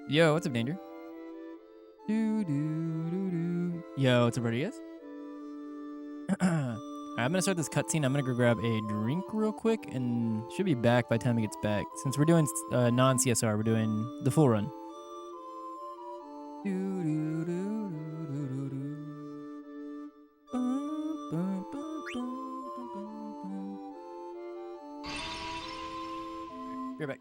Yo, what's up, Danger? Yo, what's up, Rodriguez? Alright, I'm gonna start this cutscene. I'm gonna go grab a drink real quick and should be back by the time it gets back. Since we're doing non-CSR, we're doing the full run. Be right back.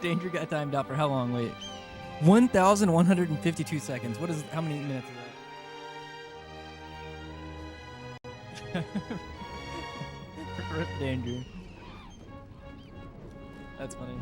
Danger got timed out for how long? Wait. 1,152 seconds. What is, how many minutes is that? Rip Danger. That's funny.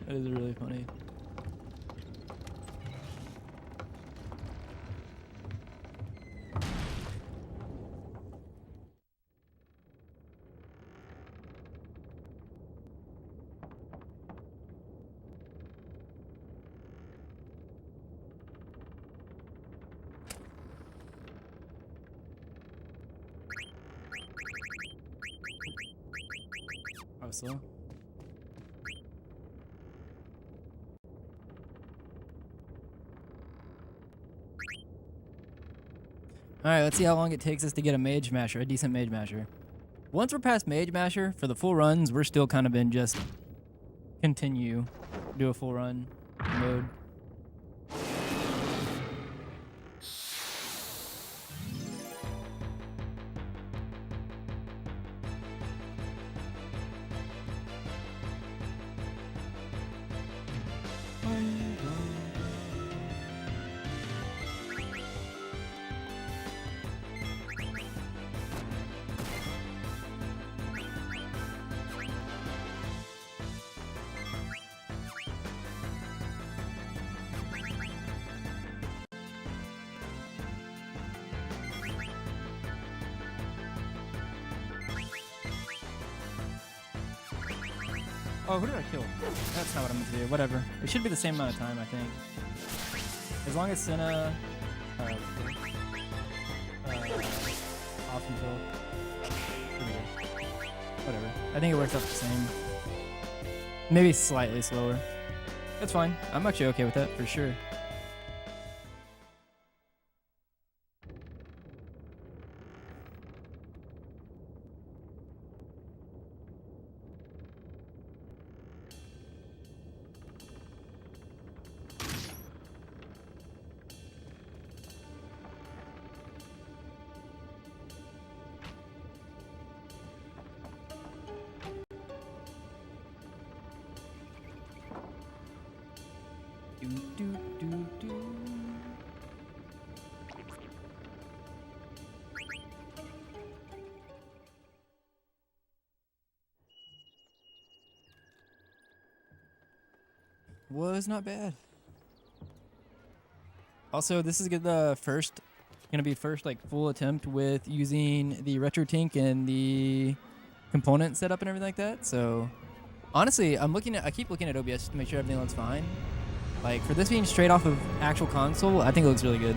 That is really funny. Oh, slow. Alright, let's see how long it takes us to get a Mage Masher, a decent Mage Masher. Once we're past Mage Masher, for the full runs, we're still kind of in just continue, do a full run mode. Oh, who did I kill? That's not what I'm meant to do. Whatever. It should be the same amount of time, I think. As long as Senna... off until... Whatever. I think it works out the same. Maybe slightly slower. That's fine. I'm actually okay with that, for sure. Was not bad. Also, this is the first Gonna be first like full attempt with using the retro tink and the component setup and everything like that. So honestly, I keep looking at OBS to make sure everything looks fine. Like for this being straight off of actual console, I think it looks really good.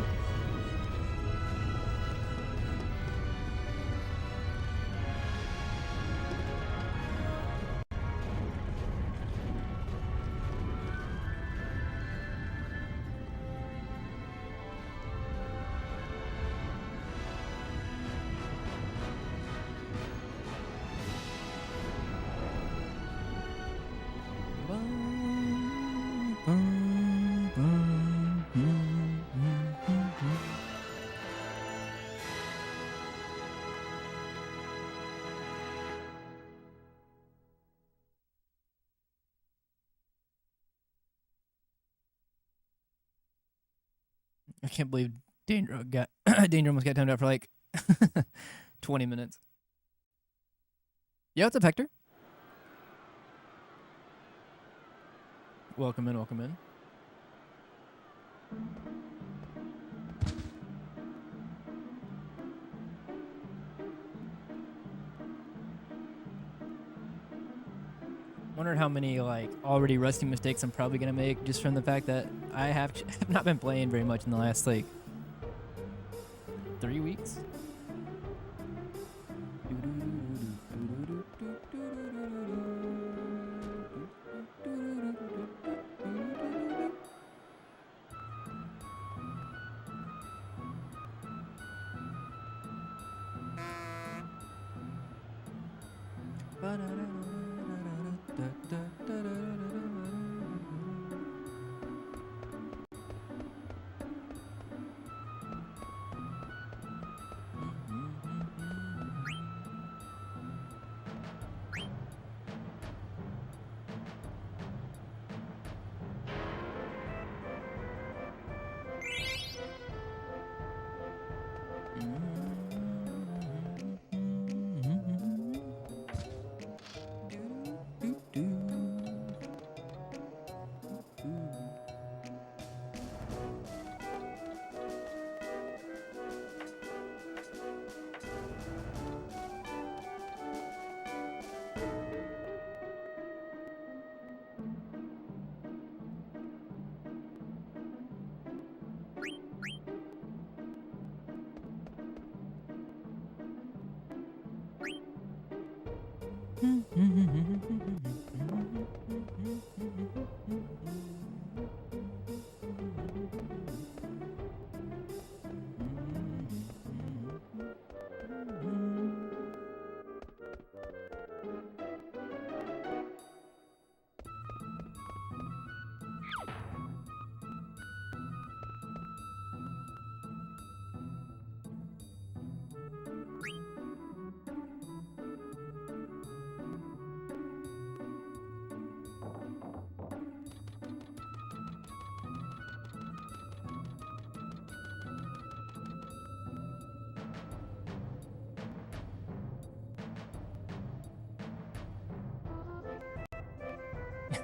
I can't believe Danger almost got timed out for like 20 minutes. Yeah, what's up, Hector? Welcome in, welcome in. Wondered how many like already rusty mistakes I'm probably gonna make just from the fact that I have not been playing very much in the last like 3 weeks.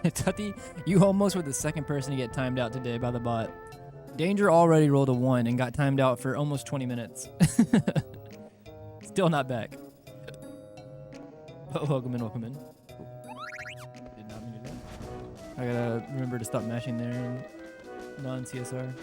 Tutty, you almost were the second person to get timed out today by the bot. Danger already rolled a 1 and got timed out for almost 20 minutes. Still not back. Oh, welcome in, welcome in. Did not mean to do that. I gotta remember to stop mashing there in non-CSR.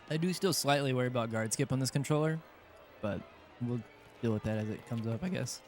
I do still slightly worry about guard skip on this controller, but we'll deal with that as it comes up, I guess.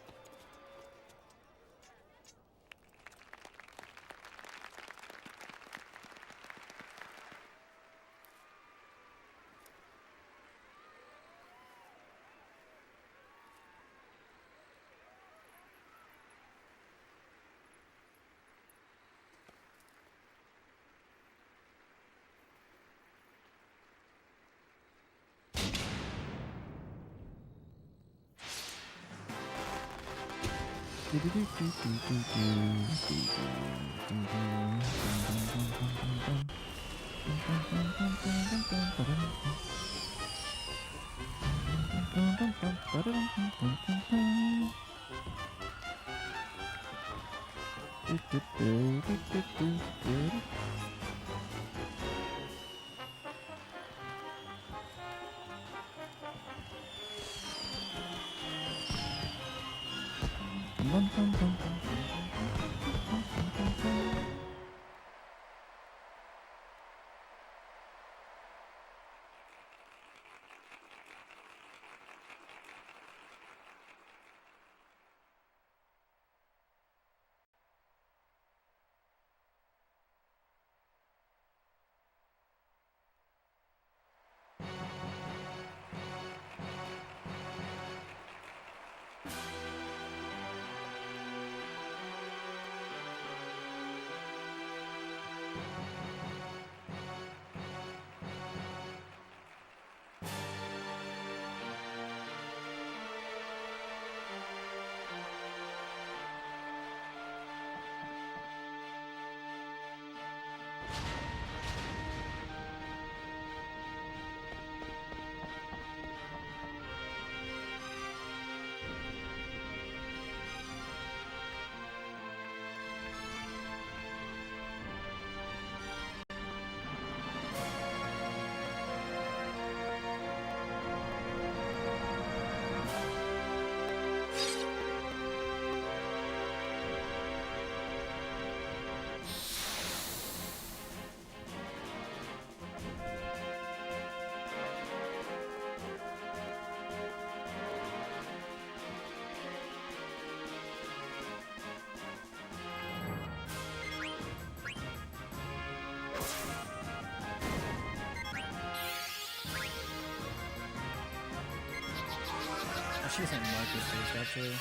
I should have sent Marcus first, actually.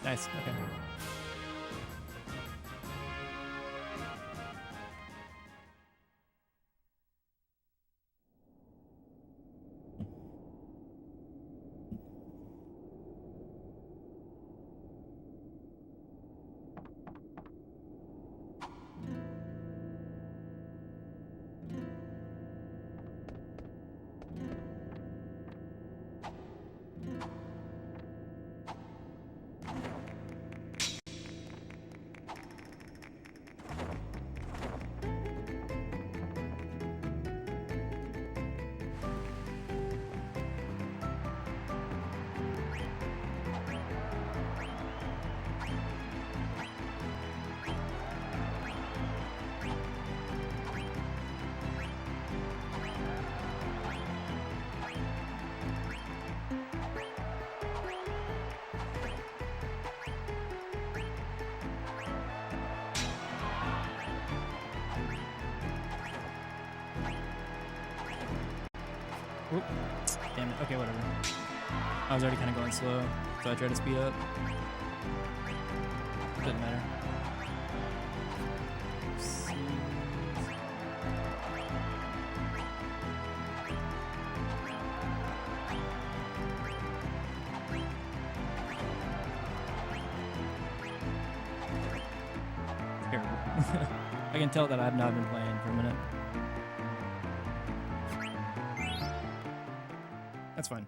Nice, okay. Oop. Damn it. Okay, whatever. I was already kind of going slow, so I tried to speed up. Doesn't matter. I can tell that I've not been playing for a minute. That's fine.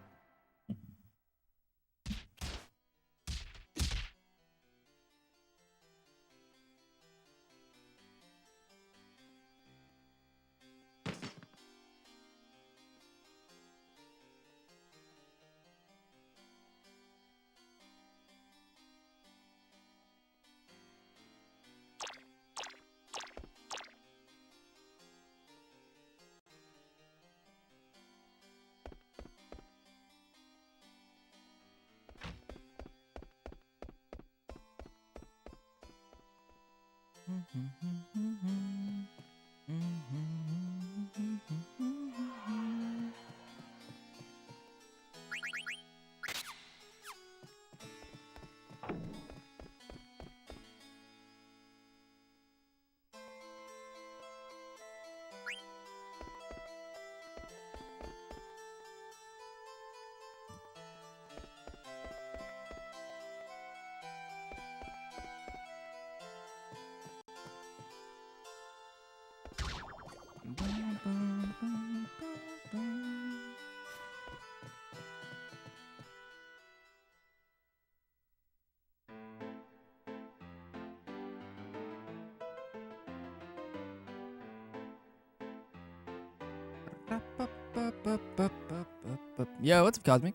Yo, what's up, Cosmic?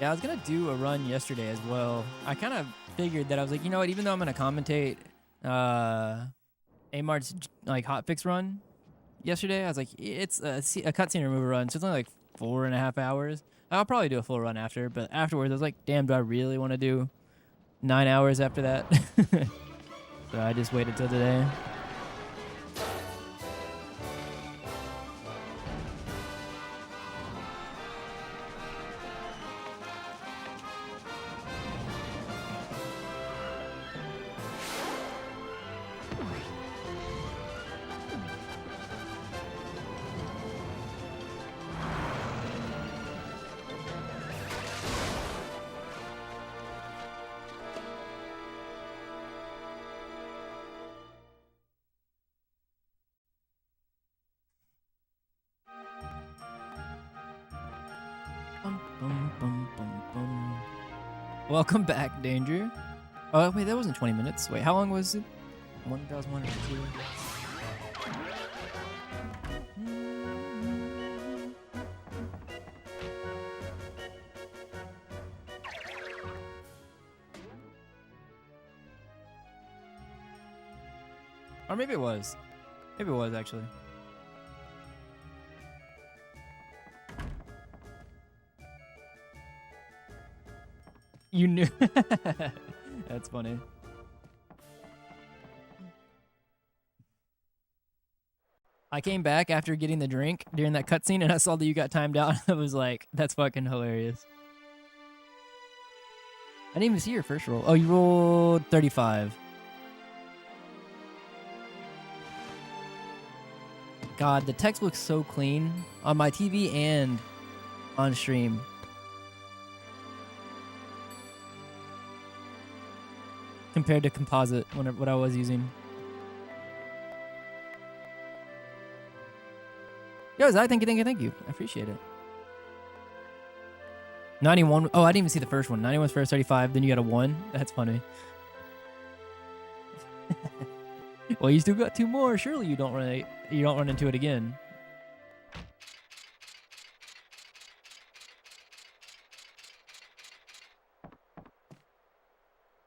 Yeah, I was gonna do a run yesterday as well. I kind of figured that I was like, you know what? Even though I'm gonna commentate Amart's like hotfix run yesterday, I was like, it's a cutscene remover run, so it's only like 4.5 hours. I'll probably do a full run after, but afterwards I was like, damn, do I really want to do 9 hours after that? So I just waited till today. Welcome back, Danger. Oh, wait, that wasn't 20 minutes. Wait, how long was it? 1,102. Or maybe it was. Maybe it was, actually. You knew. That's funny. I came back after getting the drink during that cutscene, and I saw that you got timed out. I was like, that's fucking hilarious. I didn't even see your first roll. Oh, you rolled 35. God, the text looks so clean on my TV and on stream. Compared to composite, what I was using. Yo, Zai, thank you. I appreciate it. 91. Oh, I didn't even see the first one. 91's first, 35. Then you got a 1. That's funny. Well, you still got 2 more. Surely you don't run into it again.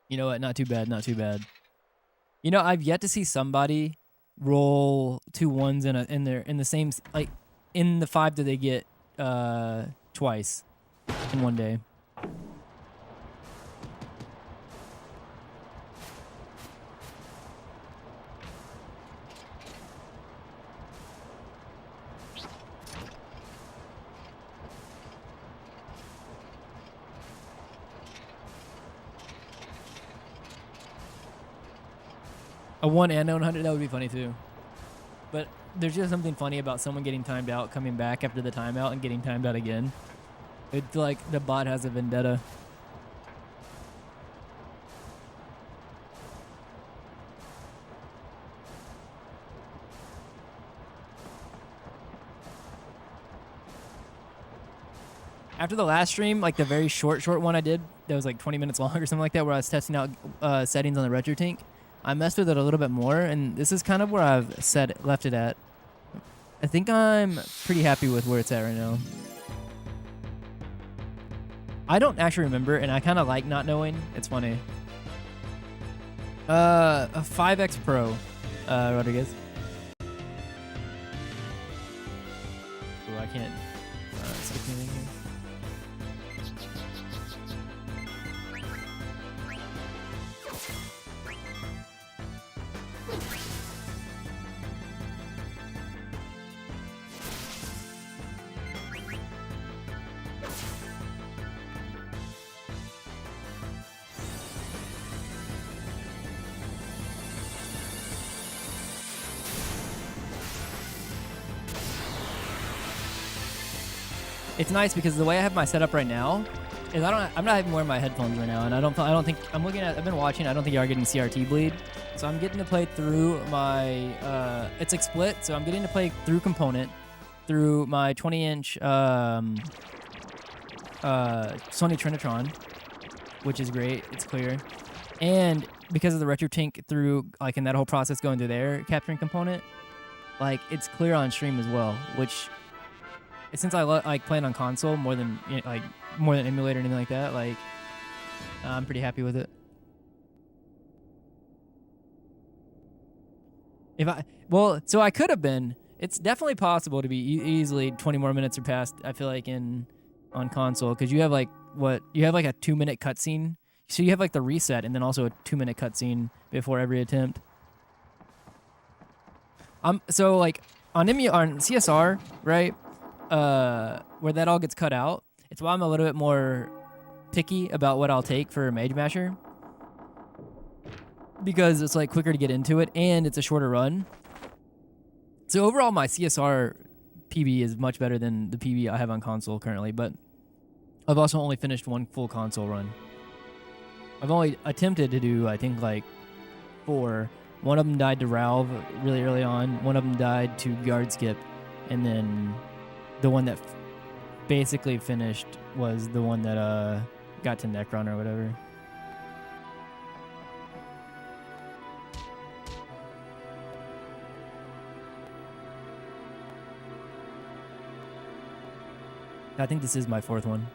You know what? Not too bad. Not too bad. You know, I've yet to see somebody roll 2 1s in the same, like, in the 5 that they get twice in one day. A 1 and 100, that would be funny too. But there's just something funny about someone getting timed out, coming back after the timeout, and getting timed out again. It's like the bot has a vendetta. After the last stream, like the very short one I did, that was like 20 minutes long or something like that, where I was testing out settings on the retro tank, I messed with it a little bit more, and this is kind of where I've left it at. I think I'm pretty happy with where it's at right now. I don't actually remember, and I kind of like not knowing. It's funny. A 5X Pro, Rodriguez. Ooh, I can't select anything here. It's nice because the way I have my setup right now is I'm not even wearing my headphones right now, and I don't think I'm looking at. I've been watching. I don't think you are getting CRT bleed, so I'm getting to play through my. It's like split, so I'm getting to play through component, through my 20-inch Sony Trinitron, which is great. It's clear, and because of the retro tank through like in that whole process going through there capturing component, like it's clear on stream as well, which. Since I like playing on console more than emulator or anything like that, like I'm pretty happy with it. So I could have been. It's definitely possible to be easily 20 more minutes or past. I feel like on console because you have like a 2-minute cutscene. So you have like the reset and then also a 2-minute cutscene before every attempt. So like on CSR, right? Where that all gets cut out. It's why I'm a little bit more picky about what I'll take for Mage Masher. Because it's like quicker to get into it and it's a shorter run. So overall my CSR PB is much better than the PB I have on console currently, but I've also only finished 1 full console run. I've only attempted to do, I think, like 4. One of them died to Ralph really early on. One of them died to Guard Skip, and then the one that basically finished was the one that got to Necron or whatever. I think this is my 4th one.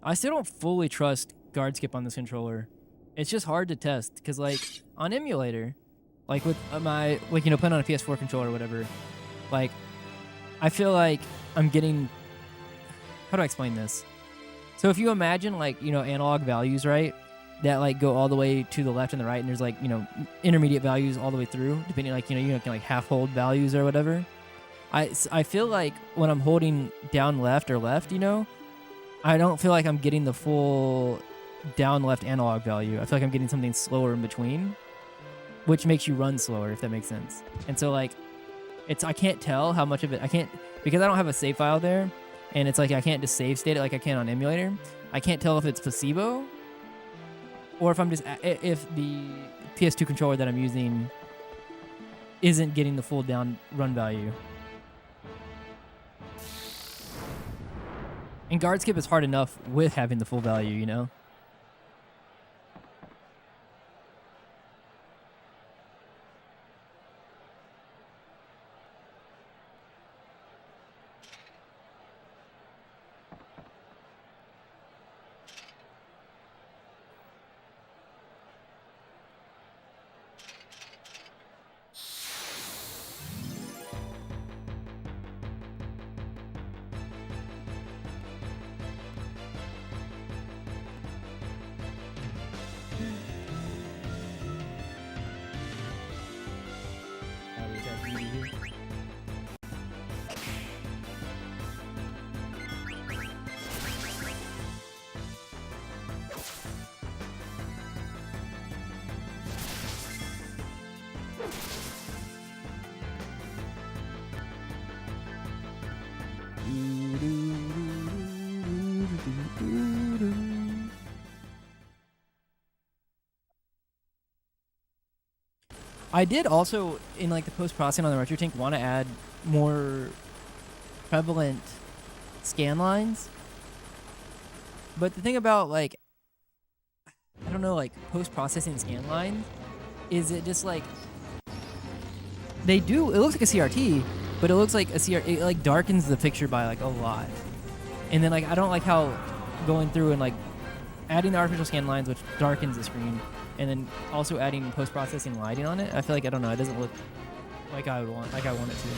I still don't fully trust Guard Skip on this controller. It's just hard to test because, like, on emulator, like with my, like, you know, putting on a PS4 controller or whatever, like, I feel like I'm getting... How do I explain this? So if you imagine like, you know, analog values, right? That like go all the way to the left and the right, and there's like, you know, intermediate values all the way through, depending like, you know, can like half hold values or whatever. I feel like when I'm holding down left or left, you know, I don't feel like I'm getting the full down left analog value. I feel like I'm getting something slower in between, which makes you run slower, if that makes sense. And so like, I can't tell how much of it, because I don't have a save file there, and it's like I can't just save state it like I can on emulator. I can't tell if it's placebo or if if the PS2 controller that I'm using isn't getting the full down run value. And guard skip is hard enough with having the full value, you know? I did also, in like the post-processing on the RetroTink, want to add more prevalent scan lines. But the thing about like, I don't know, like post-processing scan lines, is it just like, it looks like a CRT, but it looks like it like darkens the picture by like a lot. And then like, I don't like how going through and like adding the artificial scan lines, which darkens the screen, and then also adding post-processing lighting on it. I feel like, I don't know, it doesn't look like I want it to.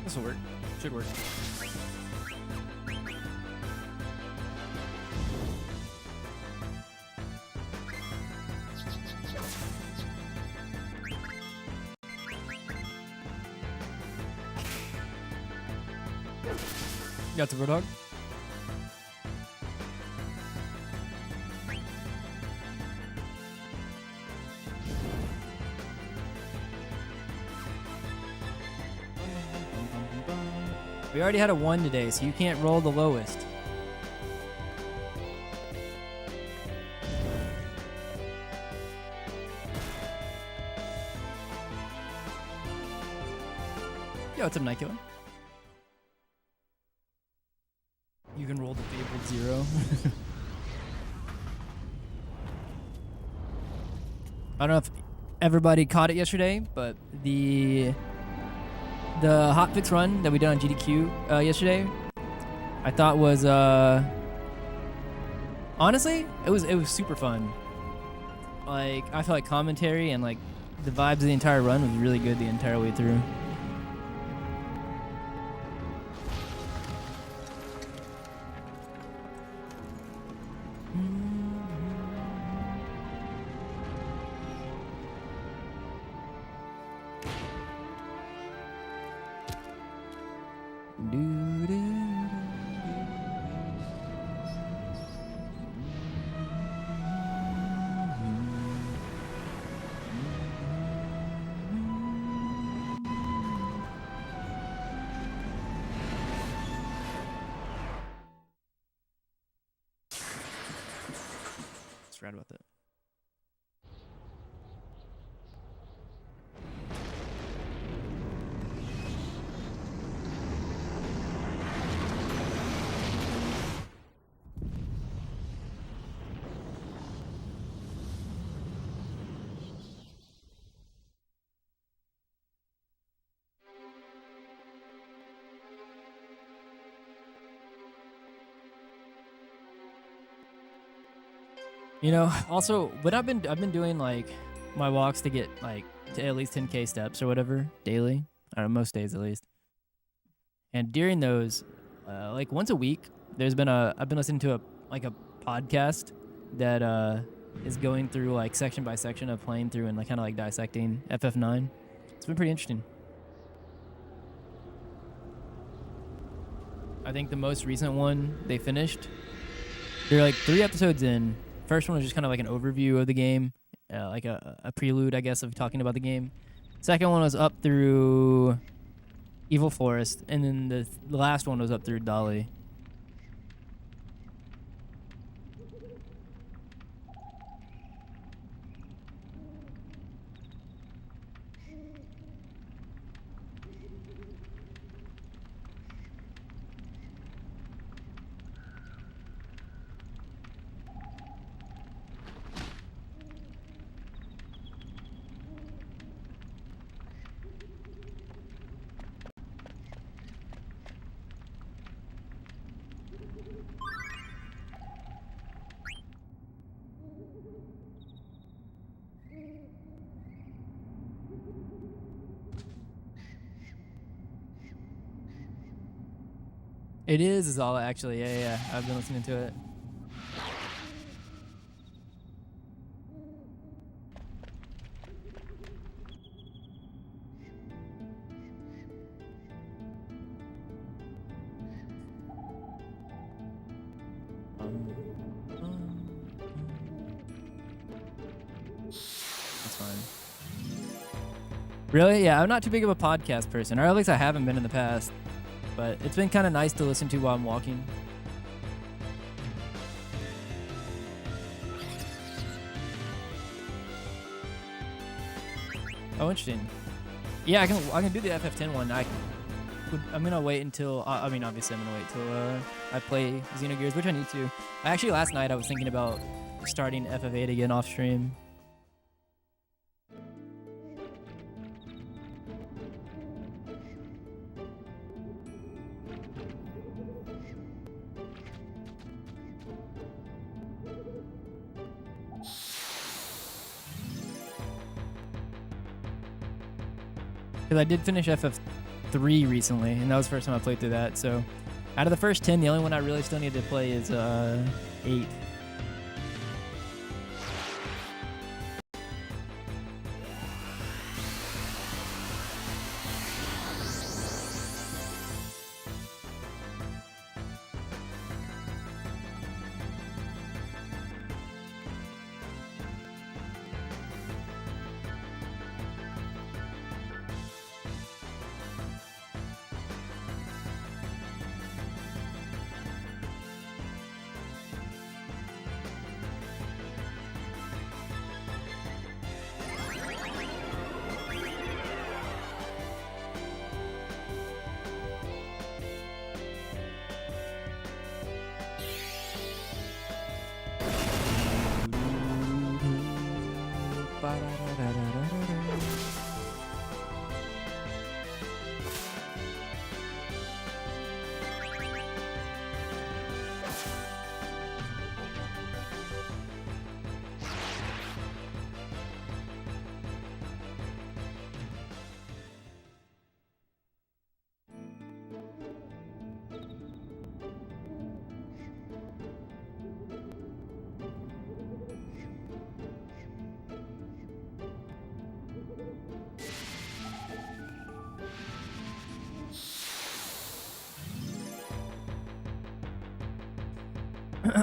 This will work. Should work. You got the Roadhog? We already had a 1 today, so you can't roll the lowest. Yo, what's up, Night Killer? You can roll the favorite 0. I don't know if everybody caught it yesterday, but the hotfix run that we did on GDQ yesterday, I thought was honestly, it was super fun. Like, I felt like commentary and like the vibes of the entire run was really good the entire way through. almost forgot about that. You know, also, but I've been doing like my walks to get like to at least 10K steps or whatever daily. I don't know, most days at least. And during those, like once a week, I've been listening to a podcast that is going through like section by section of playing through and like kind of like dissecting FF9. It's been pretty interesting. I think the most recent one they finished, they're like 3 episodes in. First one was just kind of like an overview of the game, like a prelude, I guess, of talking about the game. Second one was up through Evil Forest, and then the last one was up through Dolly. It is all actually, yeah. I've been listening to it. That's fine. Really? Yeah, I'm not too big of a podcast person, or at least I haven't been in the past. But it's been kind of nice to listen to while I'm walking. Oh, interesting. Yeah, I can do the FF10 one. I'm gonna wait until I mean, obviously I'm gonna wait till I play Xenogears, which I need to. Actually, last night I was thinking about starting FF8 again off stream. Because I did finish FF3 recently, and that was the first time I played through that. So, out of the first 10, the only one I really still need to play is 8.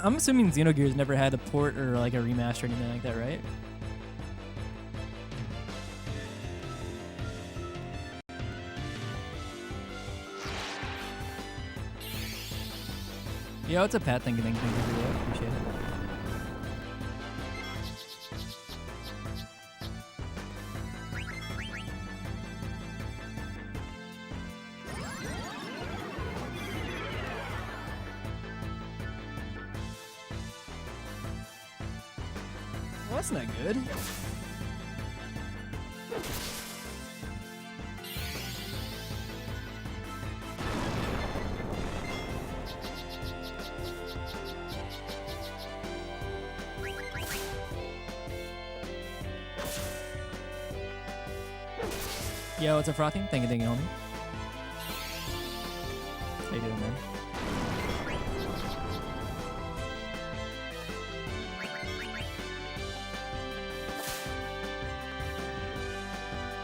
I'm assuming Xenogears never had a port or like a remaster or anything like that, right? Yo, it's a Pat thing. Thank you. Appreciate it. Well, that's not good. Yo, what's up, Frothing? Thank you, homie. How you doing, man?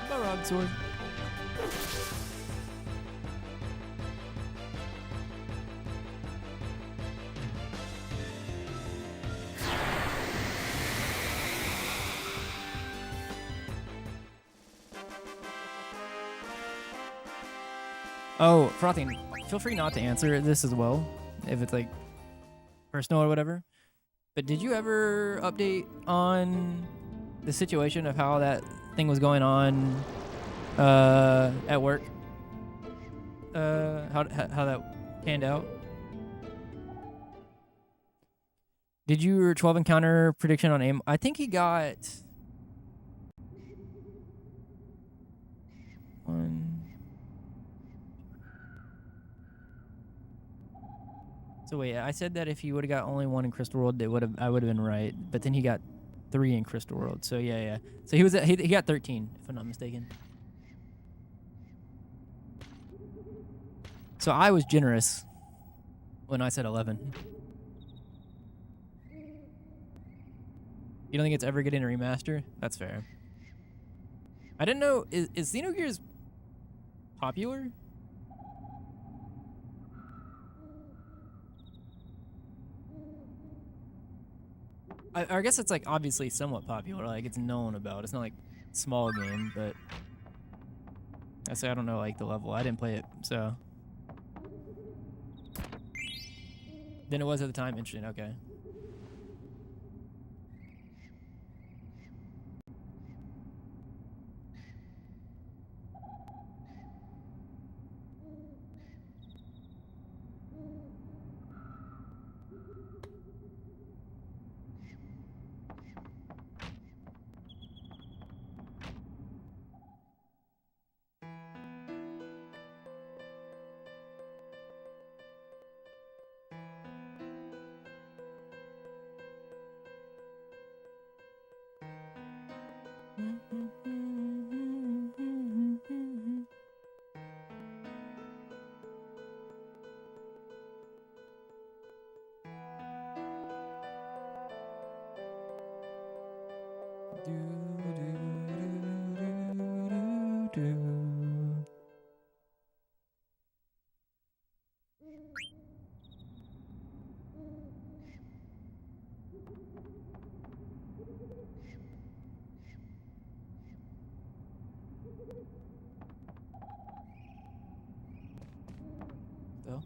Barog sword. Oh, Frothing, feel free not to answer this as well, if it's like personal or whatever. But did you ever update on the situation of how that thing was going on at work? How that panned out? Did your 12 encounter prediction on aim? I think he got one. So wait, I said that if he would have got only one in Crystal World, I would have been right. But then he got 3 in Crystal World. So yeah. So he got 13, if I'm not mistaken. So I was generous when I said 11. You don't think it's ever getting a remaster? That's fair. I didn't know, is Xenogears popular? I guess it's like obviously somewhat popular, like it's known about. It's not like small game, but I say I don't know like the level. I didn't play it, so. Then it was at the time. Interesting. Okay. So.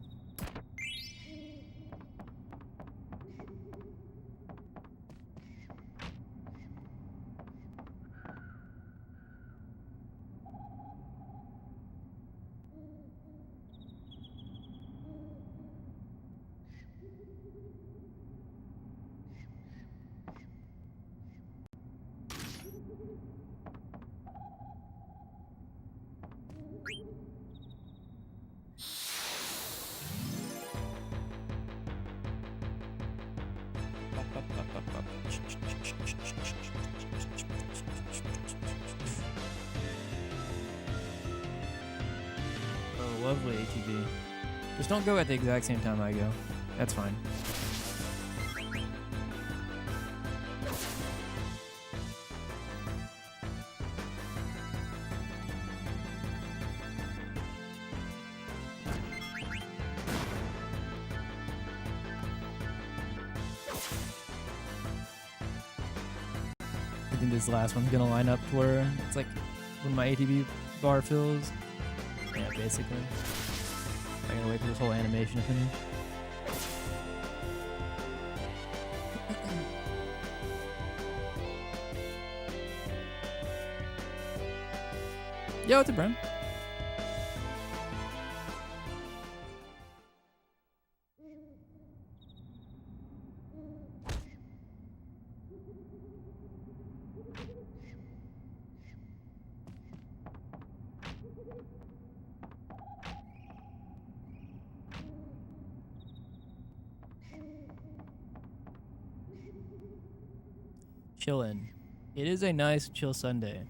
Oh, lovely ATV. Just don't go at the exact same time I go. That's fine. I think this last one's gonna line up to where it's like when my ATV bar fills. Yeah, basically. I gotta wait for this whole animation to finish. Yo, what's up, Bram? chillin'. It is a nice chill Sunday.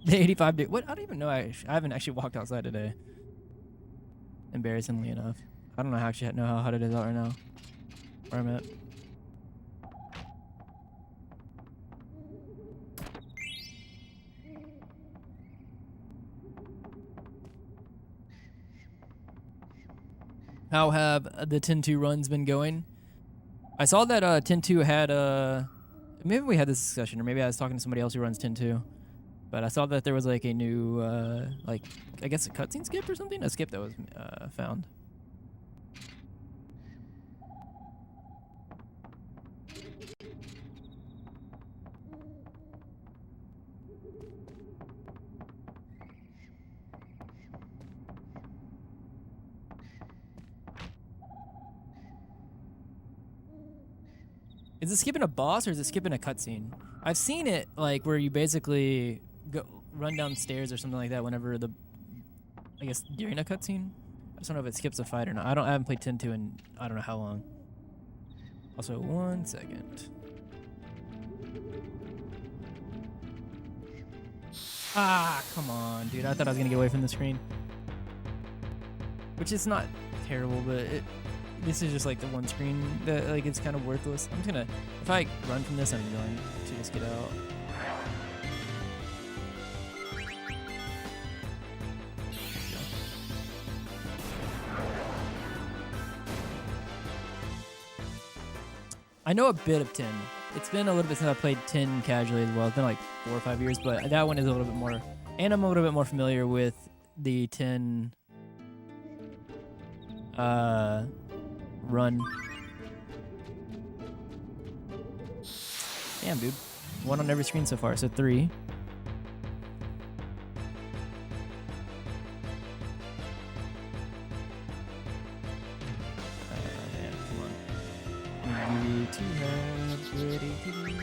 The 85 day. What? I don't even know. I haven't actually walked outside today. Embarrassingly enough. I don't know how actually know how hot it is out right now. Where I'm at. How have the 10-2 runs been going? I saw that 10-2 had maybe we had this discussion, or maybe I was talking to somebody else who runs 10-2. But I saw that there was like a new, like, I guess a cutscene skip or something? A skip that was found. Is it skipping a boss or is it skipping a cutscene? I've seen it like where you basically run downstairs or something like that whenever I guess during a cutscene. I just don't know if it skips a fight or not. I haven't played 10-2 in I don't know how long. Also, 1 second. Ah, come on, dude. I thought I was gonna get away from the screen. Which is not terrible, but this is just like the one screen that like it's kind of worthless. I'm just gonna, if I run from this, I'm going to just get out. I know a bit of 10. It's been a little bit since I played 10 casually as well. It's been like 4 or 5 years, but that one is a little bit more, and I'm a little bit more familiar with the 10 run. Damn, dude. 1 on every screen so far, so 3. Man, come on. Need to have ready to be.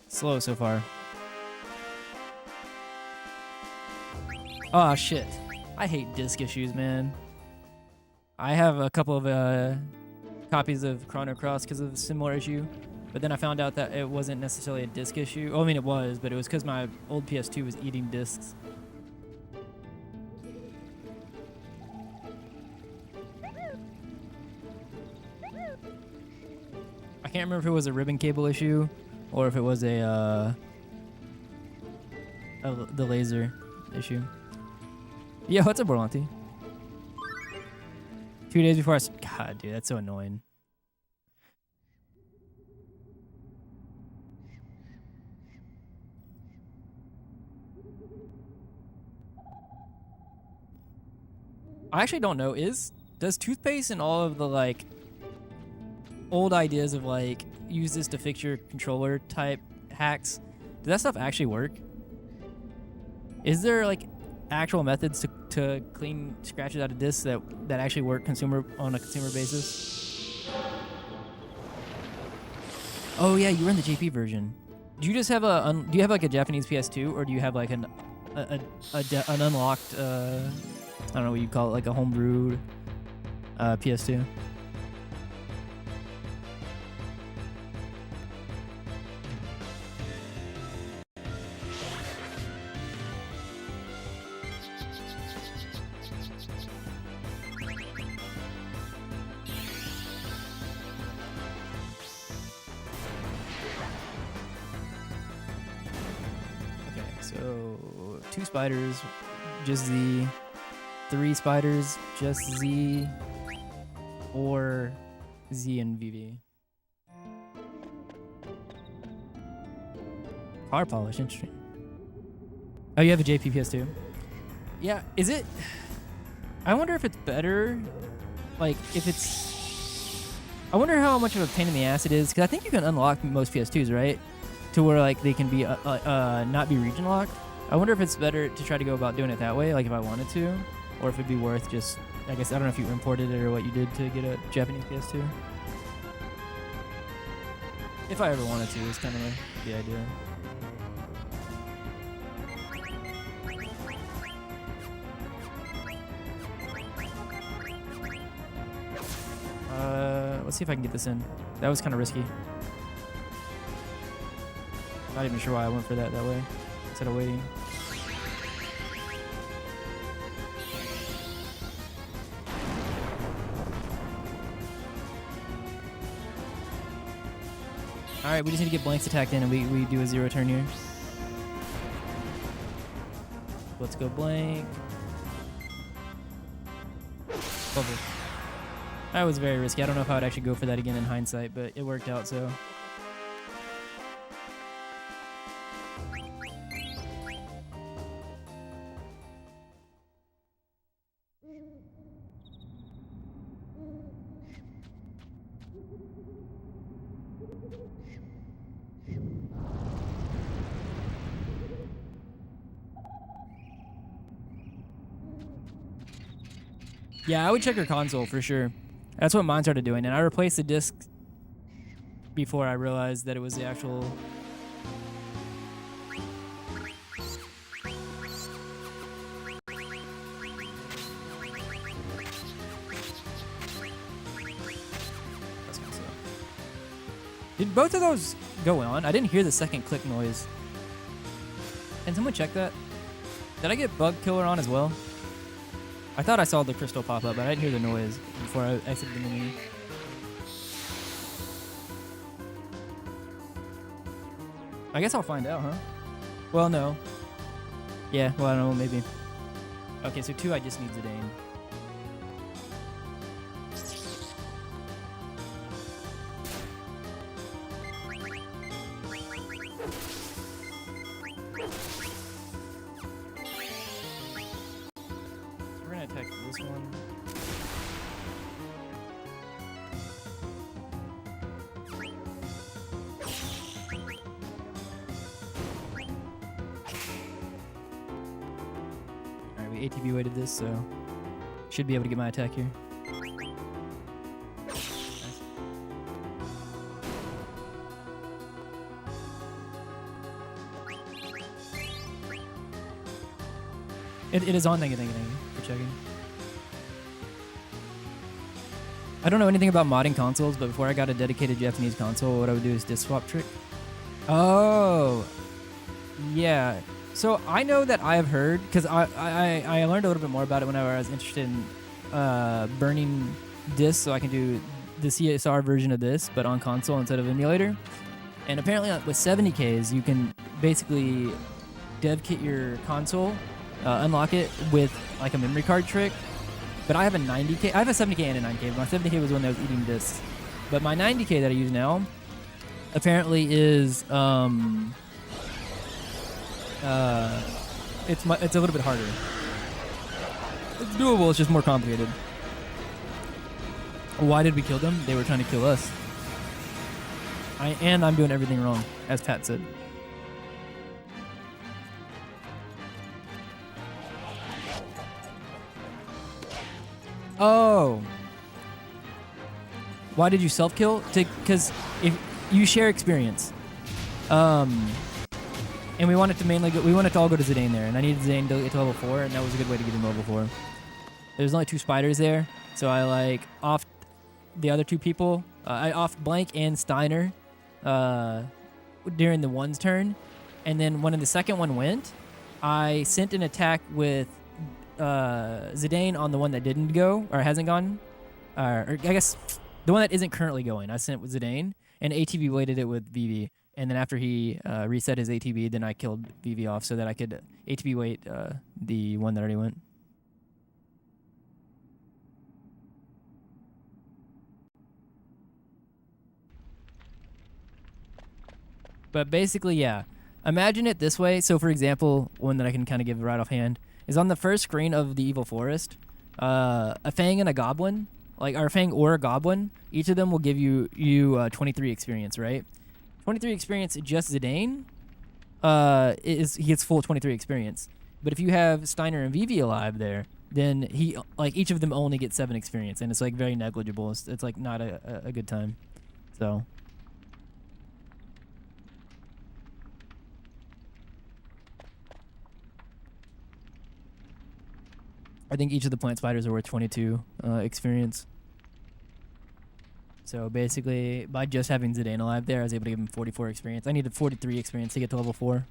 Slow so far. Oh shit. I hate disc issues, man. I have a couple of copies of Chrono Cross because of a similar issue, but then I found out that it wasn't necessarily a disc issue. Oh, I mean it was, but it was because my old PS2 was eating discs. I can't remember if it was a ribbon cable issue or if it was the laser issue. Yeah, what's up, Borlanti? 2 days before God, dude, that's so annoying. I actually don't know. Does toothpaste and all of the like old ideas of like use this to fix your controller type hacks, does that stuff actually work? Is there like actual methods to clean scratches out of discs that actually work on a consumer basis? Oh yeah, you run the JP version. Do you just have do you have like a Japanese PS2, or do you have like an unlocked I don't know what you call it, like a homebrewed PS2? So 2 spiders, just Z. 3 spiders, just Z. Or Z and VV. Car polish, interesting. Oh, you have a JP PS2? Yeah, is it? I wonder if it's better. Like, if it's. I wonder how much of a pain in the ass it is, because I think you can unlock most PS2s, right? To where like they can be not be region locked. I wonder if it's better to try to go about doing it that way, like if I wanted to, or if it'd be worth just I guess I don't know if you imported it or what you did to get a Japanese PS2. If I ever wanted to, is kind of the idea. Let's see if I can get this in. That was kind of risky. Not even sure why I went for that way instead of waiting. All right, we just need to get blanks attacked in, and we do a 0 turn here. Let's go blank. Bubble. That was very risky. I don't know if I would actually go for that again in hindsight, but it worked out, so. Yeah, I would check her console for sure. That's what mine started doing, and I replaced the disc before I realized that it was the actual... That's kind of slow. Did both of those go on? I didn't hear the second click noise. Can someone check that? Did I get bug killer on as well? I thought I saw the crystal pop up, but I didn't hear the noise before I exited the menu. I guess I'll find out, huh? Well, no. Yeah, well, I don't know, maybe. Okay, so 2 I just need Zidane. Attack this one. Alright, we ATB weighted this, so should be able to get my attack here. Nice. It is on, thank you for checking. I don't know anything about modding consoles, but before I got a dedicated Japanese console, what I would do is disc swap trick. Oh, yeah. So I know that I have heard, because I learned a little bit more about it whenever I was interested in burning discs, so I can do the CSR version of this, but on console instead of emulator. And apparently with 70Ks, you can basically dev kit your console, unlock it with like a memory card trick. But I have a 90K. I have a 70K and a 9K. My 70K was one that was eating discs. But my 90K that I use now apparently is it's a little bit harder. It's doable, it's just more complicated. Why did we kill them? They were trying to kill us. I'm doing everything wrong, as Pat said. Oh. Why did you self-kill? Because if you share experience. And we wanted to all go to Zidane there, and I needed Zidane to get to level 4, and that was a good way to get him level 4. There's only 2 spiders there, so I like offed the other 2 people. I offed Blank and Steiner during the one's turn, and then when the second one went, I sent an attack with Zidane on the one that didn't go or hasn't gone, or I guess the one that isn't currently going. I sent with Zidane, and ATV waited it with VV, and then after he reset his ATB, then I killed VV off so that I could ATB wait the one that already went. But basically, yeah. Imagine it this way. So, for example, one that I can kind of give right offhand is on the first screen of the Evil Forest, a Fang and a Goblin, like or a Fang or a Goblin, each of them will give you 23 experience, right? 23 experience, just Zidane, he gets full 23 experience. But if you have Steiner and Vivi alive there, then he like each of them only gets 7 experience, and it's like very negligible. It's like not a good time. So I think each of the plant spiders are worth 22 experience. So basically, by just having Zidane alive there, I was able to give him 44 experience. I needed 43 experience to get to level 4.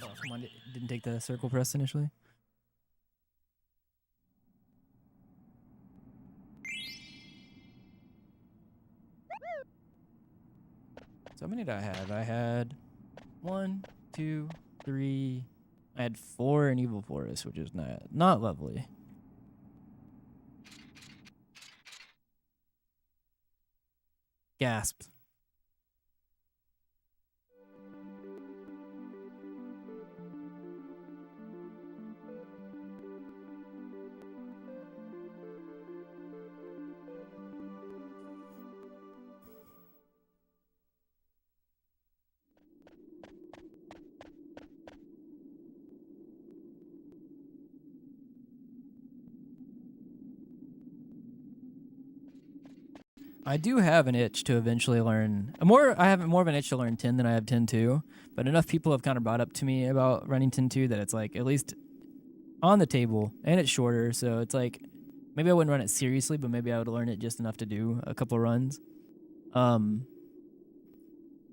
Oh, come on. Didn't take the circle press initially. So how many did I have? I had 1, 2, 3. I had 4 in Evil Forest, which is not lovely. Gasped. I do have an itch to eventually learn I have more of an itch to learn 10 than I have 10-2, but enough people have kind of brought up to me about running 10-2 that it's like at least on the table, and it's shorter, so it's like maybe I wouldn't run it seriously, but maybe I would learn it just enough to do a couple runs. But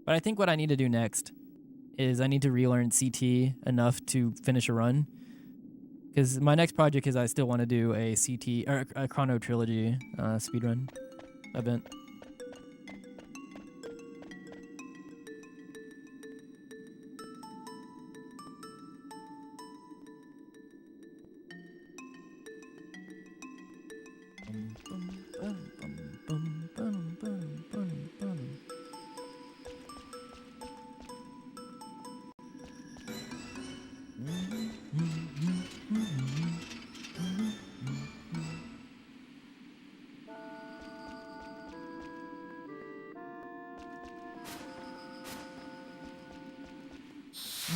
I think what I need to do next is I need to relearn CT enough to finish a run, because my next project is I still want to do a CT or a Chrono Trilogy speedrun event.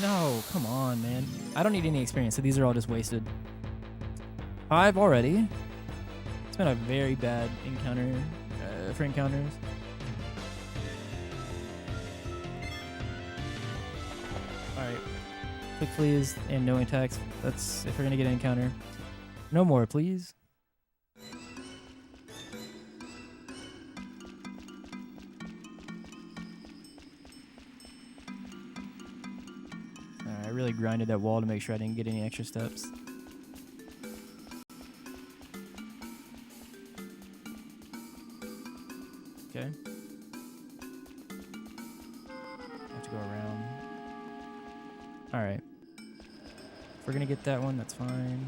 No, come on, man. I don't need any experience, so these are all just wasted. 5 already. It's been a very bad encounter for encounters. Alright. Quick fleas and no attacks. That's if we're gonna get an encounter. No more, please. I really grinded that wall to make sure I didn't get any extra steps. Okay. I have to go around. Alright. If we're gonna get that one, that's fine.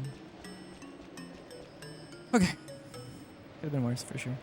Okay. Could have been worse for sure.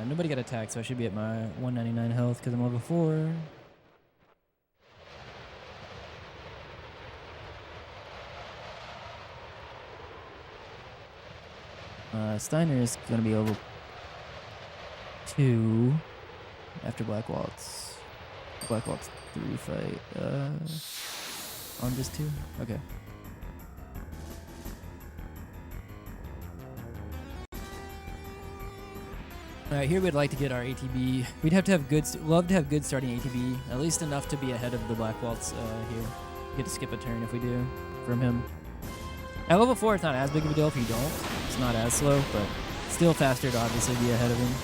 Nobody got attacked, so I should be at my 199 health because I'm level 4. Steiner is going to be level 2 after Black Waltz. Black Waltz 3 fight. On just 2? Okay. Alright, here we'd like to get our ATB. We'd have to have good, love to have good starting ATB, at least enough to be ahead of the Black Waltz here. Get to skip a turn if we do from him. At level 4, it's not as big of a deal if you don't. It's not as slow, but still faster to obviously be ahead of him.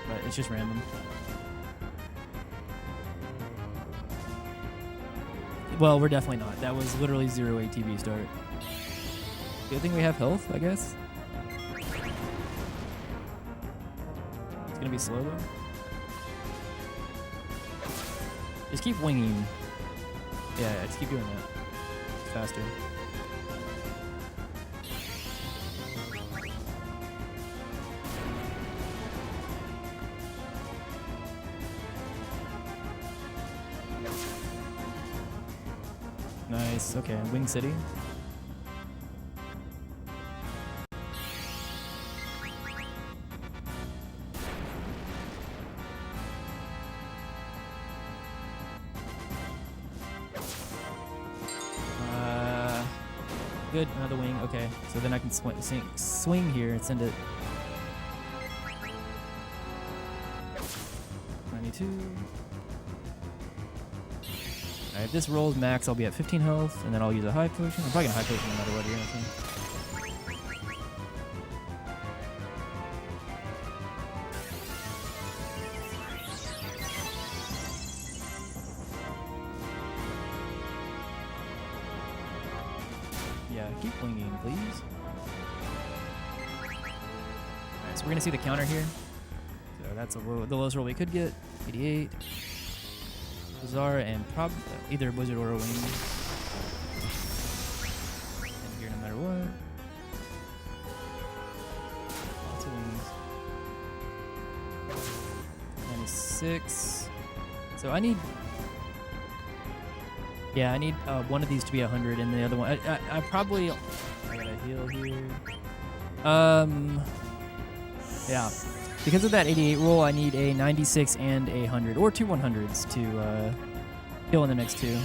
But it's just random. Well, we're definitely not. That was literally 0 ATB start. Good thing we have health, I guess. It's gonna be slow though. Just keep winging. Yeah, just keep doing that. It's faster. Nice. Okay, Wing City. Good, another wing. Okay, so then I can swing here and send it. 92. Alright, if this rolls max, I'll be at 15 health, and then I'll use a high potion. I'm probably gonna high potion no matter what here, I think. Yeah, keep winging, please. Alright, so we're gonna see the counter here. So that's the lowest roll we could get. 88. Bizarre and either a Blizzard or a Wing. And here no matter what. Lots of wings. 96. So I need... Yeah, I need one of these to be 100 and the other one... I probably... I gotta heal here. Yeah. Because of that 88 roll, I need a 96 and a 100, or 2 100s to kill in the next 2.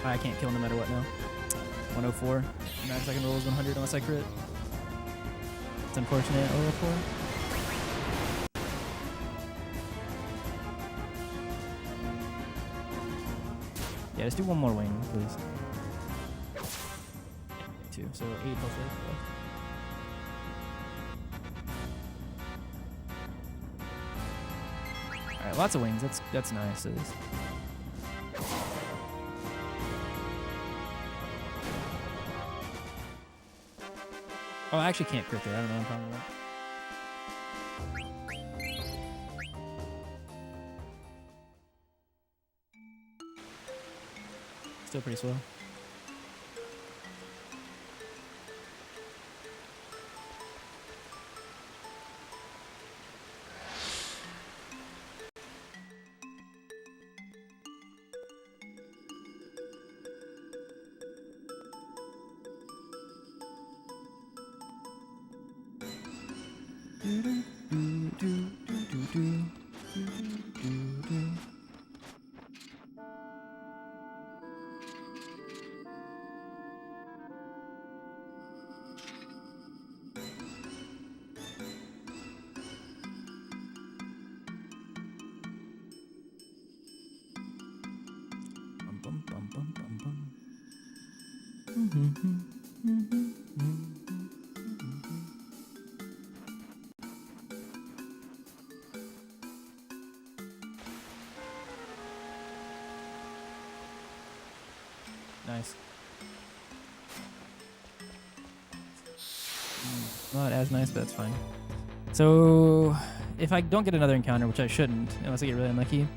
I can't kill no matter what now. 104. Max I can roll is 100 unless I crit. It's unfortunate. 004. Yeah, let's do one more wing, please. 2, so 8 health left. Alright, lots of wings. That's nice. Oh, I actually can't crit there. I don't know what I'm talking about. Still pretty slow. Nice. Not as nice, but that's fine. So, if I don't get another encounter, which I shouldn't, unless I get really unlucky,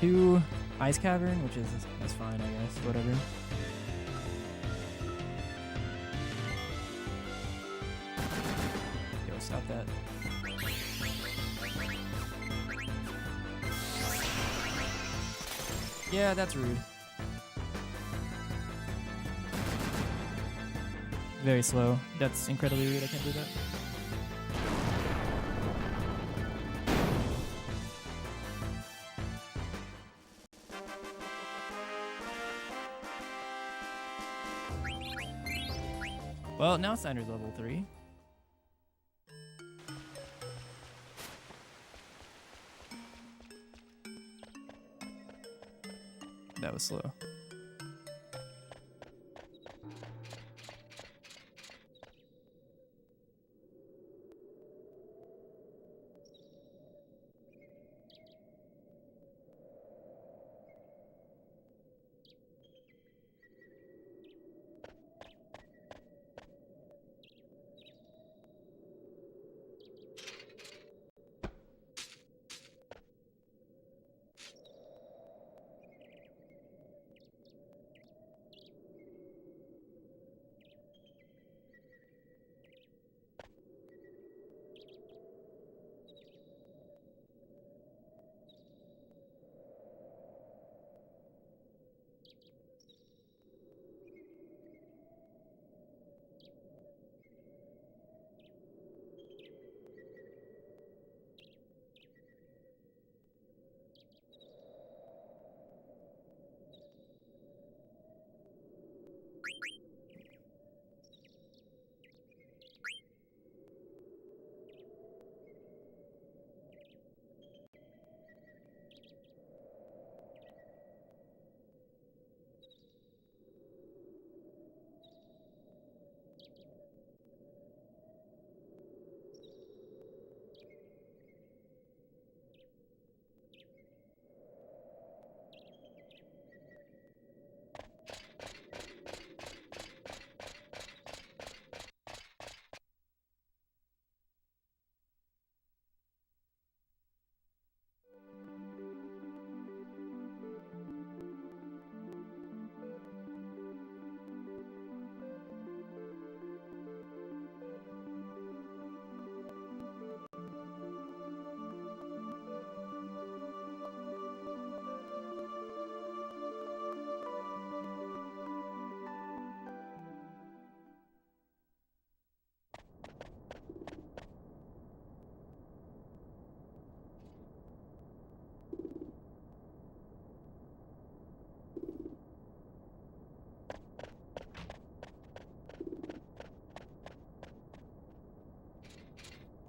2 Ice Cavern, which is that's fine, I guess. Whatever. Yo, stop that. Yeah, that's rude. Very slow. That's incredibly rude. I can't do that. Well, now Sanders level 3. That was slow.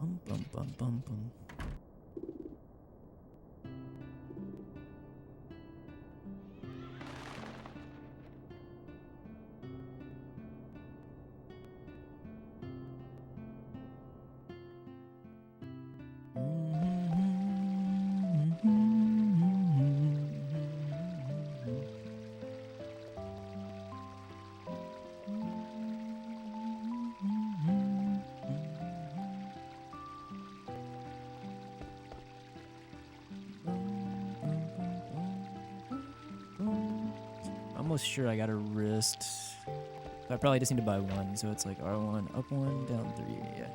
Bum, bum, bum, bum, bum. Almost sure I got a wrist. I probably just need to buy one, so it's like R1, up 1, down 3, yeah.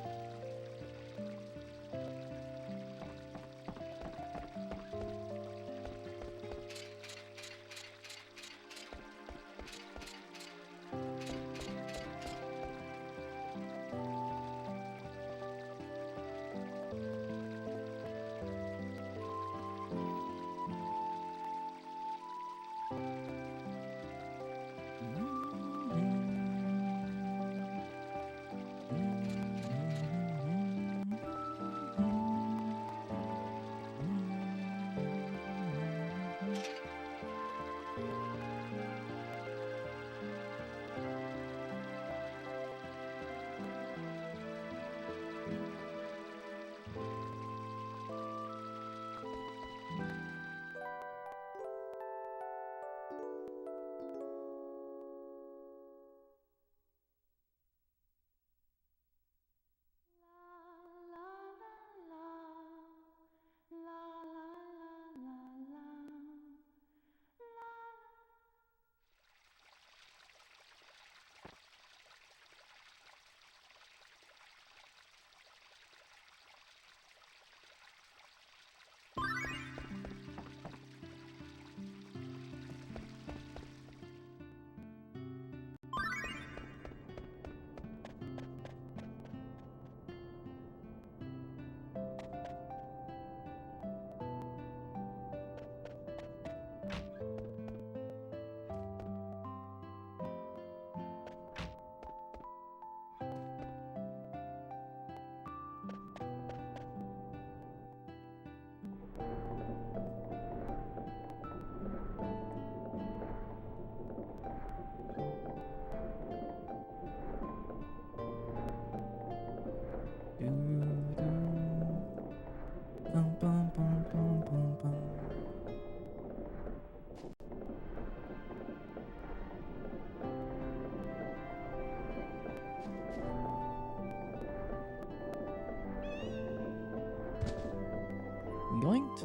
point.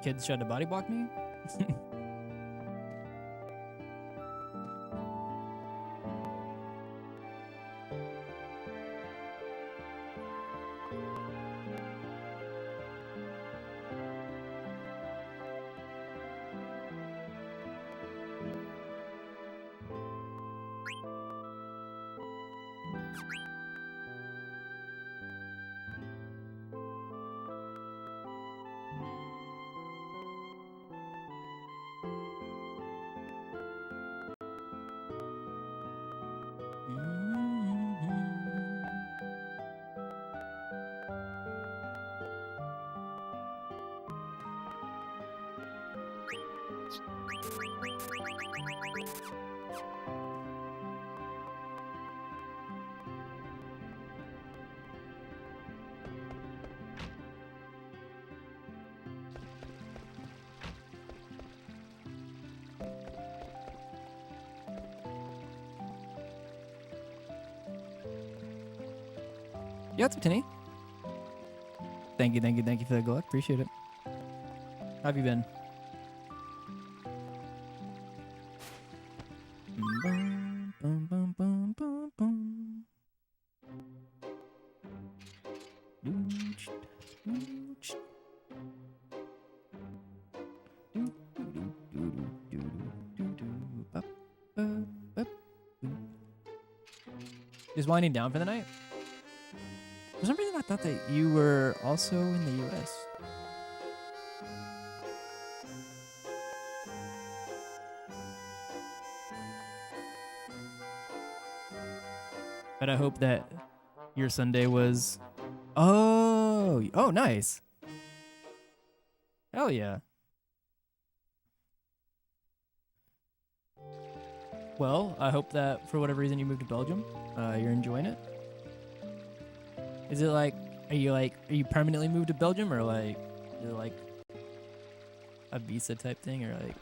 Kids tried to body block me. Yeah, what's up, Tinny? Thank you for the good luck. Appreciate it. How have you been? Just winding down for the night? For some reason, I thought that you were also in the U.S. But I hope that your Sunday was... Oh, nice. Hell yeah. Well, I hope that for whatever reason you moved to Belgium, you're enjoying it. Is it like, are you permanently moved to Belgium, or like, is it like a visa type thing, or like?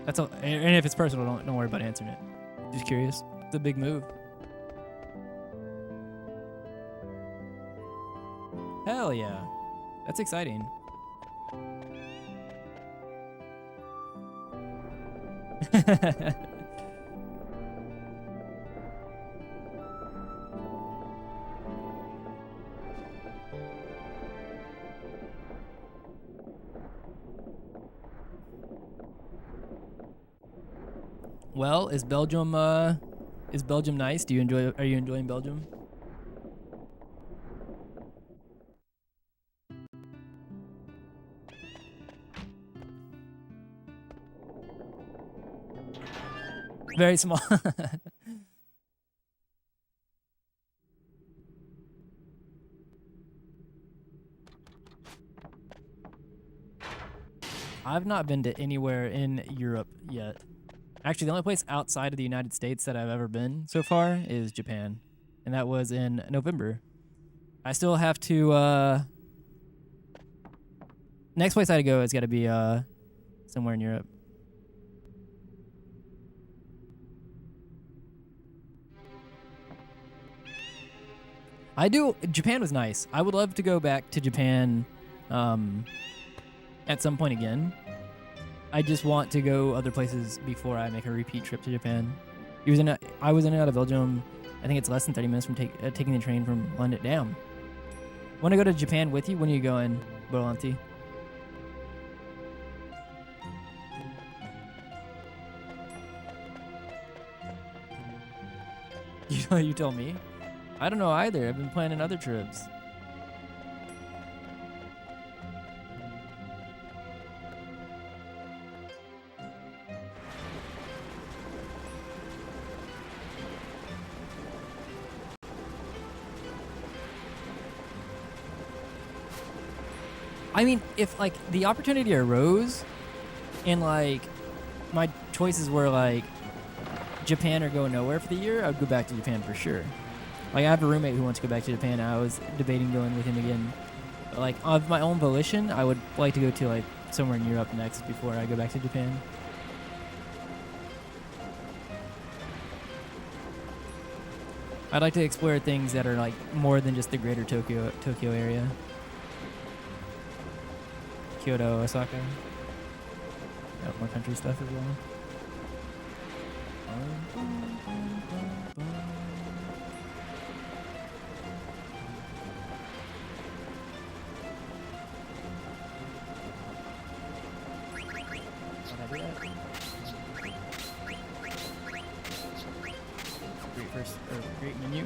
That's all. And if it's personal, don't worry about answering it. Just curious. It's a big move. Hell yeah, that's exciting. Well, is Belgium nice? Are you enjoying Belgium? Very small. I've not been to anywhere in Europe yet. Actually, the only place outside of the United States that I've ever been so far is Japan. And that was in November. I still have to, next place I had to go has got to be, somewhere in Europe. Japan was nice. I would love to go back to Japan, at some point again. I just want to go other places before I make a repeat trip to Japan. I was in and out of Belgium. I think it's less than 30 minutes from taking the train from London. Damn. Want to go to Japan with you? When are you going, Bolanti? You tell me. I don't know either. I've been planning other trips. I mean, if like the opportunity arose and like my choices were like Japan or go nowhere for the year, I would go back to Japan for sure. Like I have a roommate who wants to go back to Japan. I was debating going with him again. But like of my own volition, I would like to go to like somewhere in Europe next before I go back to Japan. I'd like to explore things that are like more than just the greater Tokyo area. Kyoto, Osaka. Got more country stuff as well. Great menu.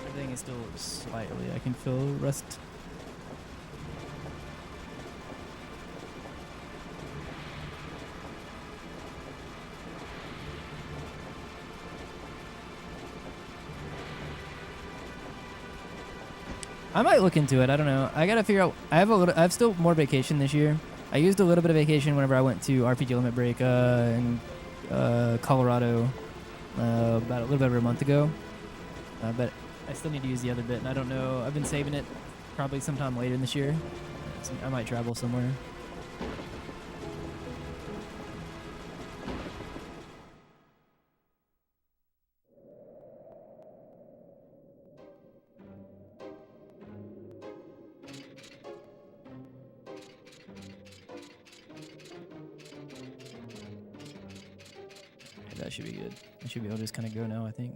Everything is still slightly, I can feel rust. I might look into it. I don't know. I gotta figure out. I have still more vacation this year. I used a little bit of vacation whenever I went to RPG Limit Break in Colorado about a little bit over a month ago. But I still need to use the other bit, and I don't know. I've been saving it probably sometime later in this year. So I might travel somewhere. Okay, that should be good. I should be able to just kind of go now, I think.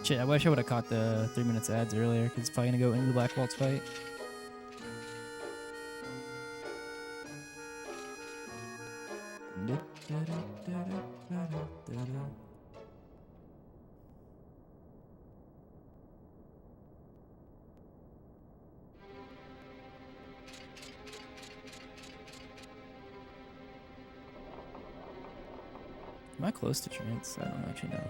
Shit, I wish I would have caught the 3 minutes ads earlier, because it's probably going to go into the Black Waltz fight. Am I close to trance? I don't actually know.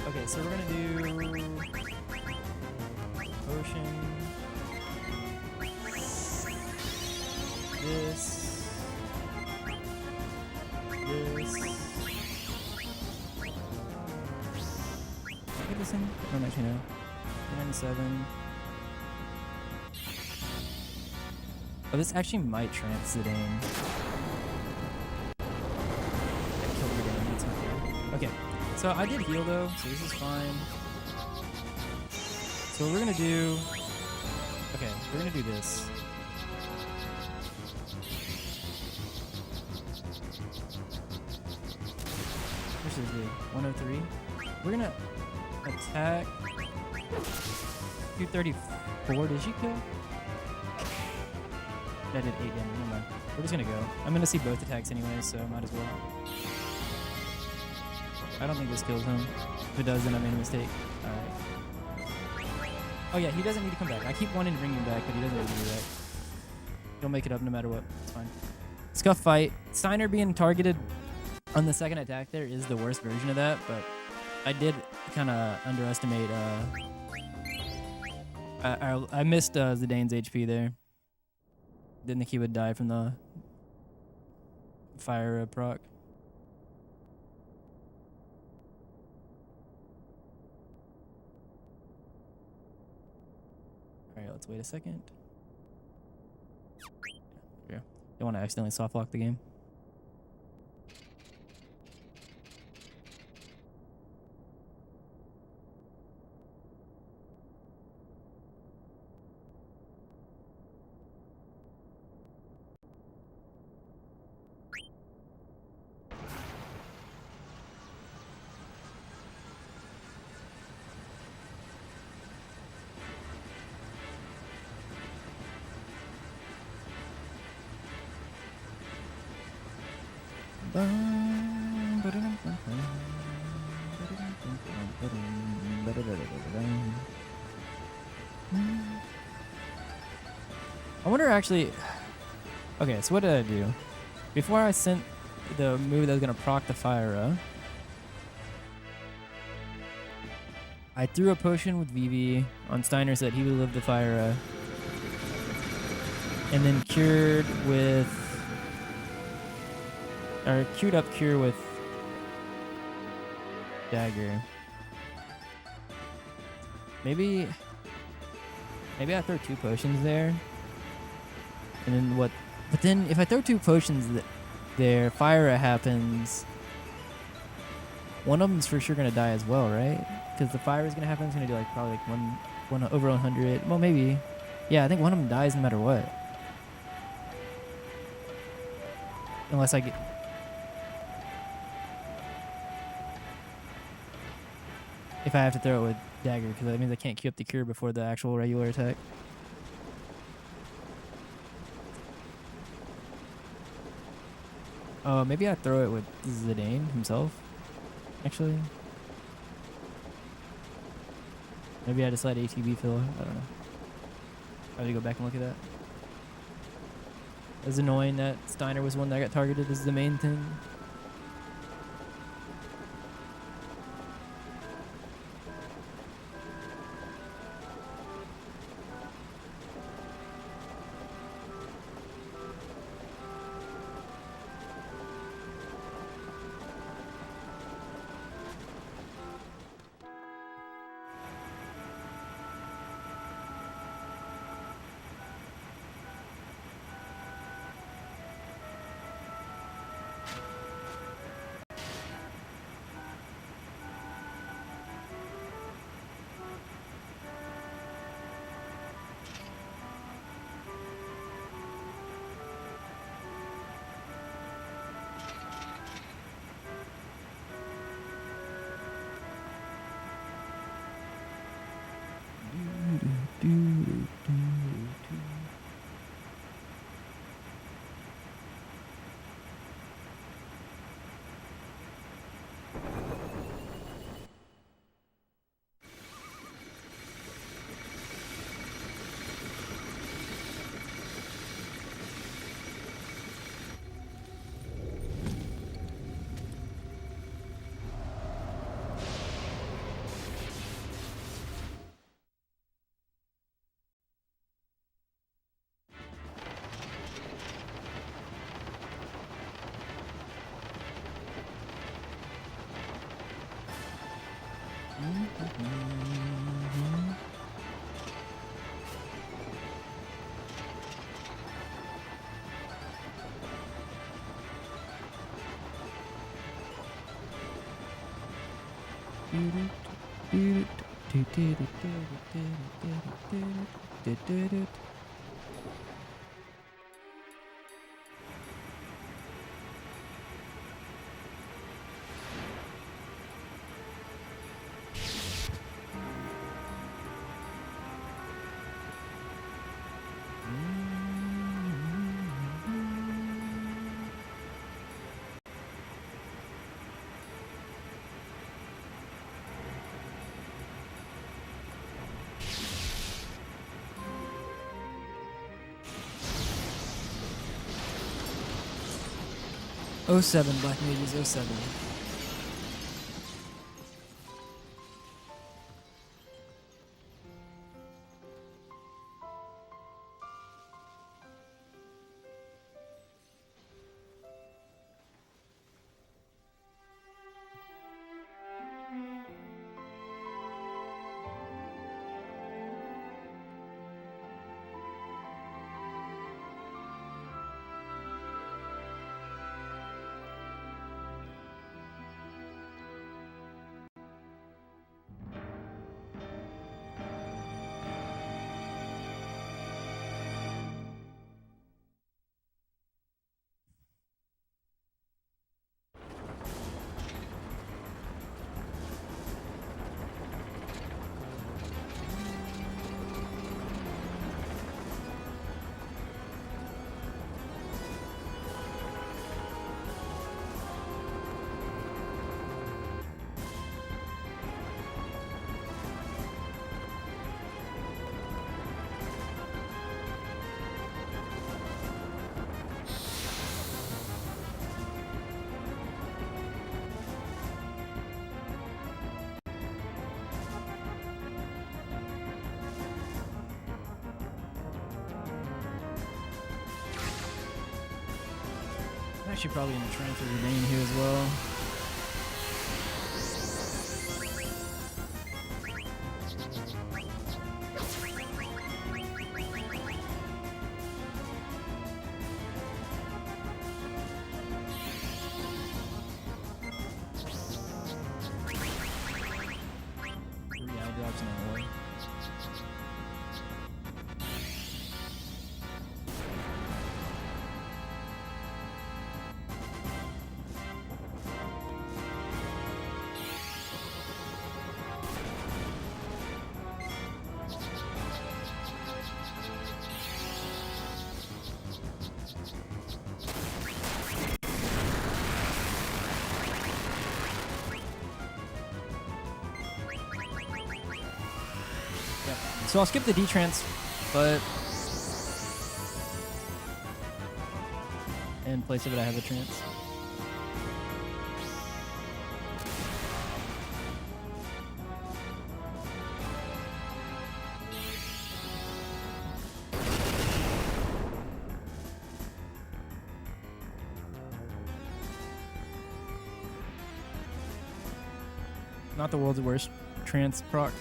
Okay, so we're gonna do potion, this, get this in? I don't actually know. 97. Oh, this actually might trance it in. Okay, so I did heal though, so this is fine. So what we're gonna do Okay, we're gonna do this. Which is the 103. We're gonna attack 234. Did she kill? That did 8 damage. Never mind. We're just gonna go. I'm gonna see both attacks anyway, so might as well. I don't think this kills him. If it does, then I made a mistake. Alright. Oh yeah, he doesn't need to come back. I keep wanting to bring him back, but he doesn't need to do that. He'll make it up no matter what. It's fine. Scuff fight. Steiner being targeted on the second attack there is the worst version of that, but I did kind of underestimate. I missed Zidane's HP there. Didn't think he would die from the fire proc. Alright, let's wait a second. Yeah. Don't want to accidentally soft lock the game. I wonder actually. Okay, so what did I do? Before I sent the move that was gonna proc the fire, I threw a potion with Vivi on Steiner so that he would live the fire, and then cured with. Or queued up cure with dagger. Maybe I throw 2 potions there. And then what? But then if I throw 2 potions there, fire happens. One of them's for sure gonna die as well, right? Because the fire is gonna happen. It's gonna do like probably like one over 100. Well, maybe. Yeah, I think one of them dies no matter what. Unless I get. If I have to throw it with dagger, because that means I can't queue up the cure before the actual regular attack. Oh, maybe I throw it with Zidane himself, actually. Maybe I just let ATB fill. I don't know. I have to go back and look at that. It's annoying that Steiner was one that got targeted. This is the main thing. 07, Black Mages, 07. Actually, probably in the transfer domain here as well. Drops in a row. So I'll skip the D-Trance, but in place of it I have a trance. Not the world's worst trance proc.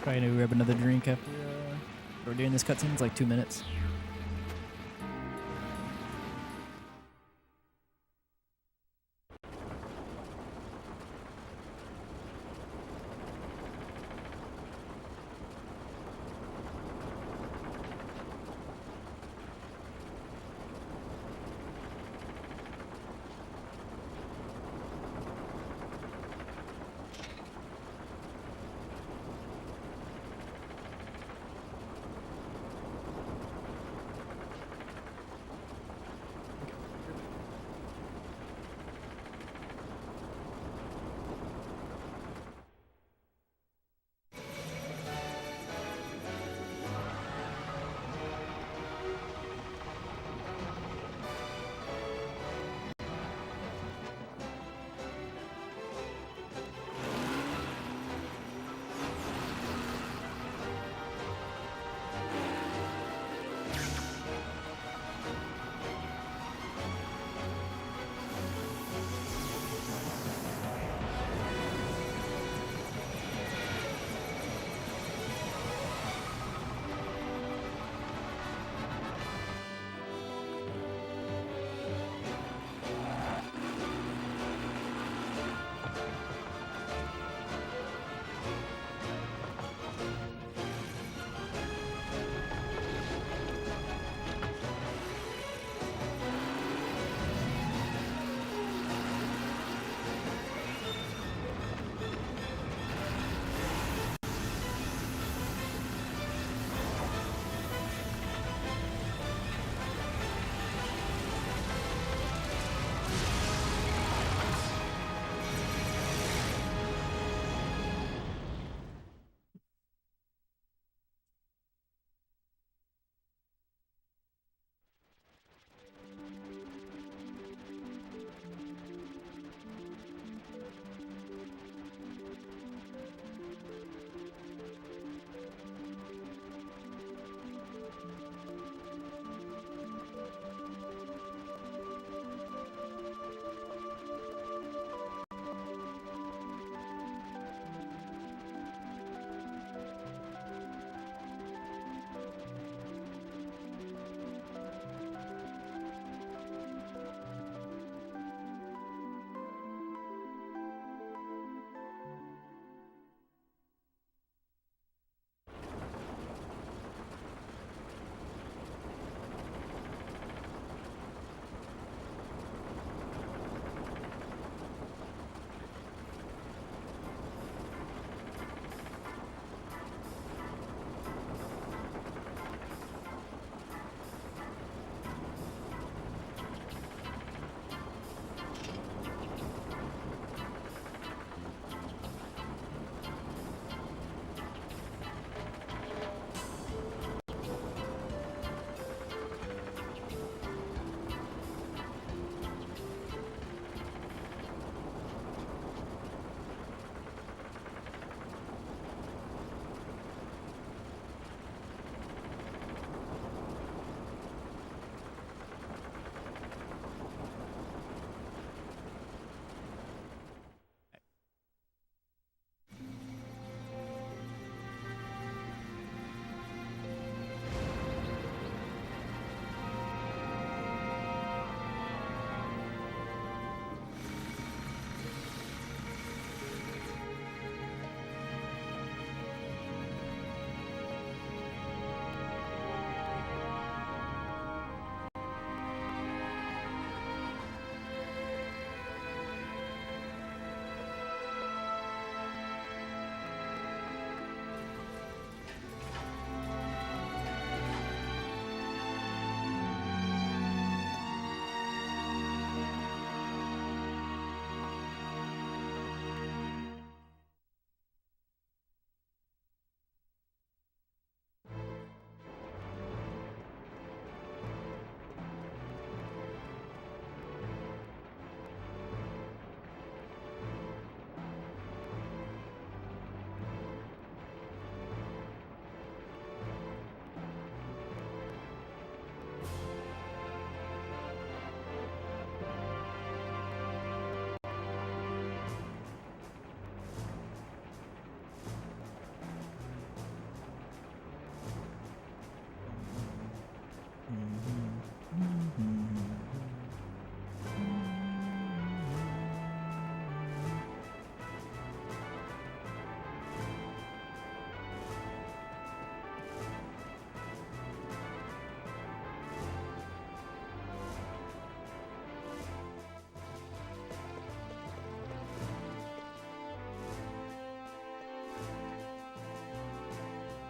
Probably gonna grab another drink after we're doing this cutscene. It's like 2 minutes.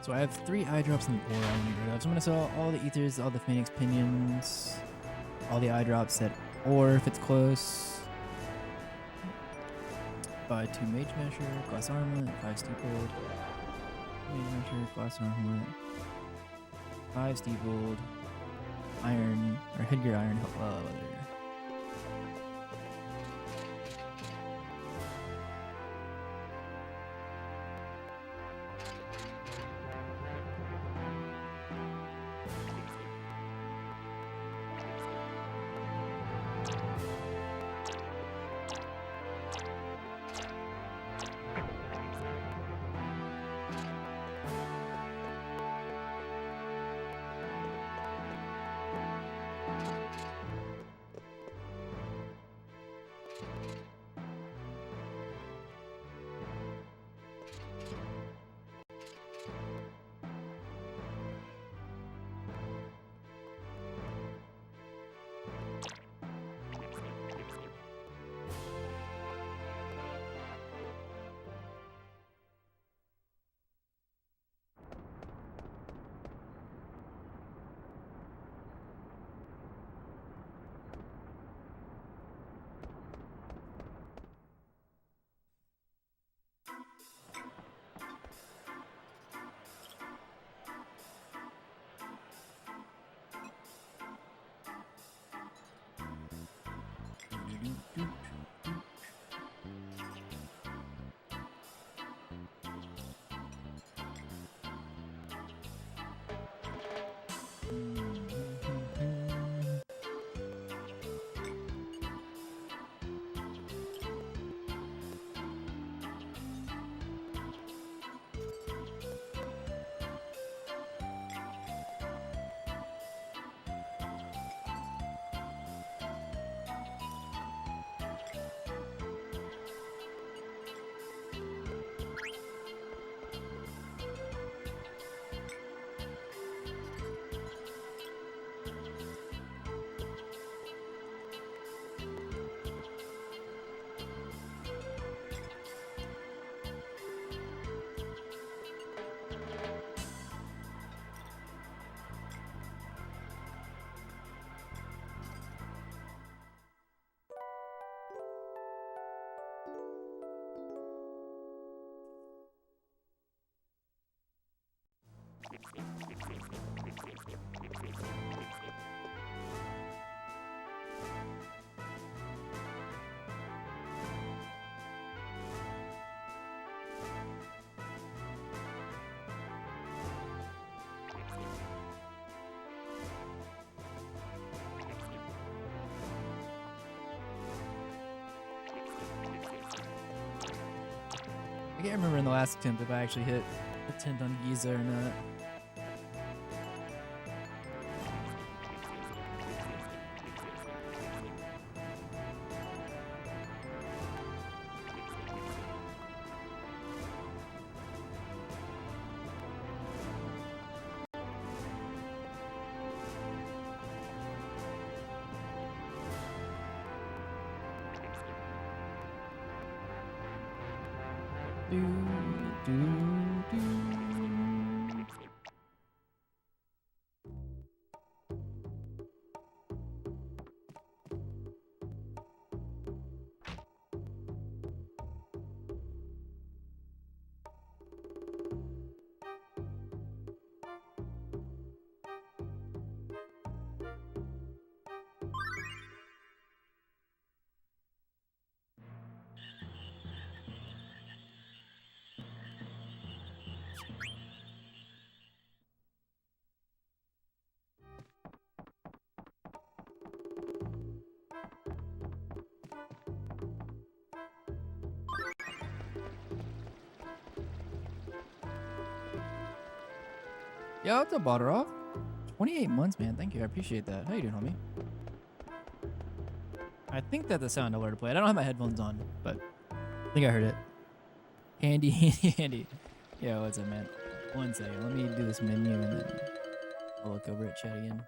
So I have 3 eye drops in the ore I want to get rid of. So I'm gonna sell all the ethers, all the phoenix pinions, all the eye drops at ore if it's close. Buy 2 mage measure, glass armlet, 5 steepled. Mage measure, glass armlet, 5 steepled, iron or headgear iron leather. I can't remember in the last attempt if I actually hit the 10th on Giza or not. Yo, what's up, Botteroff? 28 months, man. Thank you. I appreciate that. How you doing, homie? I think that the sound alert played. I don't have my headphones on, but I think I heard it. Handy, handy, handy. Yo, what's up, man? One second. Let me do this menu and then I'll look over at chat again.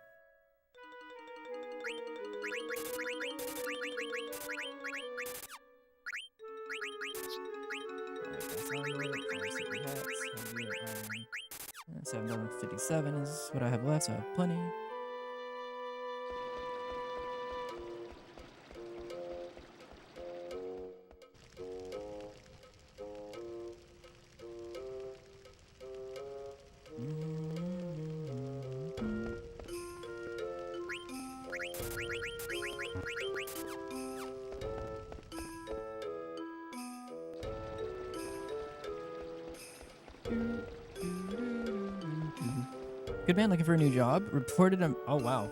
57 is what I have left, so I have plenty. Good man looking for a new job. Reported him. Oh, wow.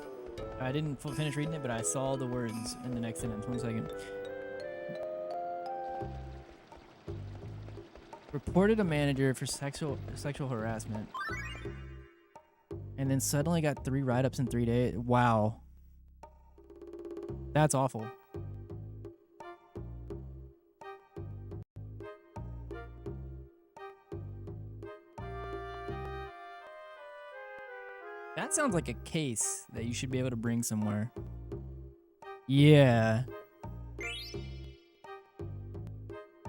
I didn't finish reading it, but I saw the words in the next sentence. 1 second. Reported a manager for sexual harassment. And then suddenly got 3 write-ups in 3 days. Wow. That's awful. That sounds like a case that you should be able to bring somewhere. Yeah.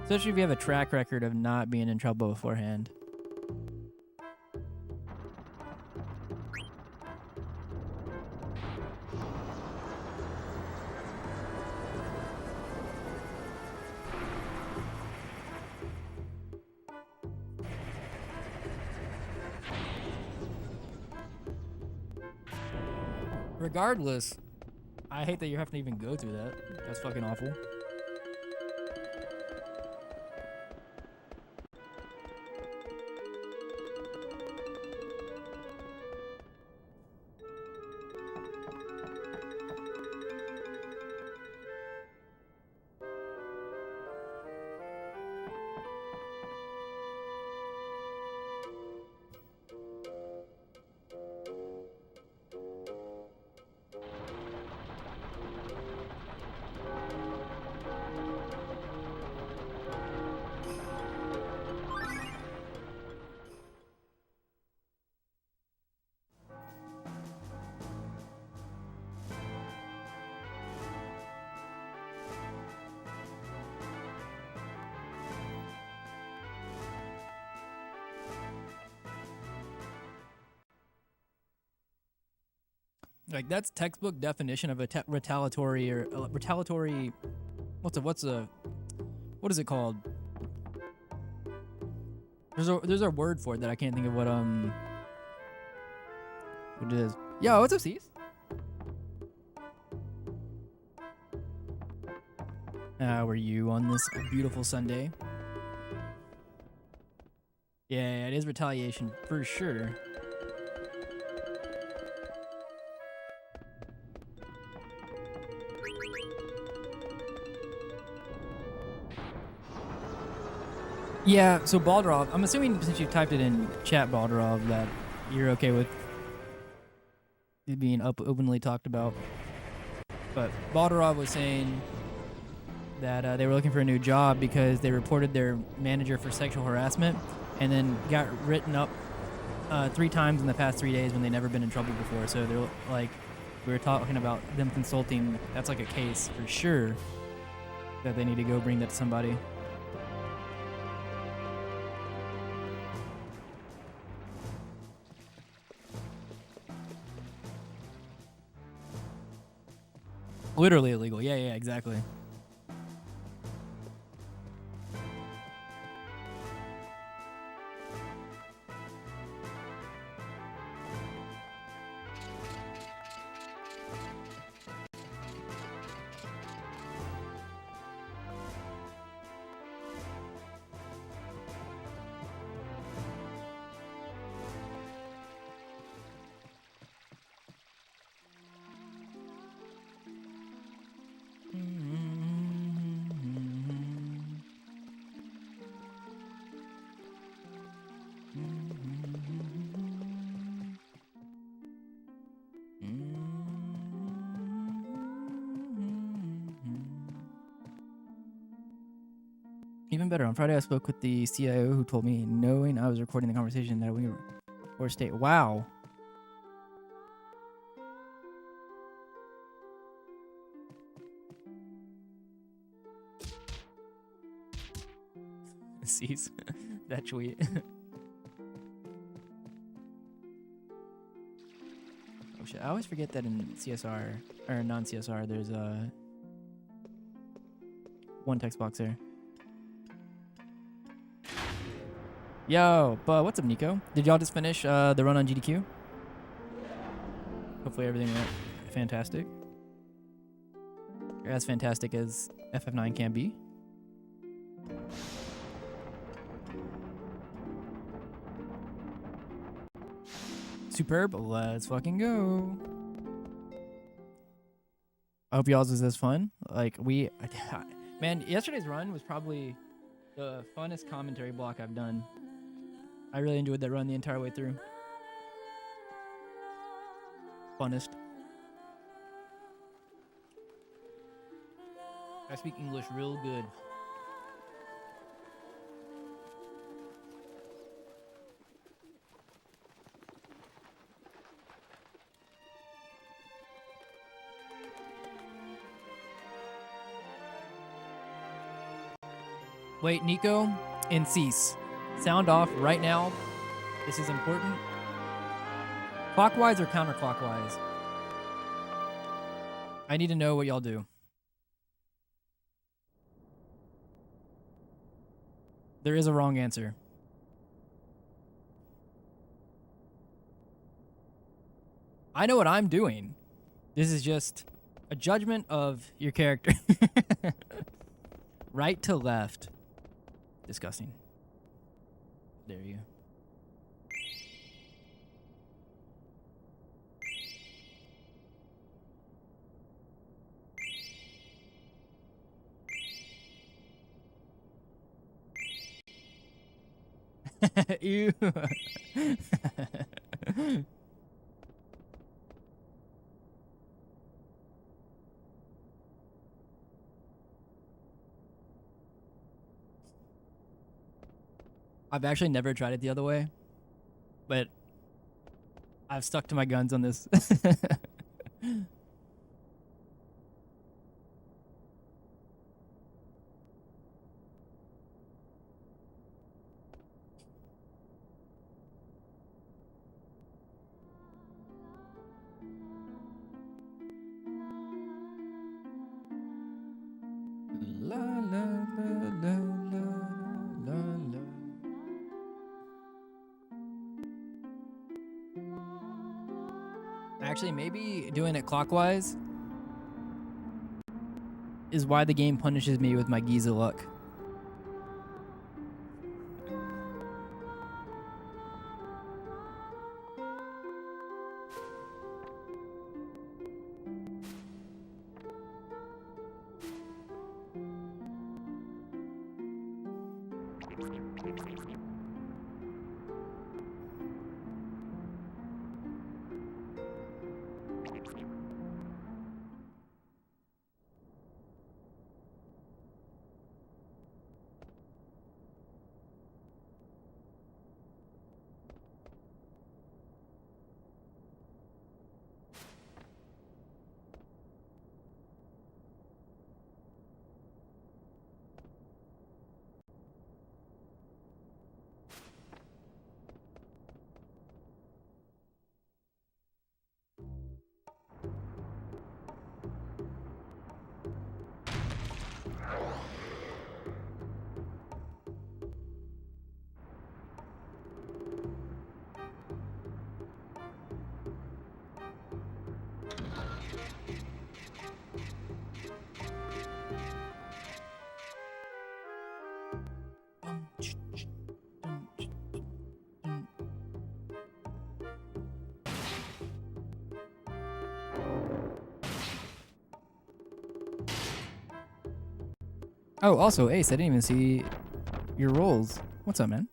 Especially if you have a track record of not being in trouble beforehand. Regardless, I hate that you have to even go through that. That's fucking awful. Like that's textbook definition of a retaliatory or retaliatory. What is it called? There's a word for it that I can't think of what it is. Yo, what's up, C's? How are you on this beautiful Sunday? Yeah, it is retaliation for sure. Yeah, so Baldarov, I'm assuming since you typed it in chat, Baldarov, that you're okay with it being openly talked about. But Baldarov was saying that they were looking for a new job because they reported their manager for sexual harassment and then got written up 3 times in the past 3 days when they'd never been in trouble before. So they're like, we were talking about them consulting. That's like a case for sure that they need to go bring that to somebody. Literally illegal. Yeah, exactly. Even better, on Friday I spoke with the CIO who told me, knowing I was recording the conversation, that we were state. Wow. Sees that tweet. Oh shit, I always forget that in CSR, or non-CSR, there's one text box there. Yo, but what's up, Nico? Did y'all just finish the run on GDQ? Hopefully everything went fantastic. Or as fantastic as FF9 can be. Superb, let's fucking go. I hope y'all's was as fun. Like, man, yesterday's run was probably the funnest commentary block I've done. I really enjoyed that run the entire way through. Funnest. I speak English real good. Wait, Nico and Cease. Sound off right now. This is important. Clockwise or counterclockwise? I need to know what y'all do. There is a wrong answer. I know what I'm doing. This is just a judgment of your character. Right to left. Disgusting. There you go. Ew. I've actually never tried it the other way, but I've stuck to my guns on this. La la la la la la la. Actually, maybe doing it clockwise is why the game punishes me with my Giza luck. Oh, also, Ace, I didn't even see your rolls. What's up, man?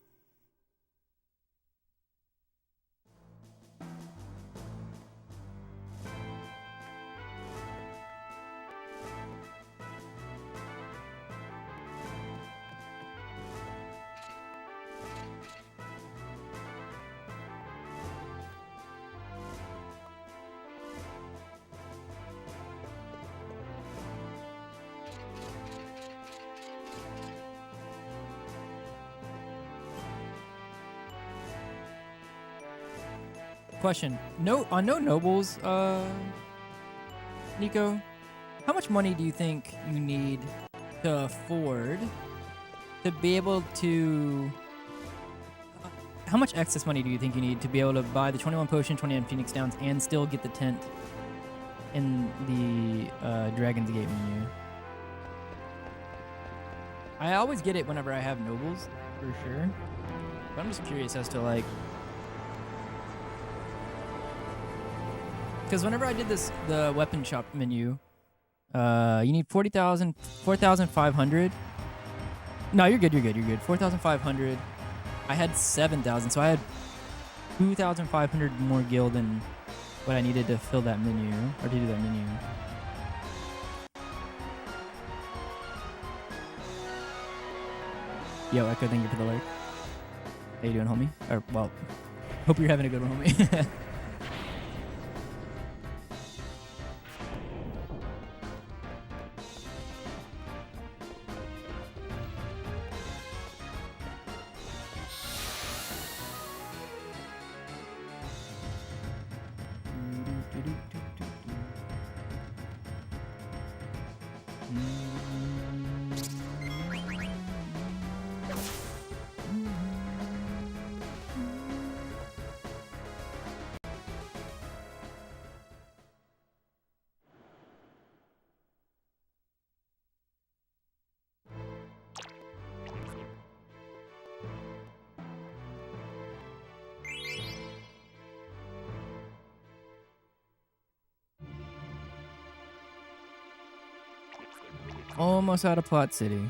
question. On no nobles, Nico, how much money do you think you need to afford to be able to... How much excess money do you think you need to be able to buy the 21 potion, 21 Phoenix Downs, and still get the tent in the Dragon's Gate menu? I always get it whenever I have nobles, for sure. But I'm just curious as to, like... Because whenever I did the weapon shop menu, you need 4,500. No, you're good. 4,500. I had 7,000, so I had 2,500 more gil than what I needed to fill that menu, or to do that menu. Yo, Echo, thank you for the alert. How you doing, homie? Or, well, hope you're having a good one, homie. Almost out of Plot City.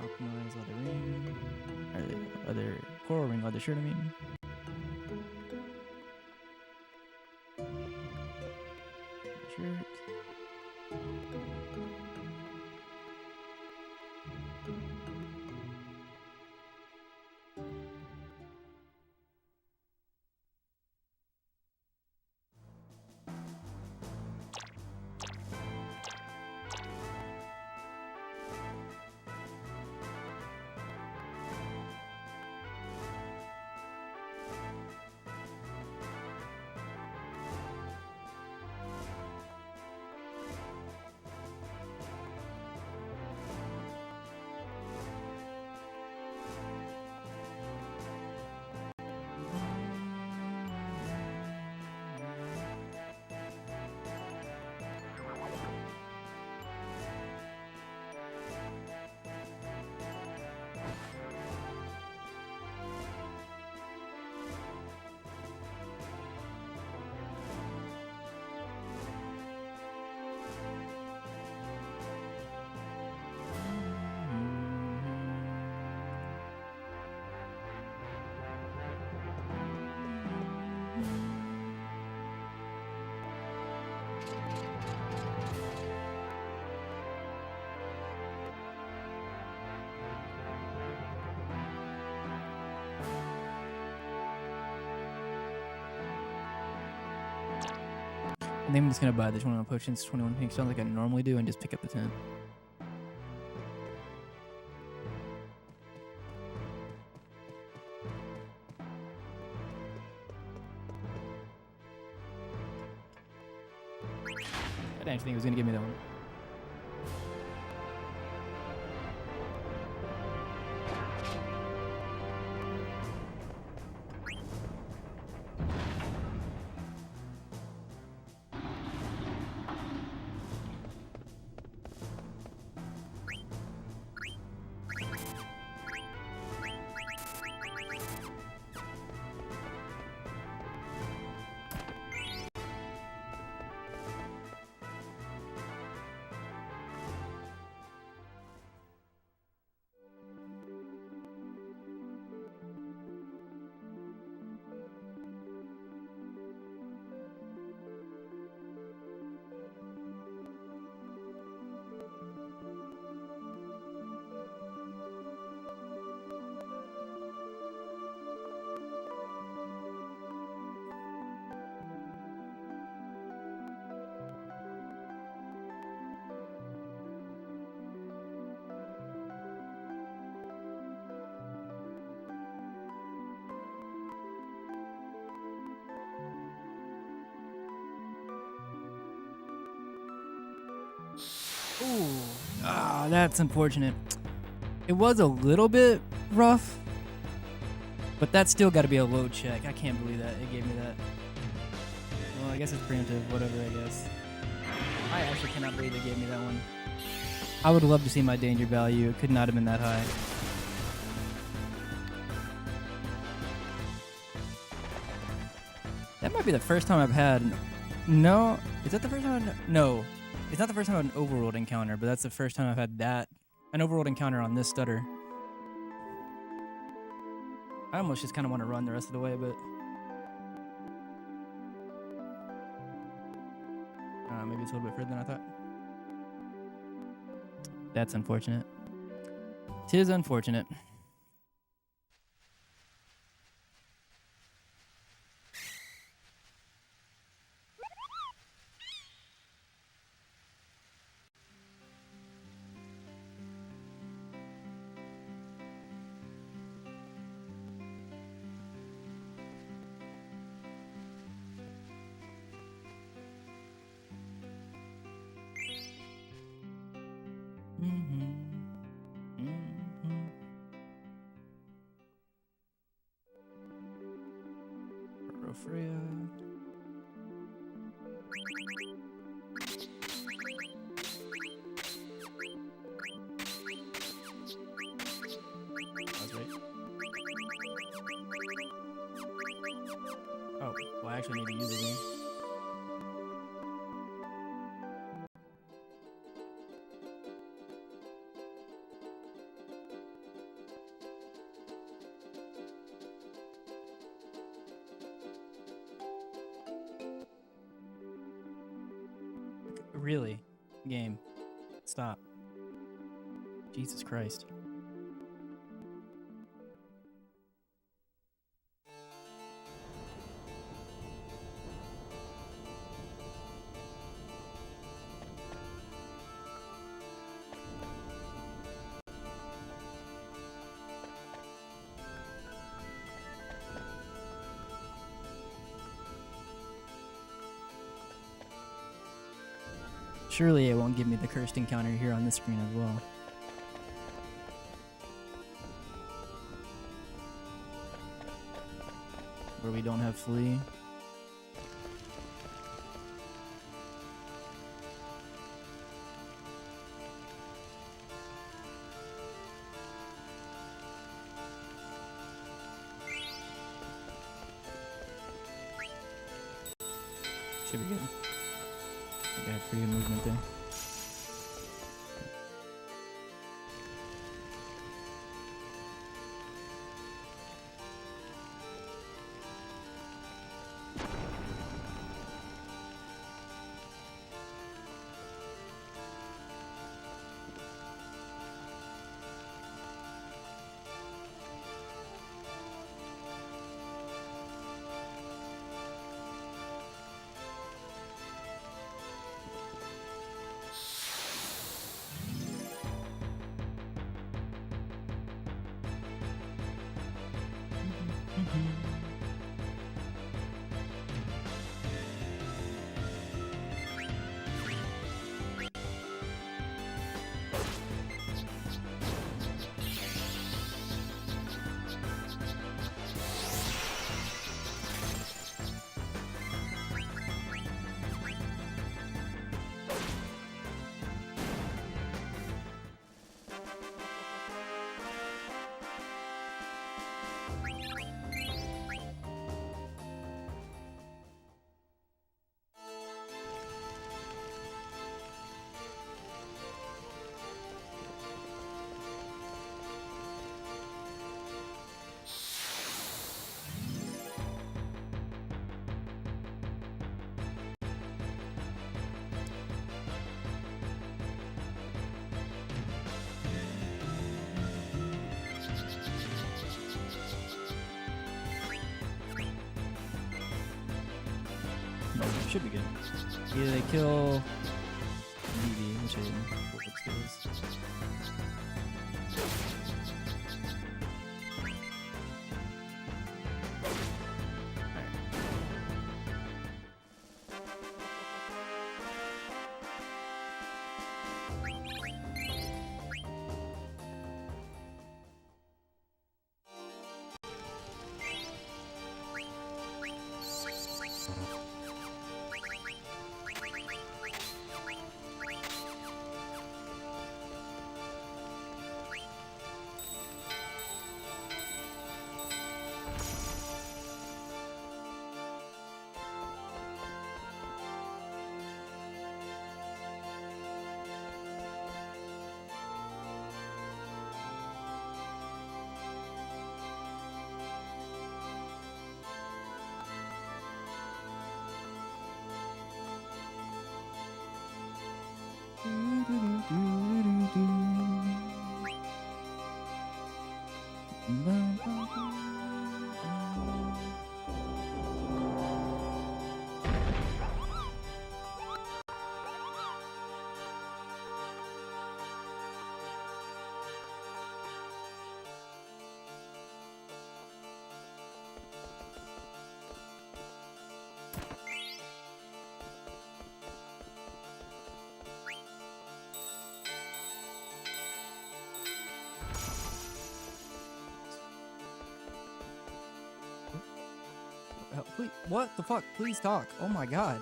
Optimize other ring. Or other coral ring, other shirt, I mean. Shirt. I think I'm just gonna buy the 21 potions, 21 pink stones like I normally do, and just pick up the 10. I didn't think he was gonna give me that one. Ooh. Ah, that's unfortunate. It was a little bit rough, but that's still got to be a low check. I can't believe that it gave me that. Well, I guess it's preemptive, whatever, I guess. I actually cannot believe they gave me that one. I would love to see my danger value. It could not have been that high. That might be the first time I've had... No. Is that the first time? No. It's not the first time I've had an overworld encounter, but that's the first time I've had that. An overworld encounter on this stutter. I almost just kind of want to run the rest of the way, but... maybe it's a little bit further than I thought. That's unfortunate. 'Tis unfortunate. Freya. That's right. Oh, well, I actually need to use it again. Really? Game. Stop. Jesus Christ. Surely it won't give me the cursed encounter here on this screen as well. Where we don't have flee. Should be good. I think I have pretty good movement there. Should be good. Either they kill BB, which I didn't know what skills. Please, what the fuck? Please talk. Oh my god.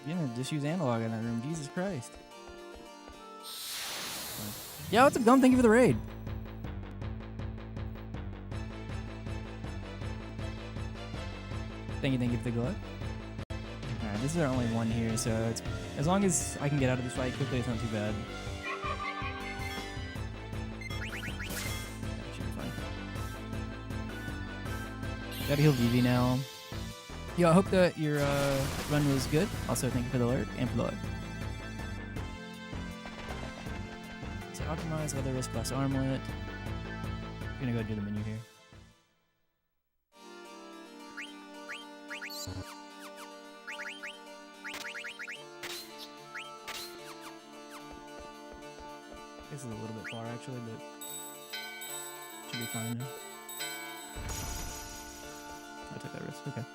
Yeah, just use analog in that room. Jesus Christ. Yeah, what's up, Gum? Thank you for the raid. Thank you for the glove. Alright, this is our only one here, so it's as long as I can get out of this fight quickly, it's not too bad. That should be fine. Gotta heal Vivi now. Yo, I hope that your run was good. Also, thank you for the alert and for the alert. So optimize other wrist plus armlet. I'm gonna go do the menu here. This is a little bit far actually, but should be fine now. I took that risk. Okay.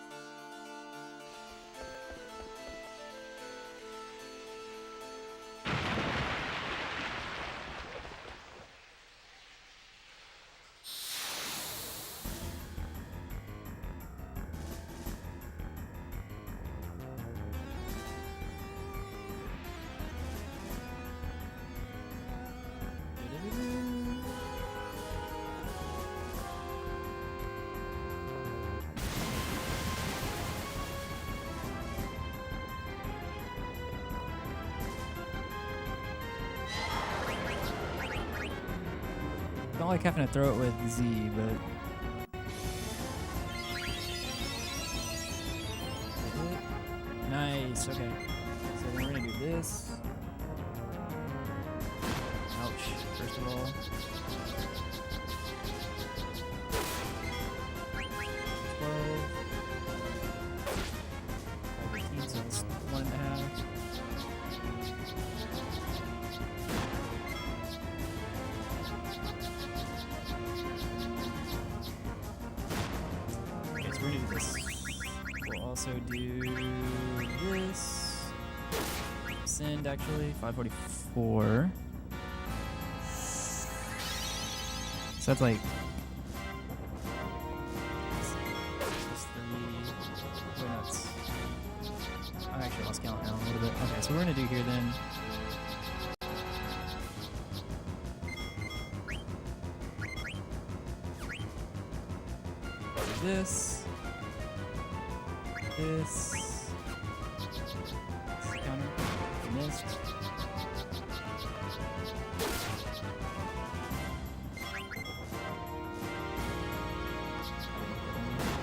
Don't like having to throw it with Z, but nice. Okay, so then we're gonna do this. Ouch! First of all, 12. 15, so it's 1.5. We're gonna do this. We'll also do this. Send actually 544. So that's like wait, no, I actually lost count now a little bit. Okay, so we're gonna do here then. This. This counter, missed.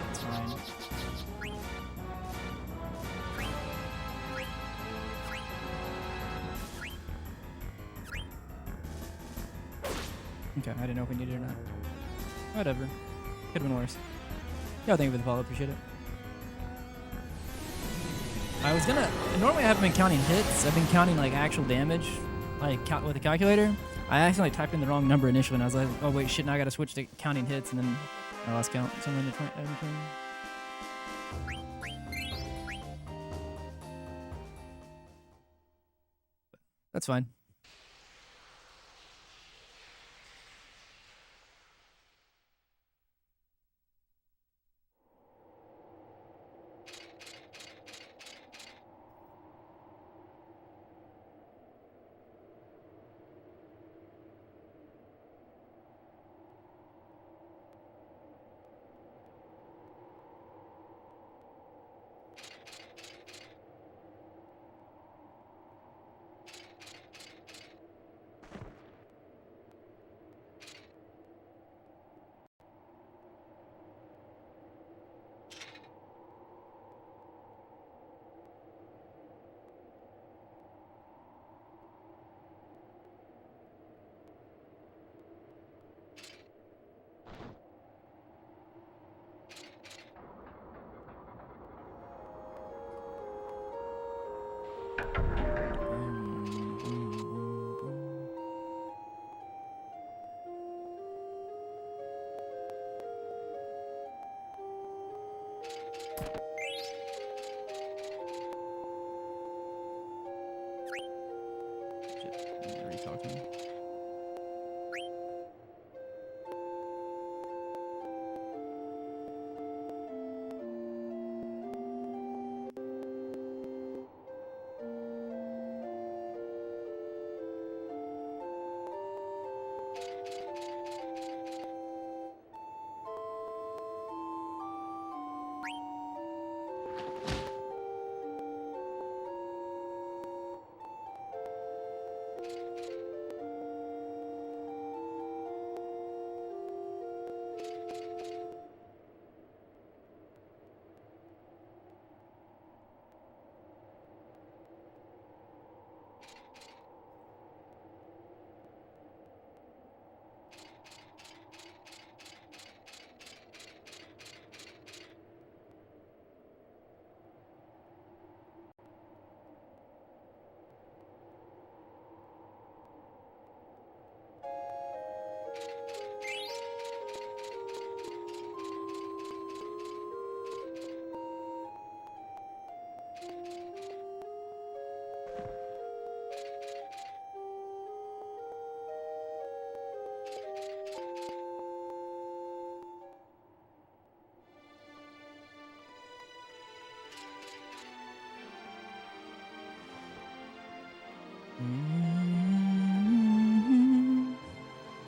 That's fine. Okay, I didn't know if we needed it or not. Whatever. Could have been worse. Yo, thank you for the follow, appreciate it. I was gonna, normally I haven't been counting hits, I've been counting like actual damage, like with a calculator. I accidentally typed in the wrong number initially and I was like, oh wait, shit, now I gotta switch to counting hits, and then I lost count somewhere in between. That's fine.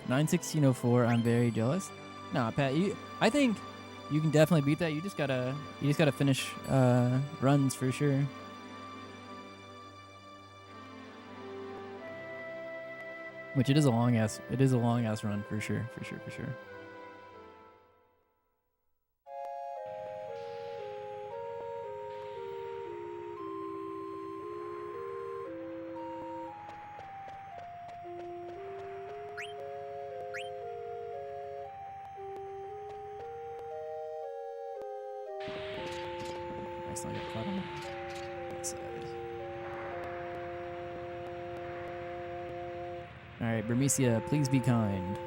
9:16:04. I'm very jealous. Nah, Pat, I think you can definitely beat that. You just gotta finish runs for sure. Which it is a long ass run for sure. Nice, I got caught on that side. All right, Bermesia, please be kind.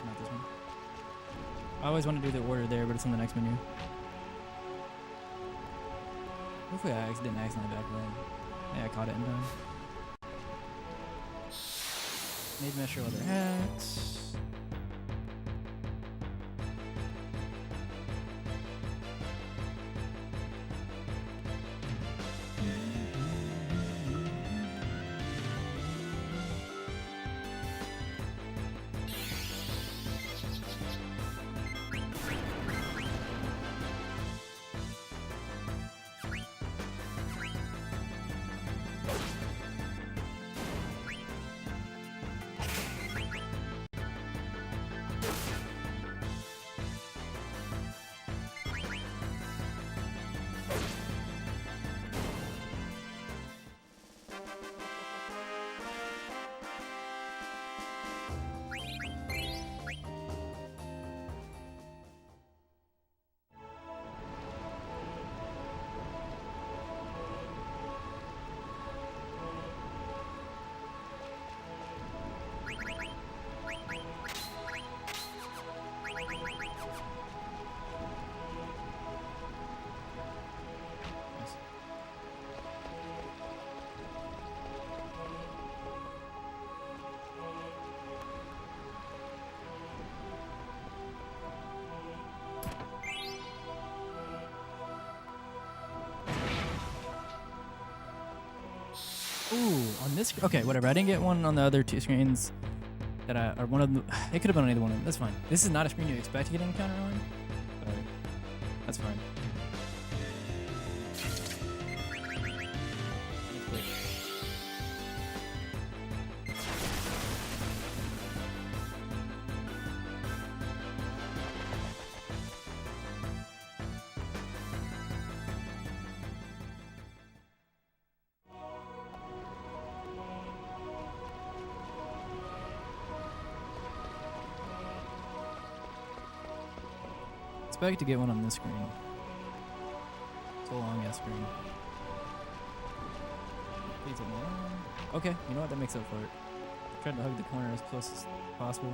Not this one. I always want to do the order there, but it's on the next menu. Hopefully I didn't accidentally back away. Yeah, I caught it in time. Made measure other hats. Ooh, on this, okay, whatever. I didn't get one on the other two screens that or one of them. It could have been on either one of them. That's fine. This is not a screen you expect to get an encounter on, but that's fine. expect to get one on this screen. It's a long ass screen. Please hit more. Okay, you know what? That makes up for it. Tried to hug the corner as close as possible.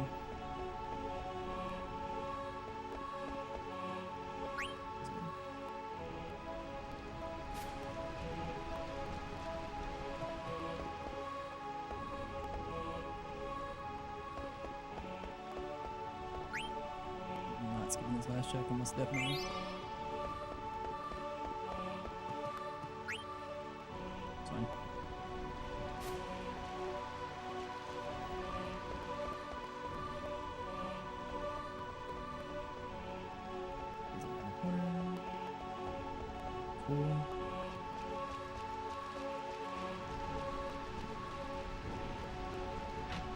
I'm not skipping this last check, almost definitely. It's fine. Cool.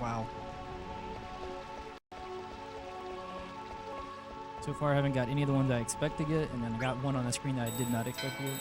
Wow. So far I haven't got any of the ones I expect to get, and then I got one on the screen that I did not expect to get.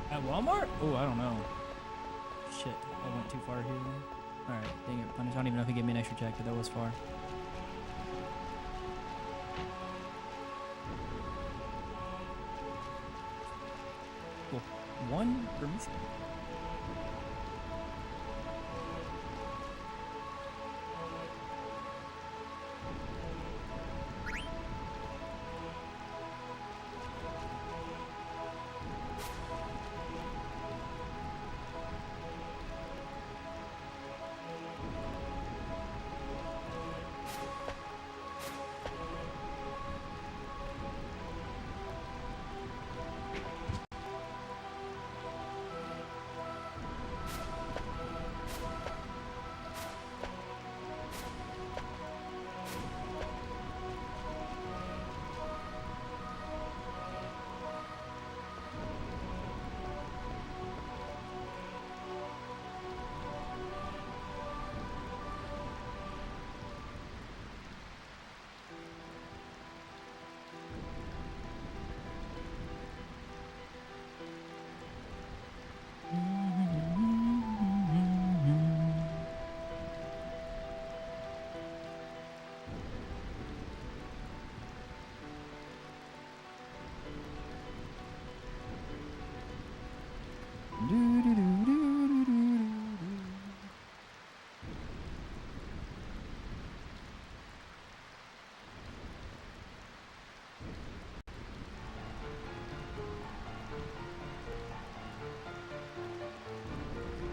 At Walmart? Oh, I don't know. Shit, I went too far here. Alright, dang it, punish. I don't even know if he gave me an extra check, but that was far. Cool. One for me.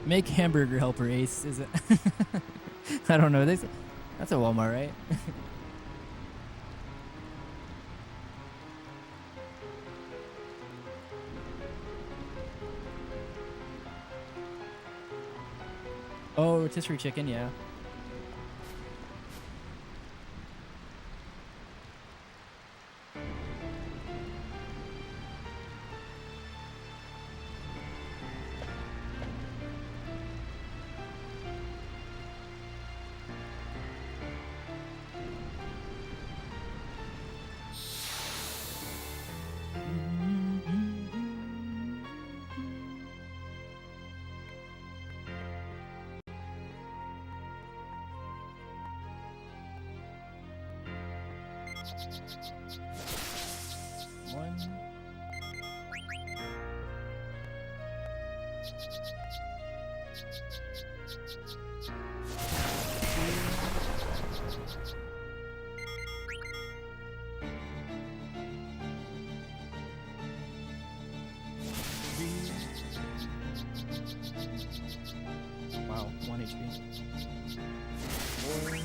Make hamburger helper, Ace. Is it? I don't know. That's a Walmart, right? Oh, rotisserie chicken, yeah. One. Wow, 1 HP. 4.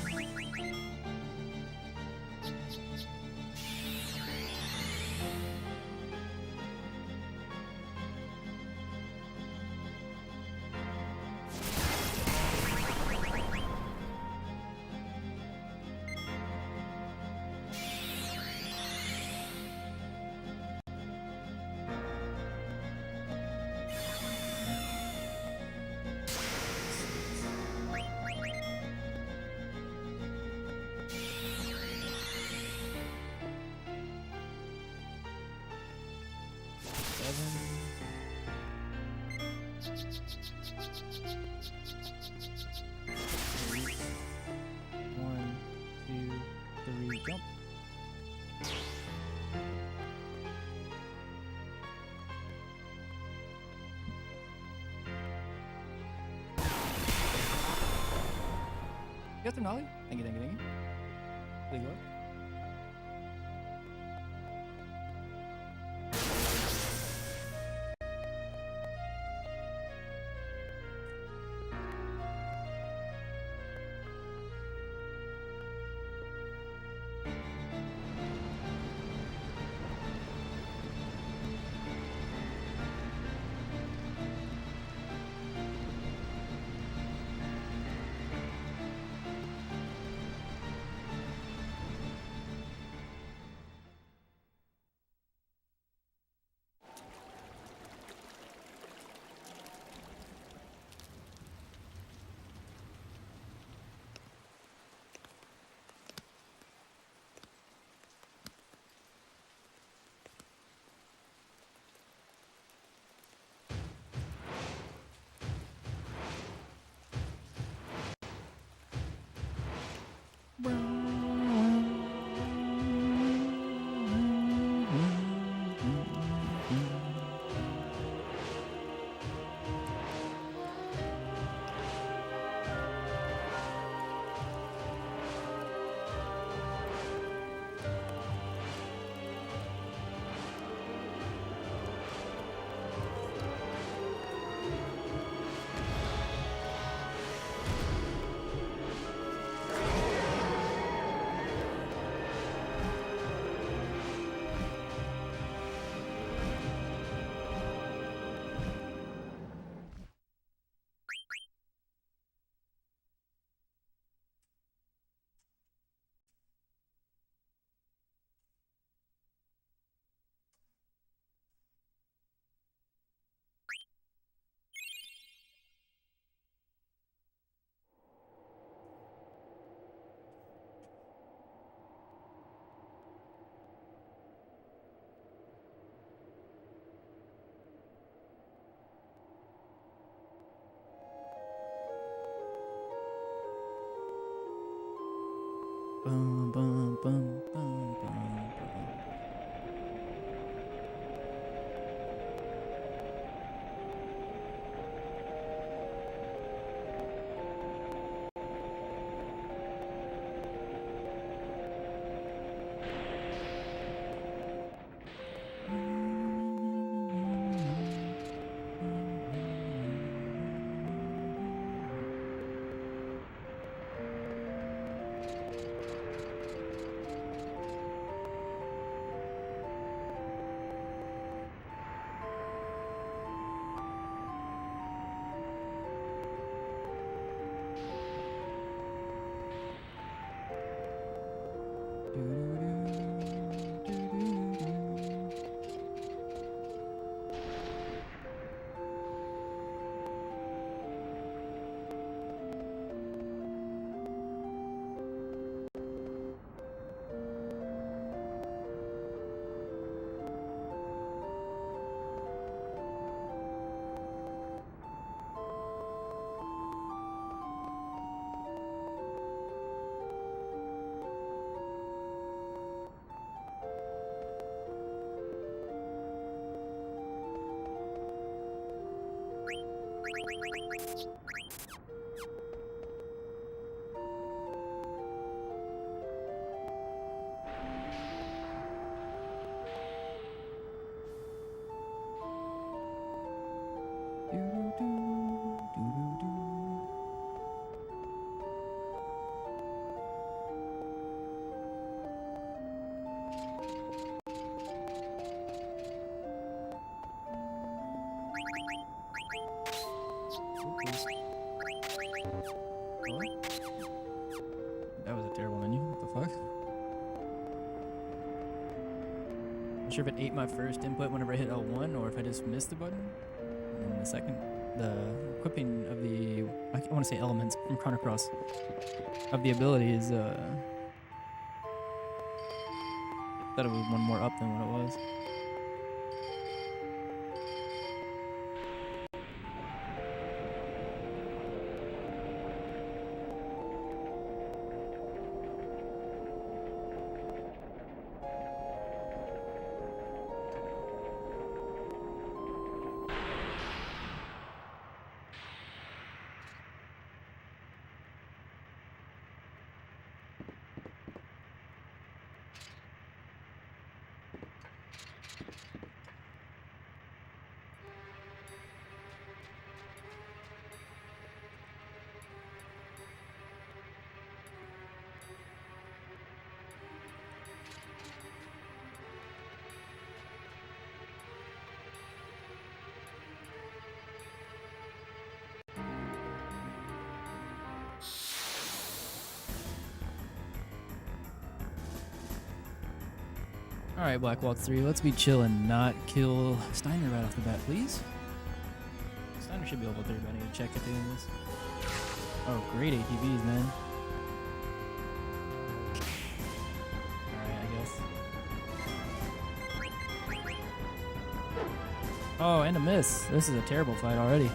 One, two, three, jump. You got the nollie? Thank you, thank you, thank you. Please work. Boom, boom, boom, boom, boom, boom. That was a terrible menu. What the fuck? Not sure if it ate my first input whenever I hit L1 or if I just missed the button. And then the second, the equipping of the, I want to say elements from Chrono Cross of the ability is, thought it was one more up than what it was. All right, Black Waltz 3, let's be chill and not kill Steiner right off the bat, please. Steiner should be level 3, but I need to check at the end of this. Oh, great ATVs, man. Alright, I guess. Oh, and a miss. This is a terrible fight already.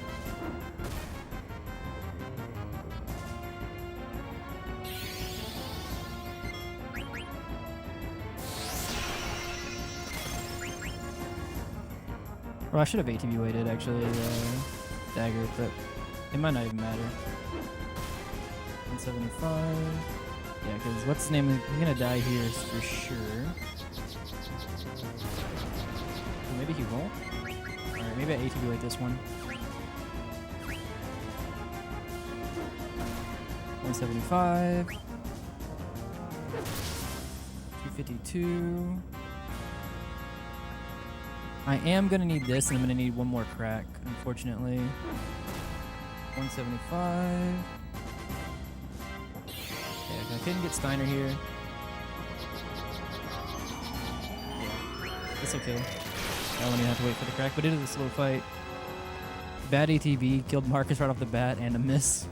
Well, I should have ATV weighted actually, dagger, but it might not even matter. 175. Yeah, because what's his name? He's gonna die here for sure. Or maybe he won't. Alright, maybe I ATV weight this one. 175. 252. I am gonna need this, and I'm gonna need one more crack, unfortunately. 175. Okay, I couldn't get Steiner here. Yeah, this will kill. I won't even have to wait for the crack, but it is a slow fight. Bad ATV killed Marcus right off the bat, and a miss.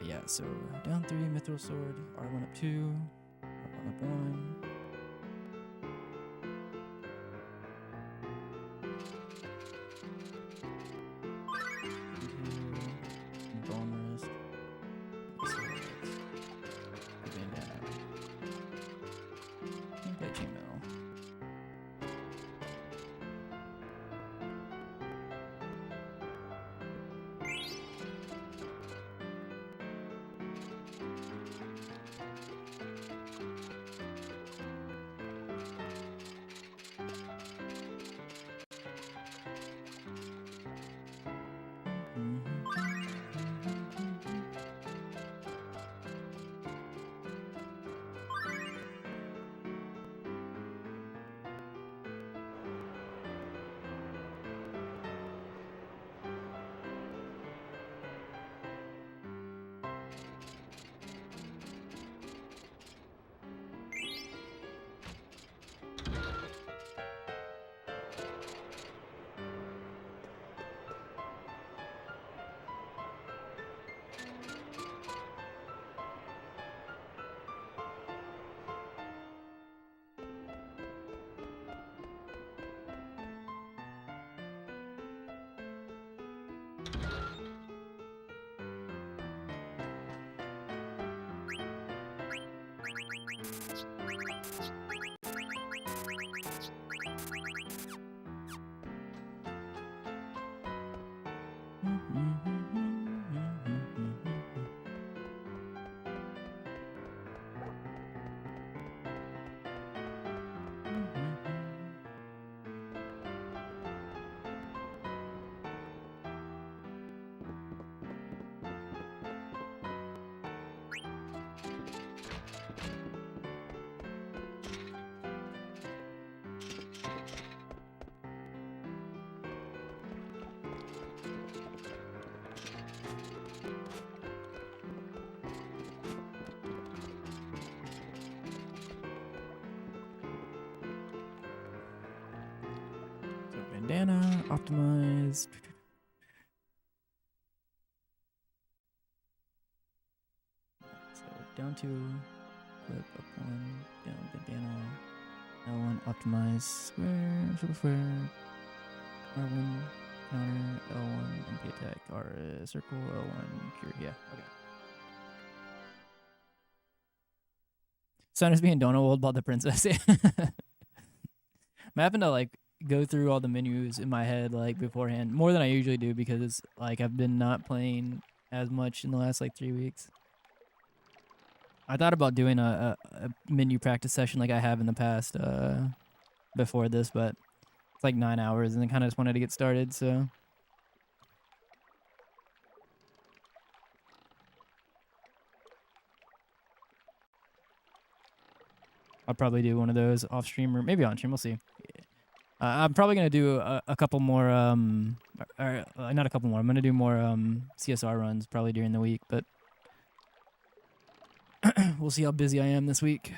Yeah, so down 3, mithril sword, R1 up 2, R1 up 1. Bone wrist. Bandana. And play chainmail. Bandana, optimize. So down 2, clip, up 1, down bandana, L1, optimize, square, super square, R1, counter, L1, MP attack, R, circle, L1, cure, yeah, okay. Son is being Donald World about the princess. I'm having to like go through all the menus in my head like beforehand more than I usually do because like I've been not playing as much in the last like 3 weeks. I thought about doing a menu practice session like I have in the past before this, but it's like 9 hours and I kind of just wanted to get started, so. I'll probably do one of those off stream or maybe on stream, we'll see. I'm probably going to do a couple more, not a couple more, I'm going to do more CSR runs probably during the week, but we'll see how busy I am this week.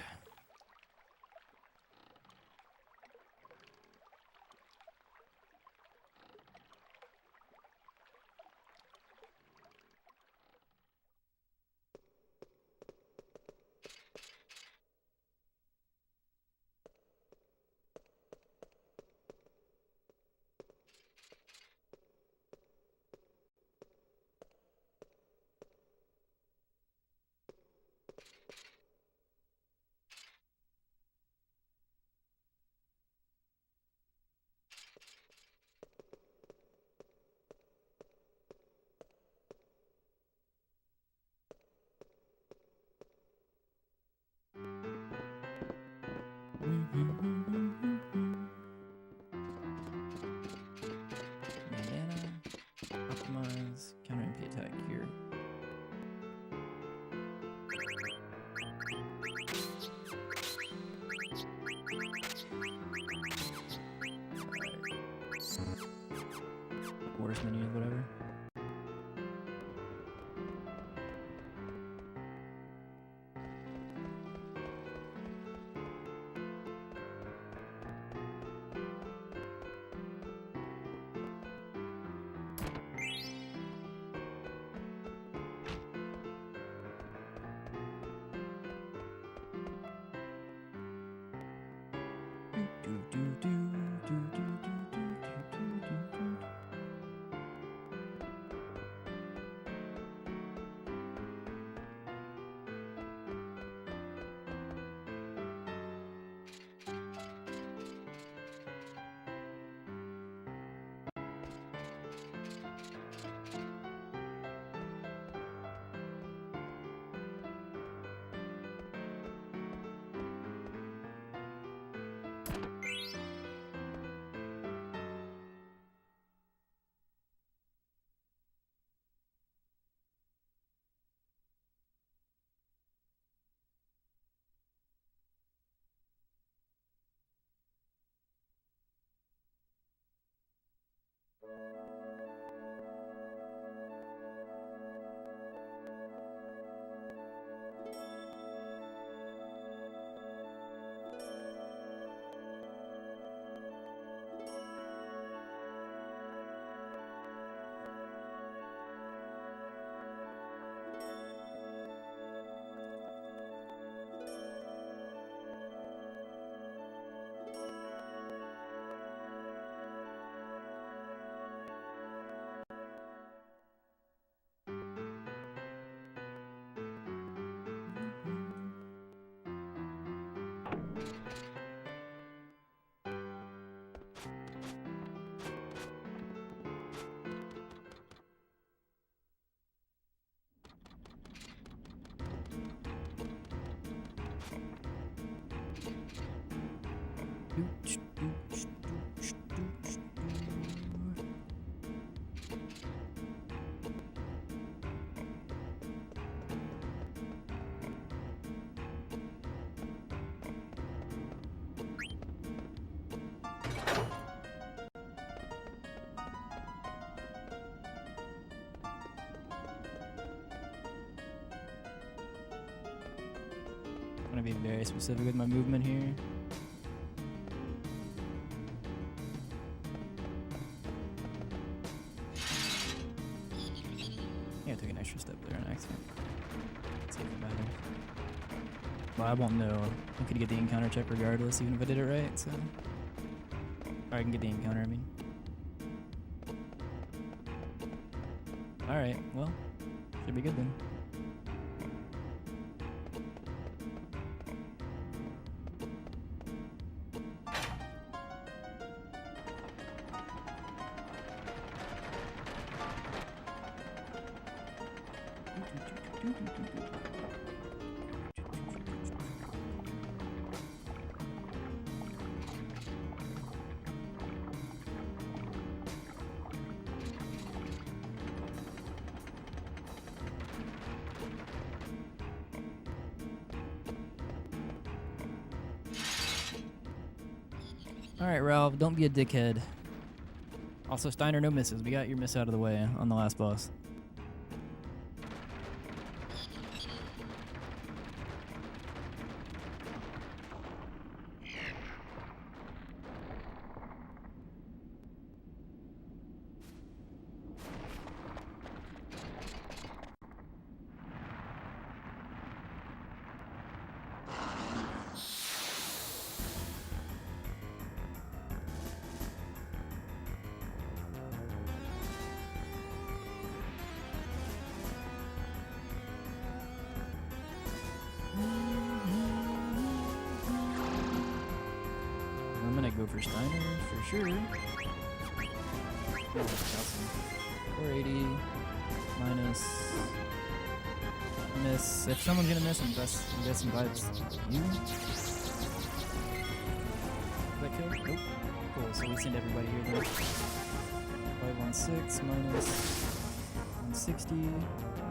force menus, whatever. I'm gonna be very specific with my movement here. Yeah, I took an extra step there on accident. Let's see if it matters. Well, I won't know. I could get the encounter check regardless, even if I did it right, so. Or I can get the encounter, I mean. Alright, well, should be good then. Alright, Ralph, don't be a dickhead. Also, Steiner, no misses. We got your miss out of the way on the last boss. Go for Steiner for sure. Oh, awesome. 480 minus miss. If someone's gonna miss, I'm guessing vibes. You? Did that kill? Nope. Cool. So we send everybody here then. 516 minus 160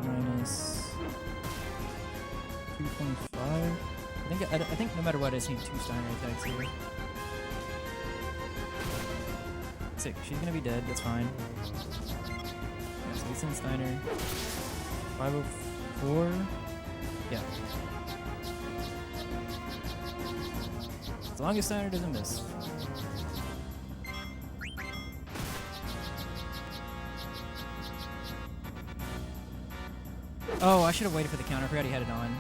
minus 225. I think no matter what, I just need 2 Steiner attacks here. Sick. She's gonna be dead. That's fine. Yeah, so it's in Steiner. 504. Yeah. As long as Steiner doesn't miss. Oh, I should have waited for the counter. I forgot he had it on.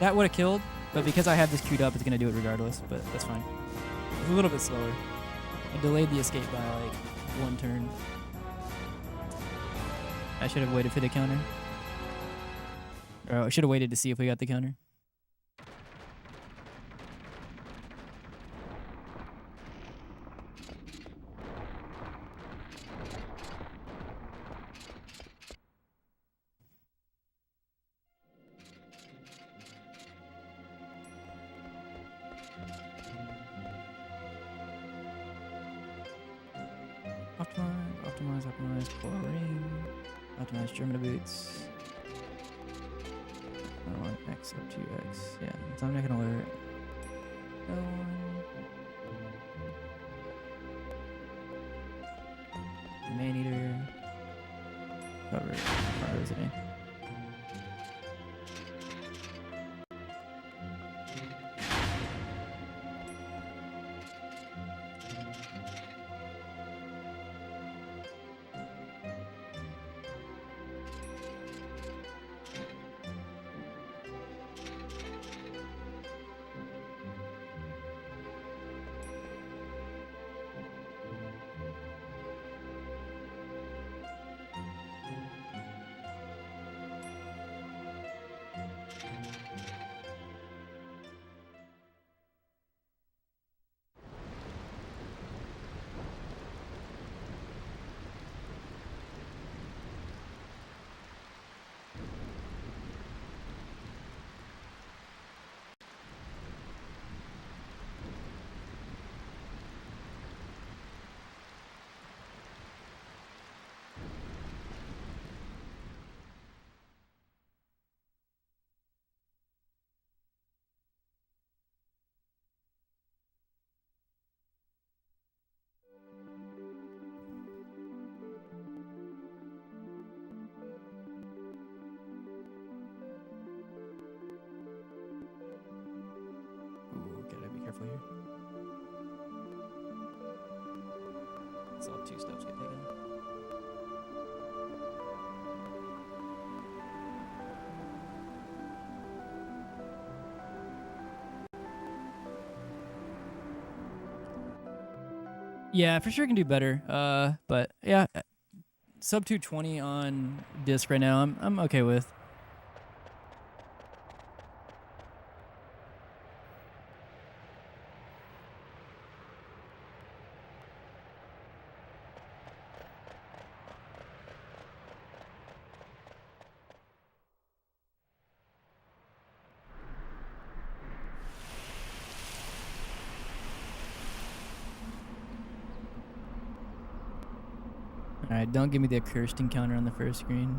That would have killed, but because I have this queued up, it's going to do it regardless, but that's fine. It's a little bit slower. I delayed the escape by like 1 turn. I should have waited for the counter. Or I should have waited to see if we got the counter. Optimize, pull a ring, optimize German boots. I want X up to X. Yeah, so I'm not gonna alert. Man eater. Cover it. Fire visiting. Careful here. So 2 steps get taken. Yeah, for sure can do better. But yeah, sub 220 on disc right now. I'm okay with. Alright, don't give me the accursed encounter on the first screen.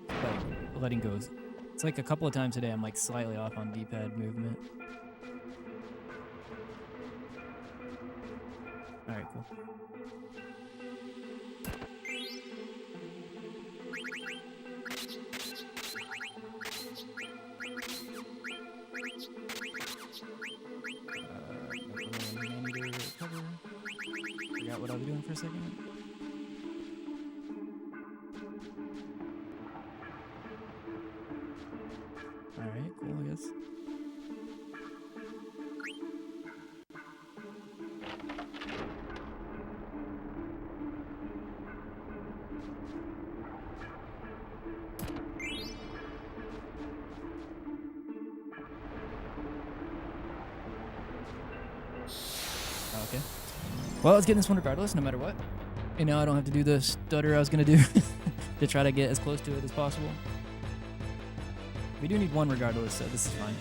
Like, letting go. It's like a couple of times today I'm like slightly off on D-pad movement. Alright, cool. Forgot what I was doing for a second. Alright, cool, I guess. Okay. Well, let's get this one regardless, no matter what. And now I don't have to do the stutter I was going to do to try to get as close to it as possible. We do need 1 regardless, so this is fine.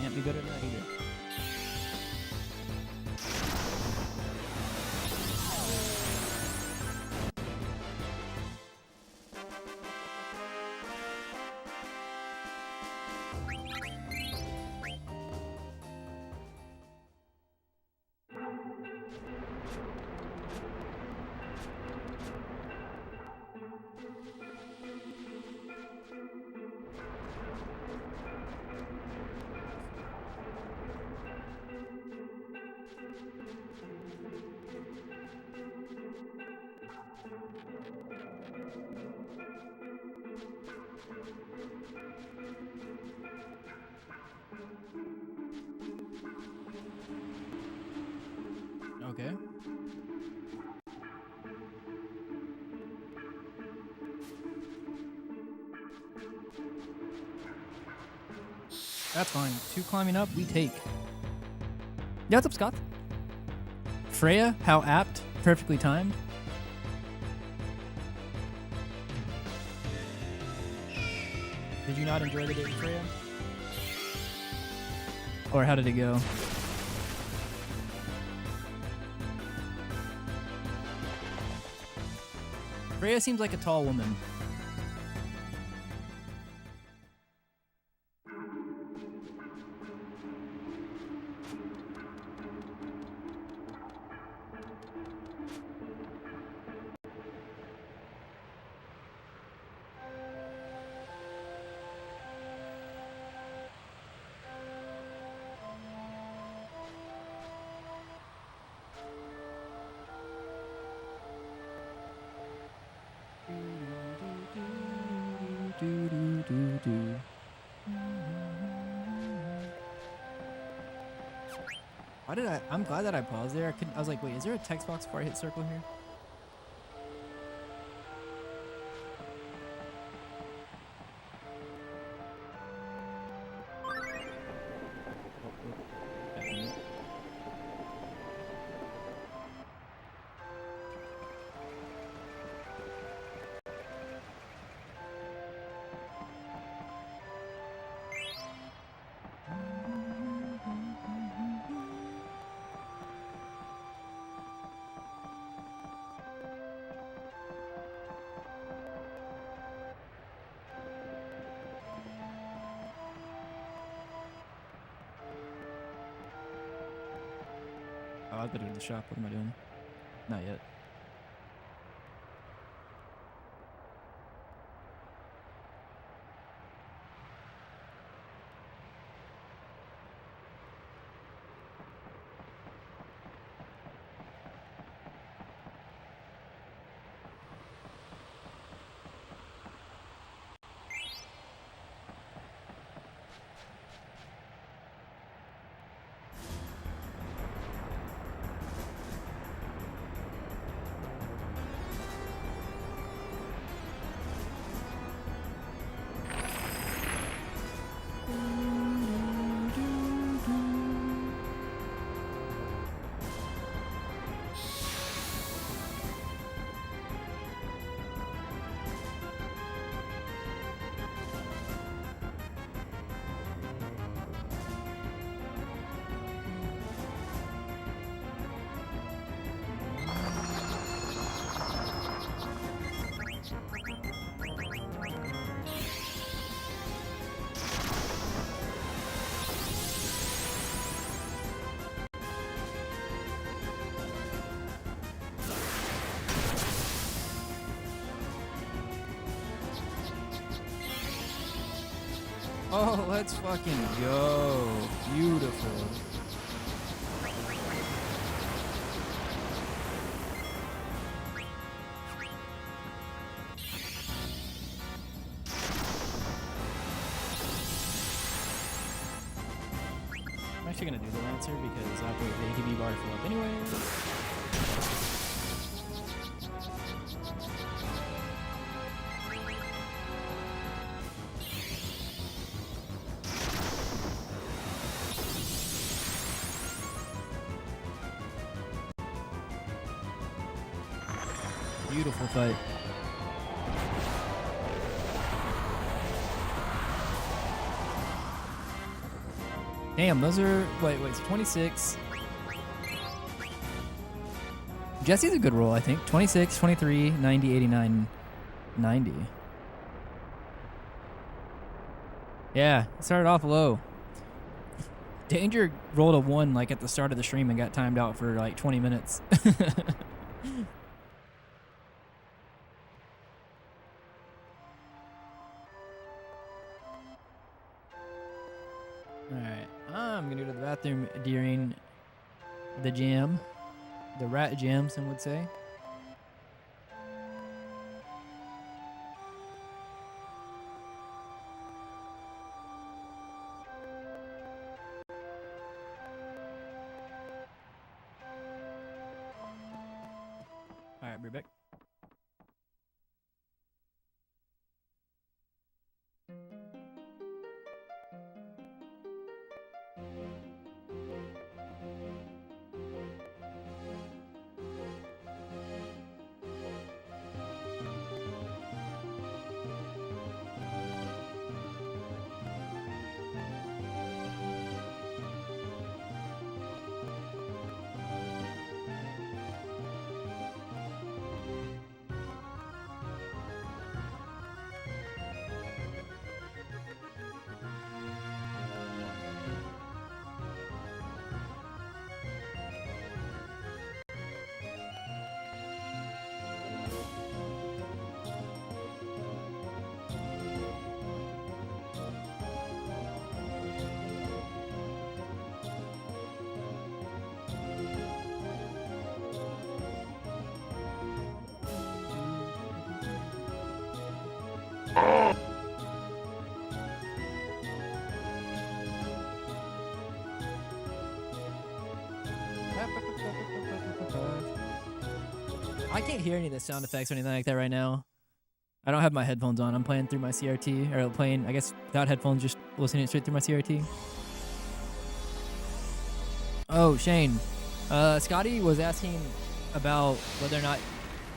Can't be better than that either. Okay. That's fine. 2 climbing up, we take. Yeah, what's up, Scott? Freya, how apt. Perfectly timed. Did you not enjoy the day with Freya? Or how did it go? Freya seems like a tall woman. Why did I'm glad that I paused there. I was like, wait, is there a text box before I hit circle here? Oh, I've been in the shop. What am I doing? Not yet. Oh, let's fucking go. Beautiful. I'm actually gonna do the Lancer because I have to wait for the ATB bar to fill up anyway. Beautiful fight. Damn, those are... Wait, so 26. Jesse's a good roll, I think. 26, 23, 90, 89, 90. Yeah, it started off low. Danger rolled a 1 like at the start of the stream and got timed out for like 20 minutes. I'm gonna go to the bathroom during the jam. The rat jam, some would say. All right, be back. I can't hear any of the sound effects or anything like that right now. I don't have my headphones on. I'm playing through my CRT, or playing, I guess, without headphones, just listening straight through my CRT. Oh, Shane. Scotty was asking about whether or not,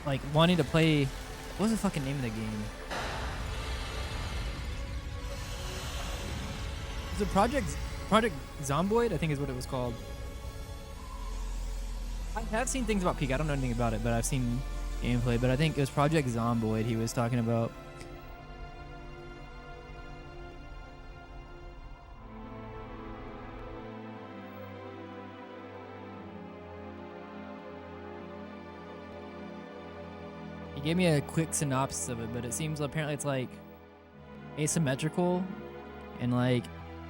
like, wanting to play... What was the fucking name of the game? Was it Project Zomboid? I think is what it was called. I have seen things about Peak. I don't know anything about it, but I've seen gameplay. But I think it was Project Zomboid he was talking about. He gave me a quick synopsis of it, but it seems apparently it's like asymmetrical, and like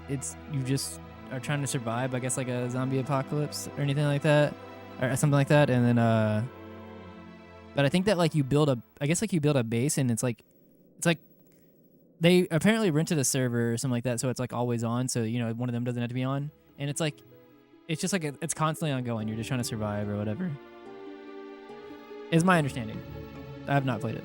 you just are trying to survive, I guess, like a zombie apocalypse or anything like that, or something like that. And then but I think that like you build a base, and it's like they apparently rented a server or something like that, so it's like always on, so you know one of them doesn't have to be on, and it's just like it's constantly ongoing. You're just trying to survive or whatever, is my understanding. I have not played it.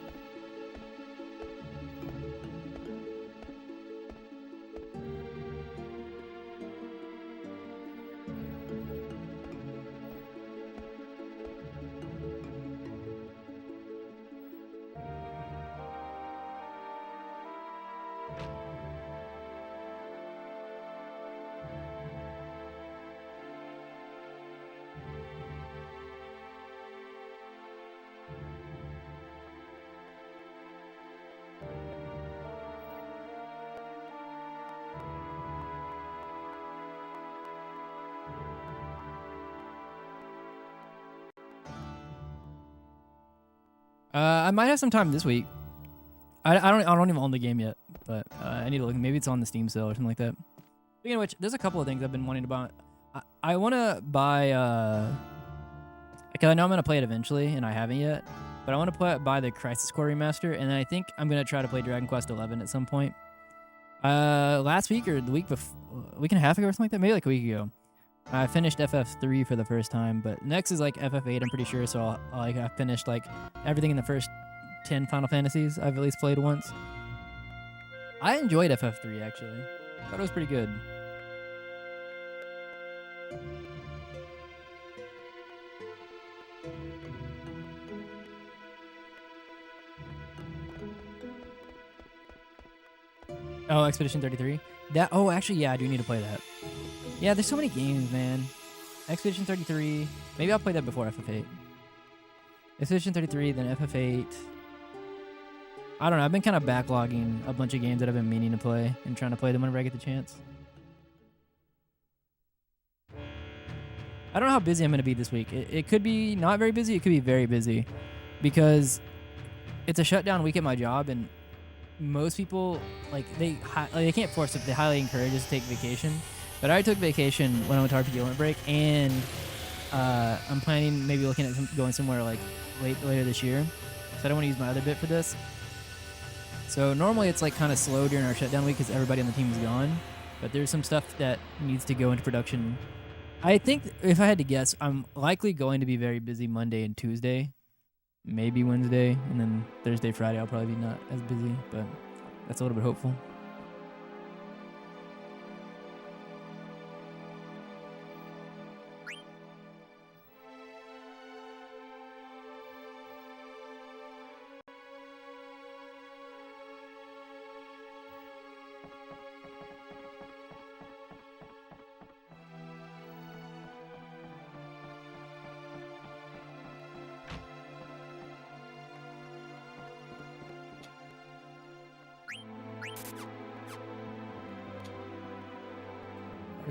I might have some time this week. I don't even own the game yet, but I need to look. Maybe it's on the Steam sale or something like that. Speaking of which, there's a couple of things I've been wanting to buy. I want to buy because I know I'm gonna play it eventually, and I haven't yet. But I want to buy the Crisis Core remaster, and then I think I'm gonna try to play Dragon Quest XI at some point. Last week or the week before, a week and a half ago or something like that, maybe like a week ago. I finished FF3 for the first time, but next is like FF8, I'm pretty sure, so I finished like everything in the first 10 Final Fantasies I've at least played once. I enjoyed FF3, actually. I thought it was pretty good. Oh, Expedition 33? Actually, yeah, I do need to play that. Yeah, there's so many games, man. Expedition 33. Maybe I'll play that before FF8. Expedition 33, then FF8. I don't know. I've been kind of backlogging a bunch of games that I've been meaning to play and trying to play them whenever I get the chance. I don't know how busy I'm going to be this week. It could be not very busy. It could be very busy because it's a shutdown week at my job, and most people, like, they can't force it. They highly encourage us to take vacation. But I took vacation when I went to RPG Limit Break, and I'm planning maybe looking at going somewhere like later this year. So I don't want to use my other bit for this. So normally it's like kind of slow during our shutdown week because everybody on the team is gone. But there's some stuff that needs to go into production. I think if I had to guess, I'm likely going to be very busy Monday and Tuesday, maybe Wednesday, and then Thursday, Friday I'll probably be not as busy, but that's a little bit hopeful.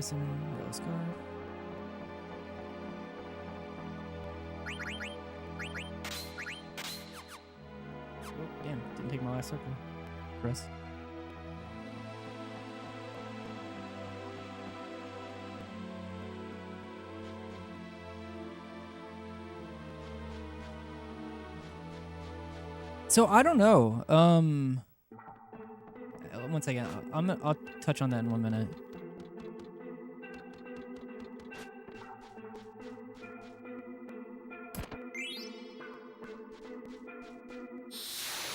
Artisan, yellow scarf. Oh, damn, didn't take my last circle. Press. So I don't know. One second. I'll touch on that in 1 minute.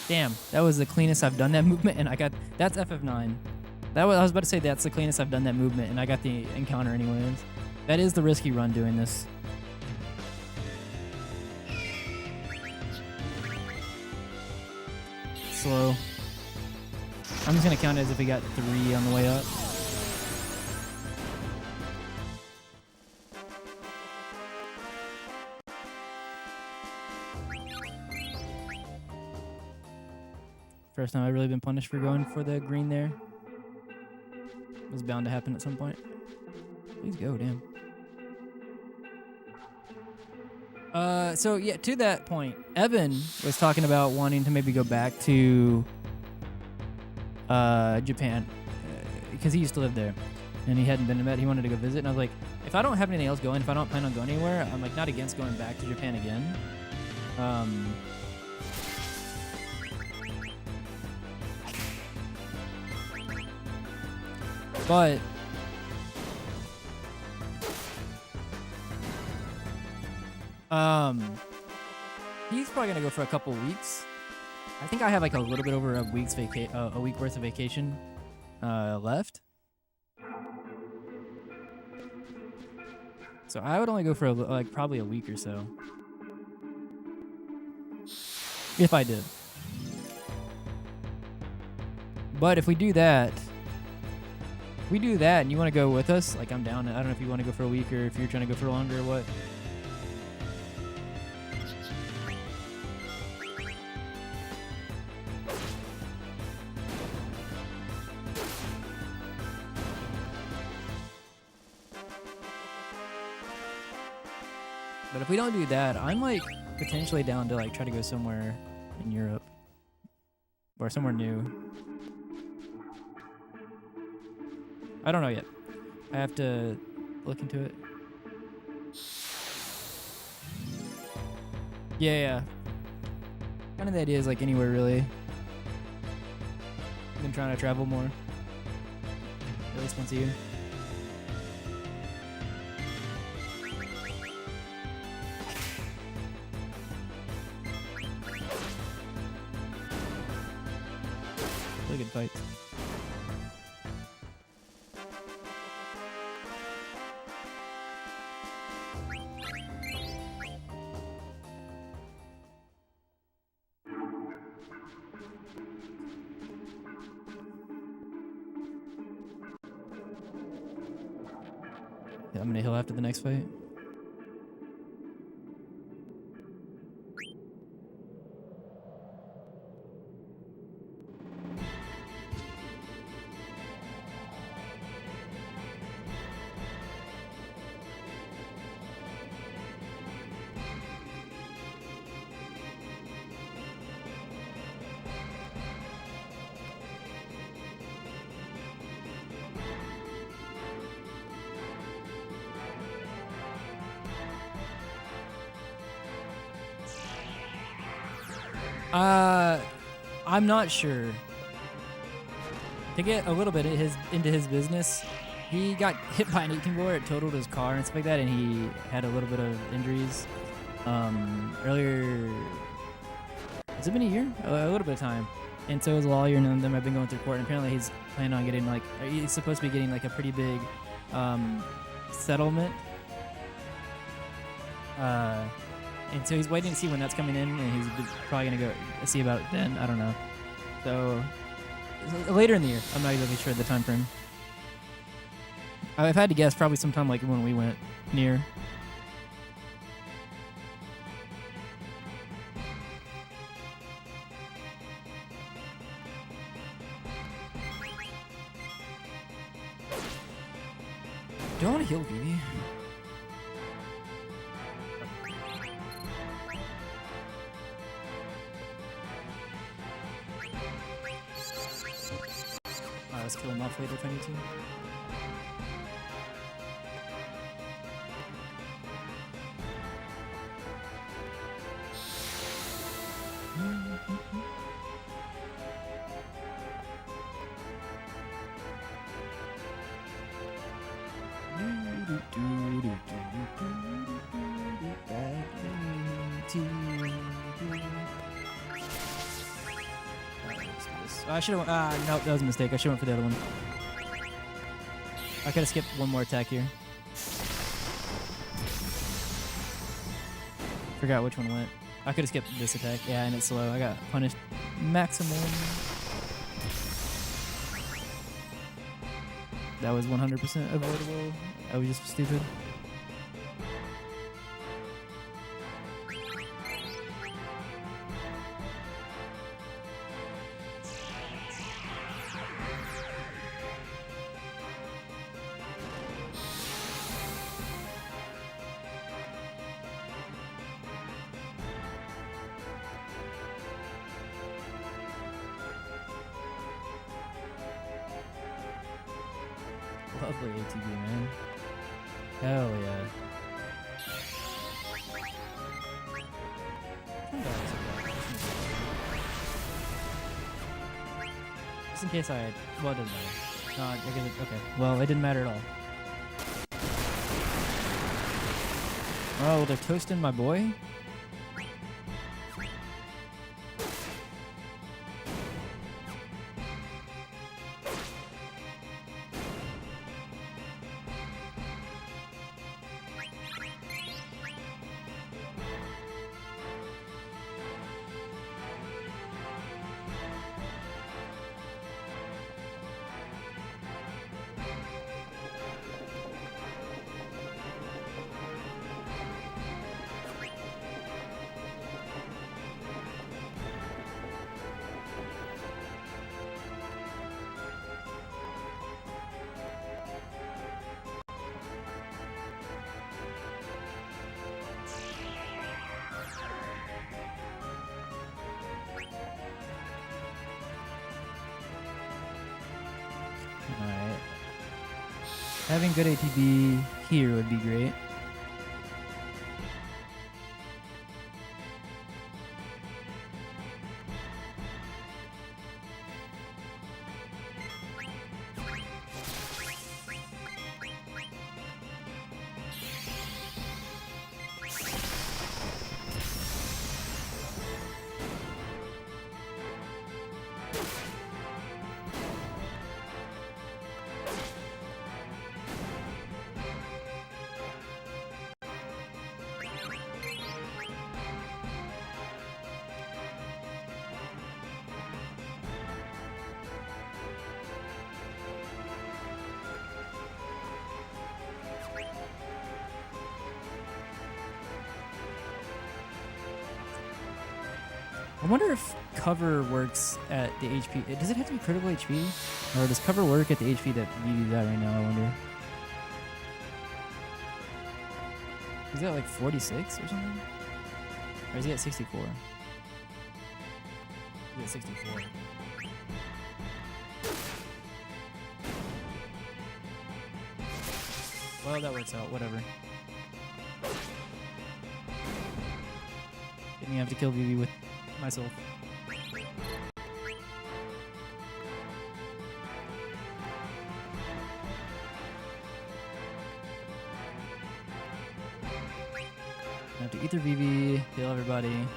Damn, that was the cleanest I've done that movement, and I got that's FF9. I was about to say that's the cleanest I've done that movement, and I got the encounter anyways. That is the risky run doing this. Slow. I'm just gonna count it as if we got 3 on the way up. First time I've really been punished for going for the green there. It was bound to happen at some point. Please go, damn. So yeah, to that point, Evan was talking about wanting to maybe go back to Japan because he used to live there and he hadn't been to it. He wanted to go visit, and I was like, if I don't have anything else going, if I don't plan on going anywhere, I'm like not against going back to Japan again. But he's probably gonna go for a couple weeks. I think I have like a little bit over a week worth of vacation left. So I would only go for like probably a week or so, if I did. But if we do that, and you want to go with us, like I'm down. I don't know if you want to go for a week or if you're trying to go for longer or what. But if we don't do that, I'm like potentially down to like try to go somewhere in Europe or somewhere new. I don't know yet. I have to look into it. Yeah. Kind of the idea is like anywhere really. I've been trying to travel more. At least once a year. Really good fight. Yeah, I'm gonna heal after the next fight. I'm not sure. To get a little bit into his business, he got hit by an 18-wheeler. It totaled his car and stuff like that, and he had a little bit of injuries. Earlier, has it been a year? A little bit of time. And so his lawyer and them have been going through court, and apparently he's planning on getting like, he's supposed to be getting like a pretty big settlement. And so he's waiting to see when that's coming in, and he's probably gonna go see about it then. I don't know. So later in the year, I'm not exactly sure the time frame. I've had to guess probably sometime like when we went near. Do I want to heal Vivi? Let's kill him off later if I need to. I should have. Nope, that was a mistake. I should have went for the other one. I could have skipped one more attack here. Forgot which one went. I could have skipped this attack. Yeah, and it's slow. I got punished maximum. That was 100% avoidable. I was just stupid. Lovely ATV, man. Hell yeah. Just in case I... Well, it doesn't matter. No, I guess it, okay. Well, it didn't matter at all. Oh, they're toasting my boy? Alright. Having good ATB here would be great. I wonder if cover works at the HP. Does it have to be critical HP? Or does cover work at the HP that Vivi's at right now, I wonder? Is that like 46 or something? Or is he at 64? He's at 64. Well, that works out, whatever. Didn't you have to kill Vivi with myself. I have to Ether VV, heal everybody.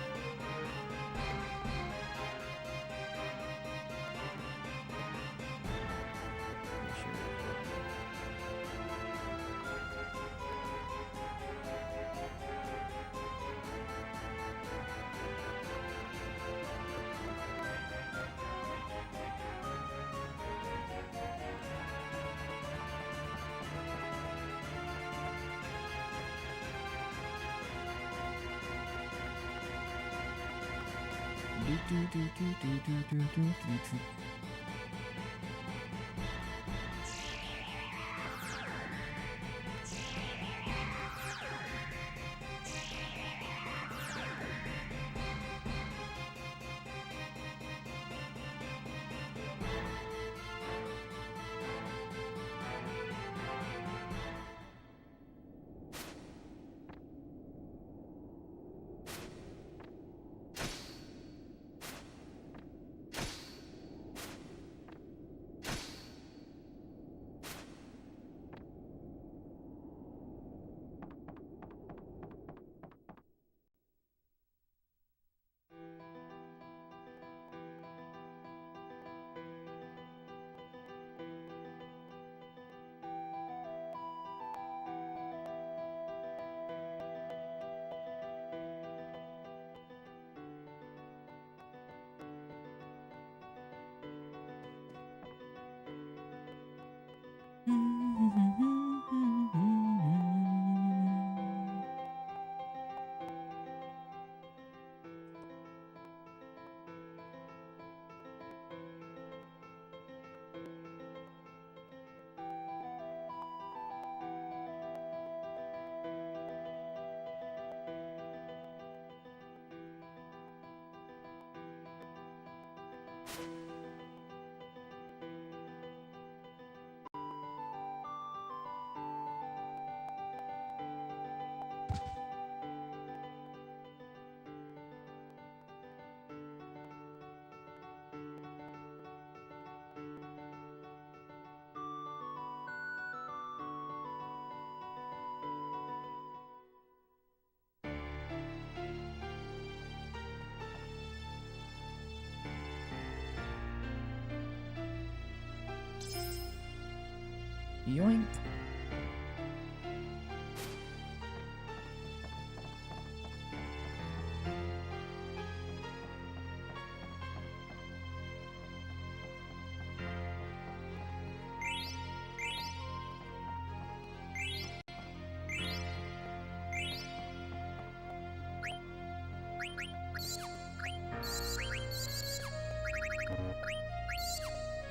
Yoink.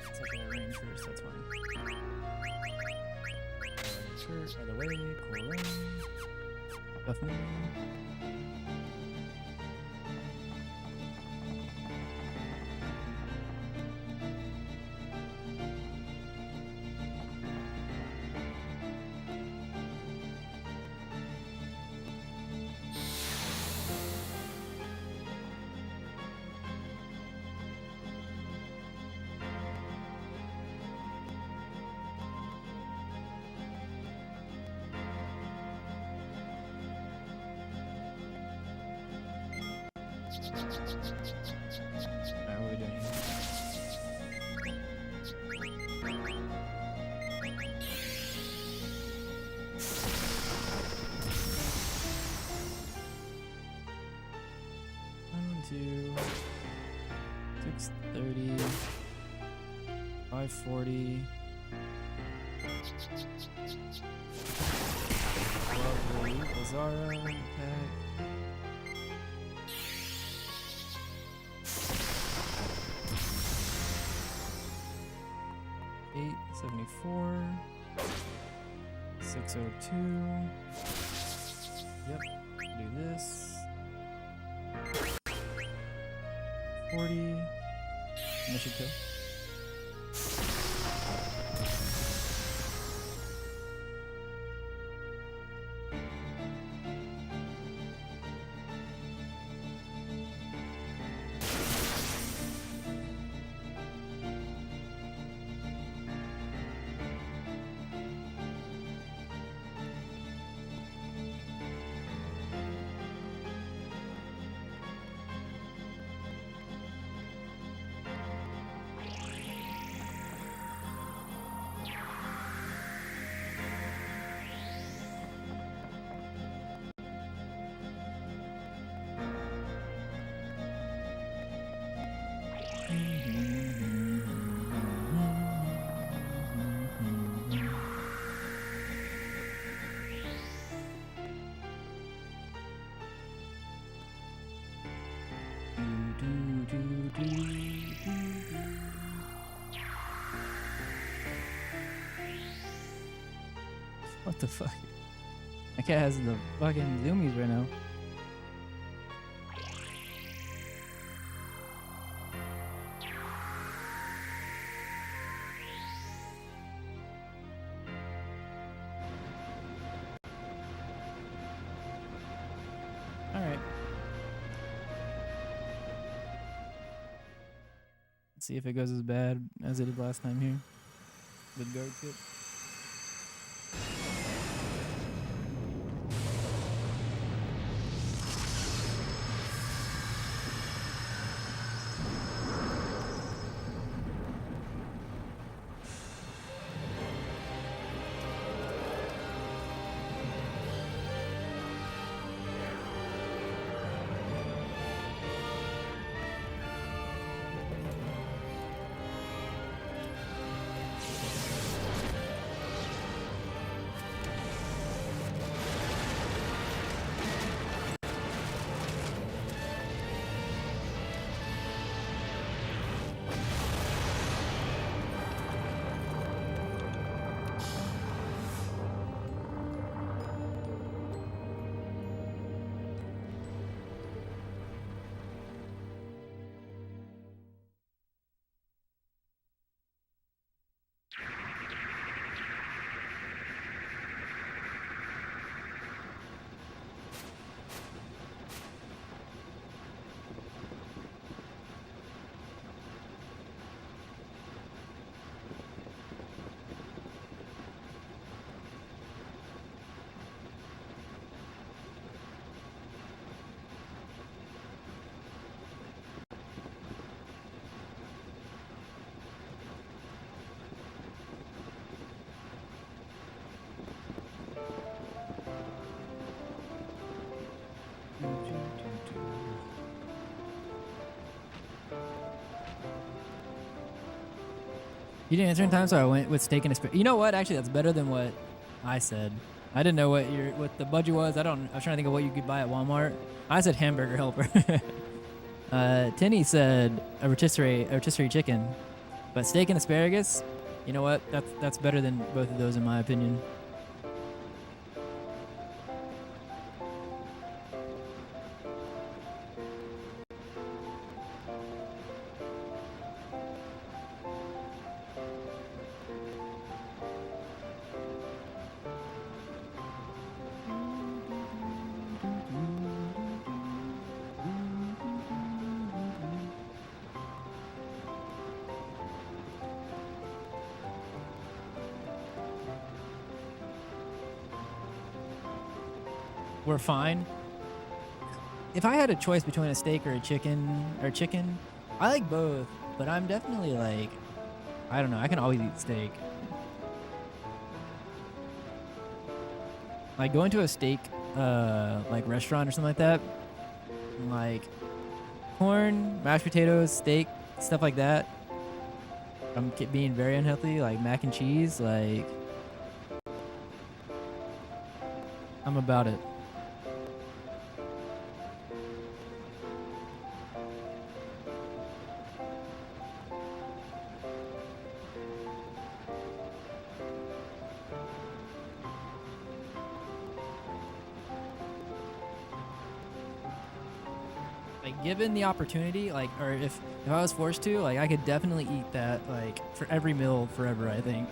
It's like a range first, that's fine. By the way, cool rain. Buff moon. Alright, what are we doing here? One, 2, 630, 540. Lovely, Lazara, attack. 874, 602. Yep, do this. 40. And that should kill. What the fuck? My cat has the fucking zoomies right now. Alright. Let's see if it goes as bad as it did last time here. With guard skip. You didn't answer in time, so I went with steak and asparagus. You know what? Actually, that's better than what I said. I didn't know what the budget was. I was trying to think of what you could buy at Walmart. I said hamburger helper. Tinny said a rotisserie chicken, but steak and asparagus. You know what? That's better than both of those in my opinion. We're fine. If I had a choice between a steak or a chicken, I like both, but I'm definitely like, I don't know, I can always eat steak. Like going to a steak like restaurant or something like that, like corn, mashed potatoes, steak, stuff like that. I'm being very unhealthy, like mac and cheese, like I'm about it. Given the opportunity, like, or if I was forced to, like, I could definitely eat that, like, for every meal forever, I think.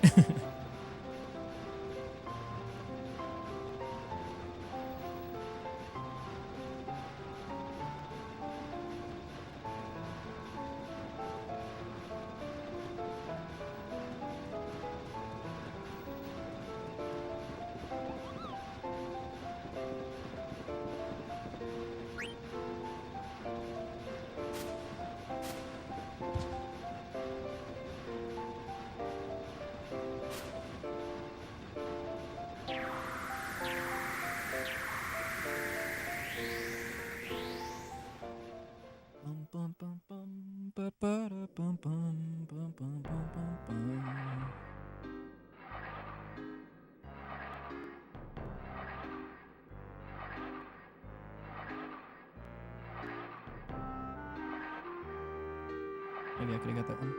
Maybe I could have got that one.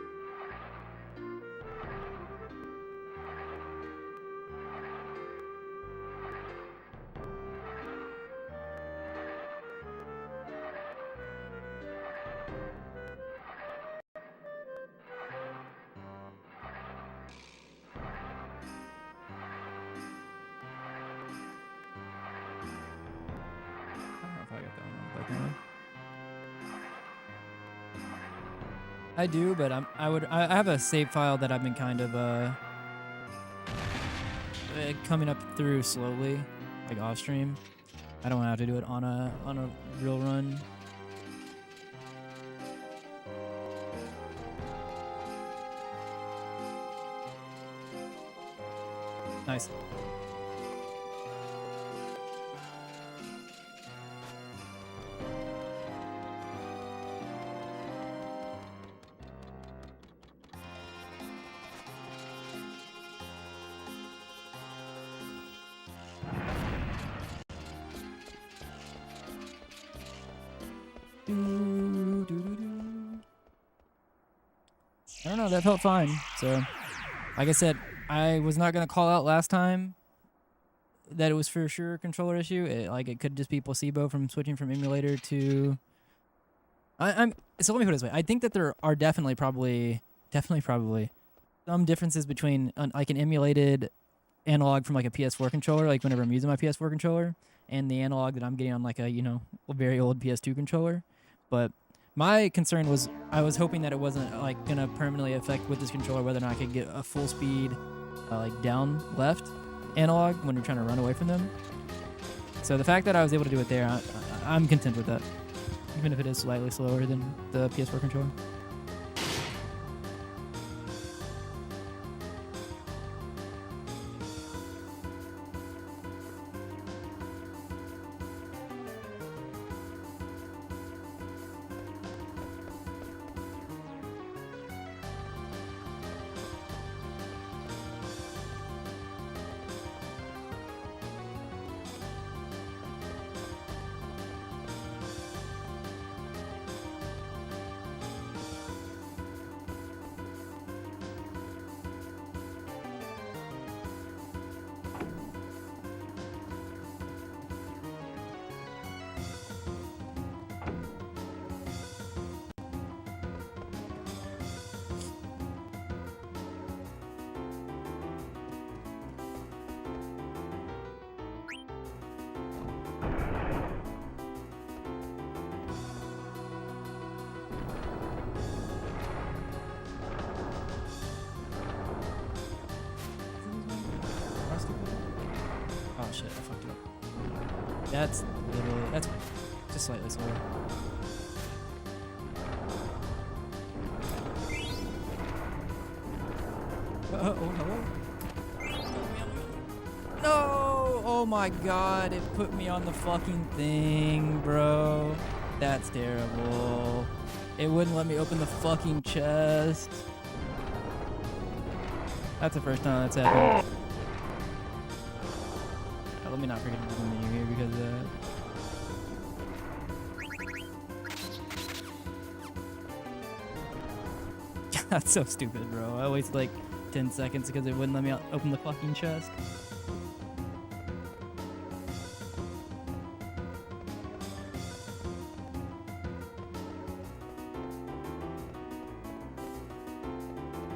I do, but I have a save file that I've been kind of coming up through slowly, like off stream. I don't have to do it on a real run. Nice. I don't know, that felt fine. So, like I said, I was not going to call out last time that it was for sure a controller issue. It could just be placebo from switching from emulator to... So let me put it this way. I think that there are definitely probably some differences between like an emulated analog from like a PS4 controller, like whenever I'm using my PS4 controller, and the analog that I'm getting on like a, a very old PS2 controller. But my concern was I was hoping that it wasn't like gonna permanently affect with this controller whether or not I could get a full speed like down left analog when you're trying to run away from them. So the fact that I was able to do it there, I'm content with that, even if it is slightly slower than the PS4 controller. Oh shit, I fucked it up. That's just slightly slower. Hello? No! Oh my god, it put me on the fucking thing, bro. That's terrible. It wouldn't let me open the fucking chest. That's the first time that's happened. Let me not forget to put the menu here because that's so stupid, bro. I wasted like 10 seconds because it wouldn't let me open the fucking chest.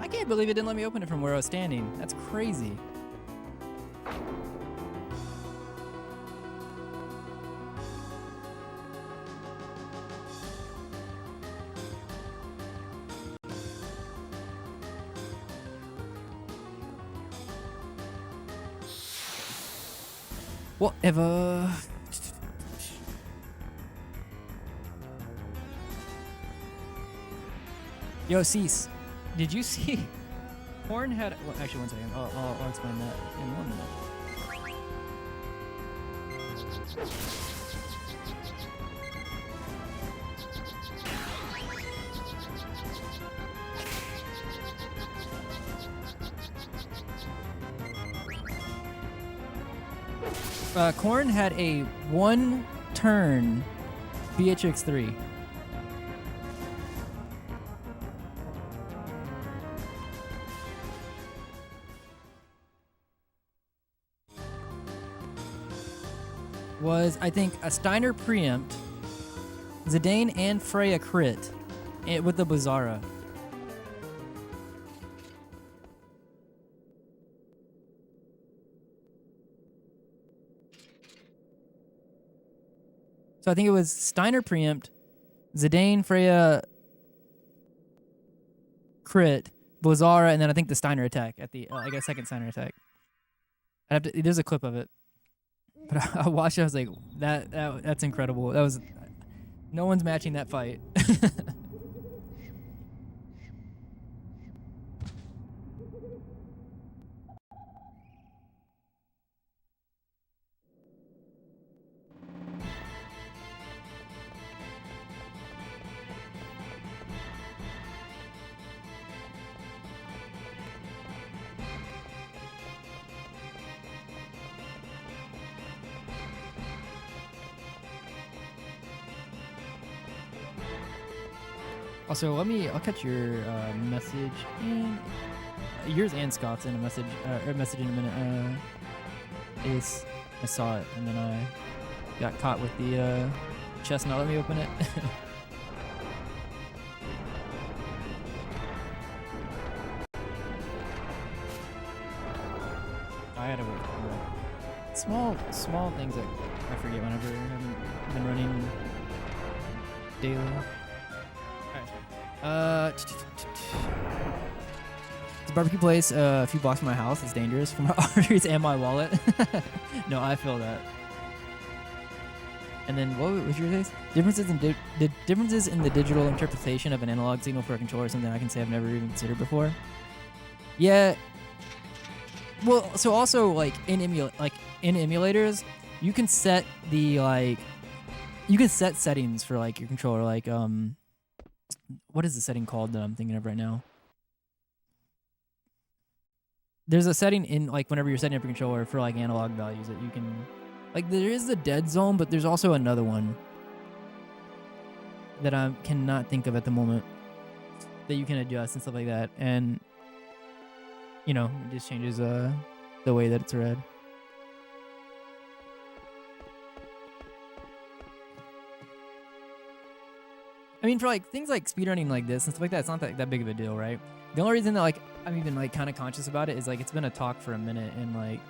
I can't believe it didn't let me open it from where I was standing. That's crazy. Whatever. Yo, Cease, did you see? Horn had. Well, actually, one second. I'll explain that in 1 minute. Korn had a 1-turn VHX3. was, I think, a Steiner preempt, Zidane and Freya crit, with the Bizarra. So I think it was Steiner preempt, Zidane, Freya crit, Blizzara, and then I think the Steiner attack at the like a second Steiner attack. I have to, there's a clip of it, but I watched it. I was like, that's incredible. That was, no one's matching that fight. Also, I'll catch your message and yours and Scott's in a message in a minute. I saw it and then I got caught with the chest not letting me open it. I had to wait for that. Small things that I forget whenever I haven't been running daily. It's a barbecue place a few blocks from my house. It's dangerous for my arteries and my wallet. No, I feel that. And then what was your case? Differences in the digital interpretation of an analog signal for a controller, something I can say I've never even considered before. Yeah. Well, so also like in emulators, you can set the settings for like your controller, like what is the setting called that I'm thinking of right now? There's a setting in like whenever you're setting up your controller for like analog values that you can, like there is the dead zone, but there's also another one that I cannot think of at the moment that you can adjust and stuff like that, and you know, it just changes the way that it's read. I mean, for like things like speedrunning like this and stuff like that, it's not that big of a deal, right? The only reason that like I'm even like kind of conscious about it is like it's been a talk for a minute in like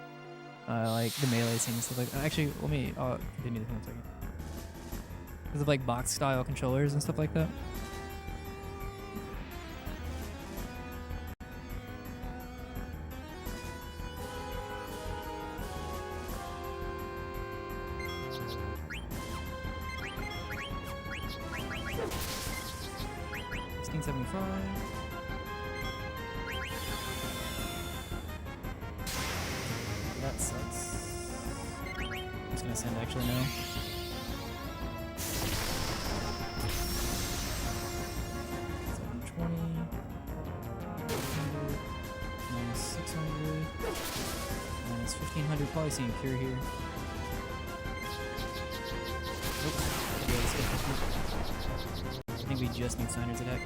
the melee scene and stuff like that. Actually, let me continue this in a second. Because of like box style controllers and stuff like that. That sucks. I'm just gonna send actually now. Minus 600. Minus 1500. Probably seeing cure here. Nope. Okay, let's get 50. I think we just need Steiner's attack.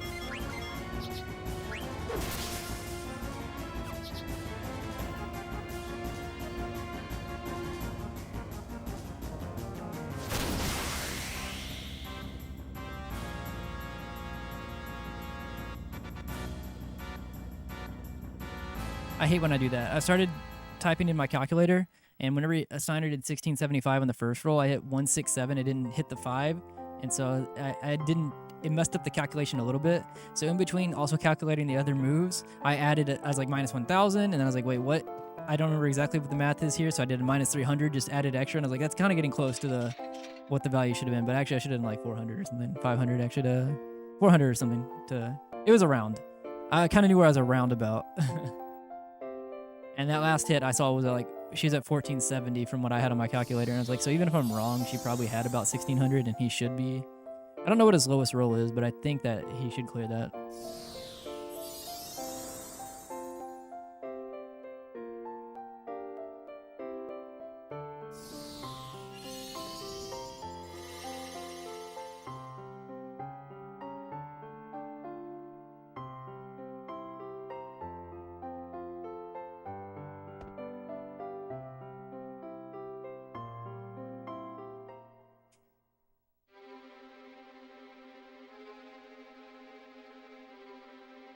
I hate when I do that. I started typing in my calculator, and whenever Steiner did 1675 on the first roll, I hit 167. It didn't hit the 5, and so I didn't. It messed up the calculation a little bit. So in between also calculating the other moves, I added it. I was like minus 1,000, and then I was like, wait, what? I don't remember exactly what the math is here, so I did a minus 300, just added extra, and I was like, that's kind of getting close to what the value should have been. But actually, I should have done like 400 or something, 500 actually to 400 or something. It was around. I kind of knew where I was around about. And that last hit I saw was like, she's at 1470 from what I had on my calculator. And I was like, so even if I'm wrong, she probably had about 1600 and he should be. I don't know what his lowest roll is, but I think that he should clear that.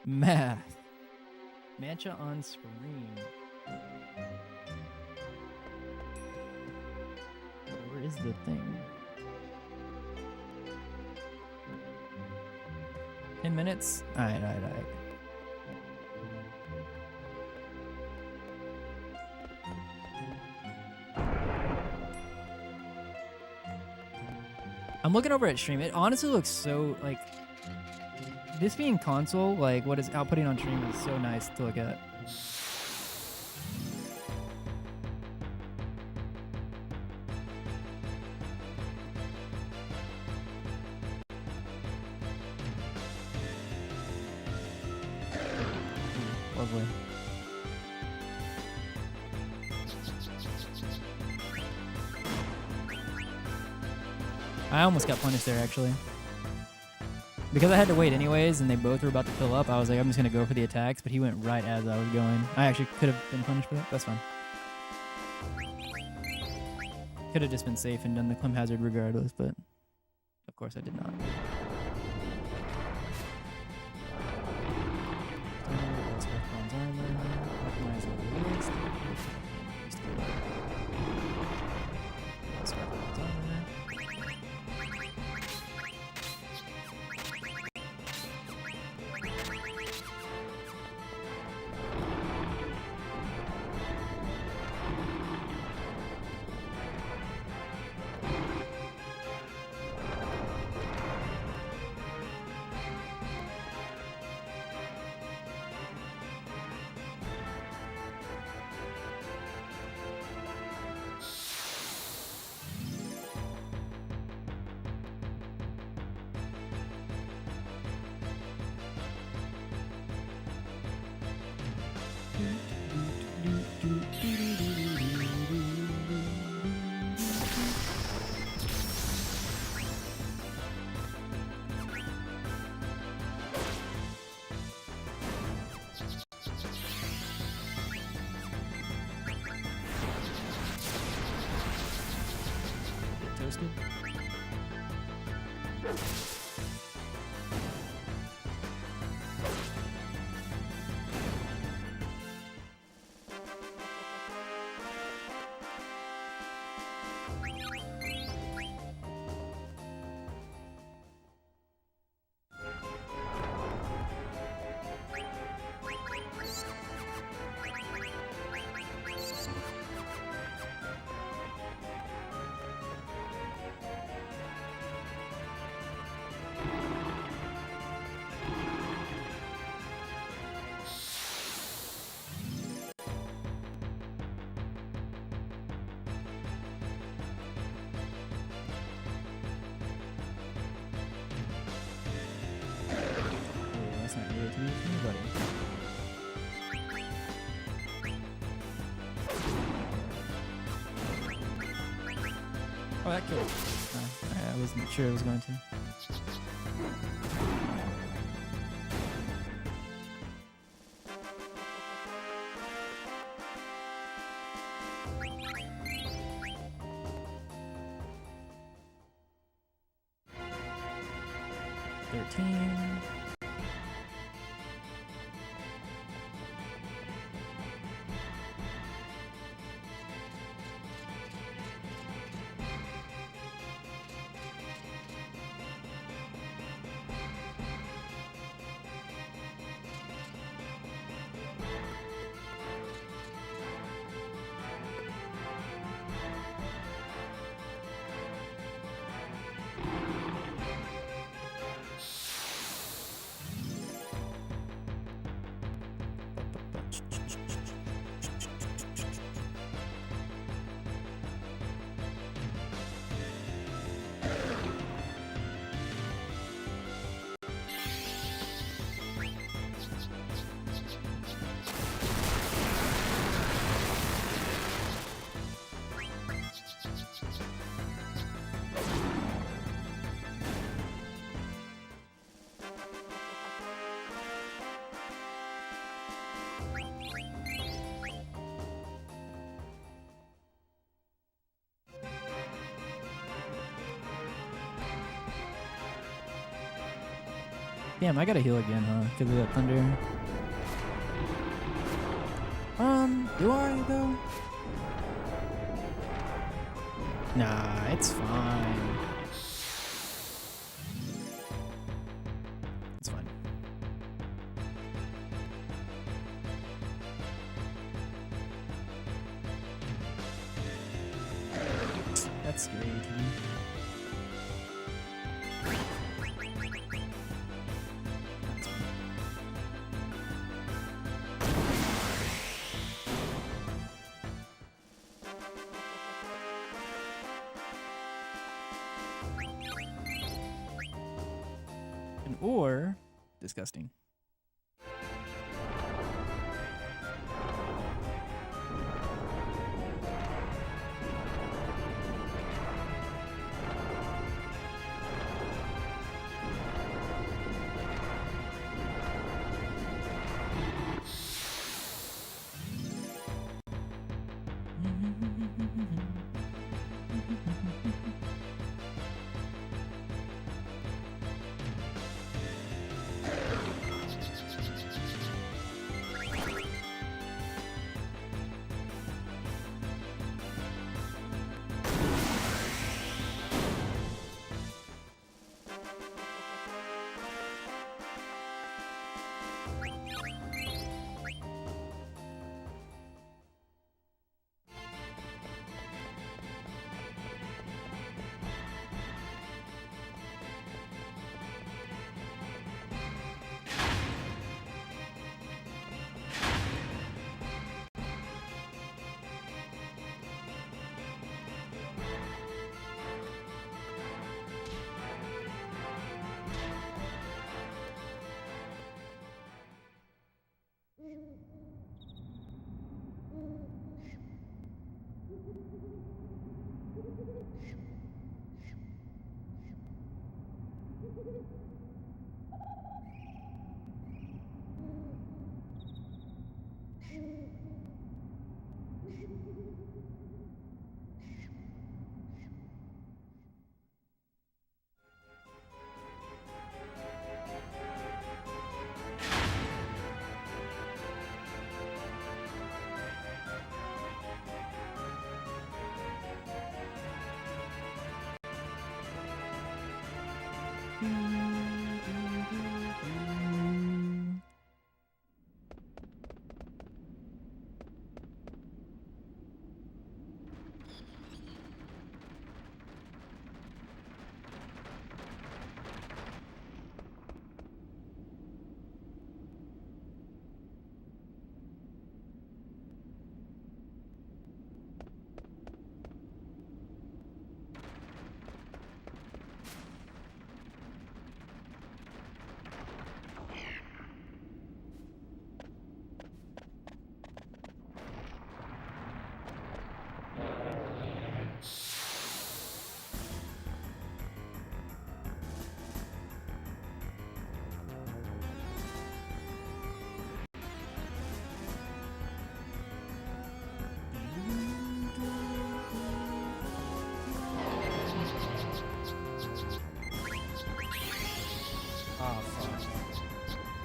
Math. Mancha on screen. Where is the thing? 10 minutes? Alright. I'm looking over at stream. It honestly looks so, like, this being console, like, what is outputting on stream is so nice to look at. Lovely. I almost got punished there, actually. Because I had to wait anyways, and they both were about to fill up, I was like, I'm just going to go for the attacks, but he went right as I was going. I actually could have been punished for that. That's fine. Could have just been safe and done the Clem Hazard regardless, but of course I did not. Toasted. That's not really to me, buddy. Oh, that killed. I wasn't sure it was going to. Damn, I gotta heal again, huh? Because of that thunder. Do I though? Nah, it's fine. It's fine. That's scary to me. That's fine. An ore, disgusting.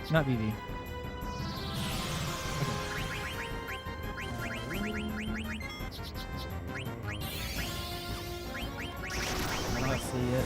Not BB. I don't see it.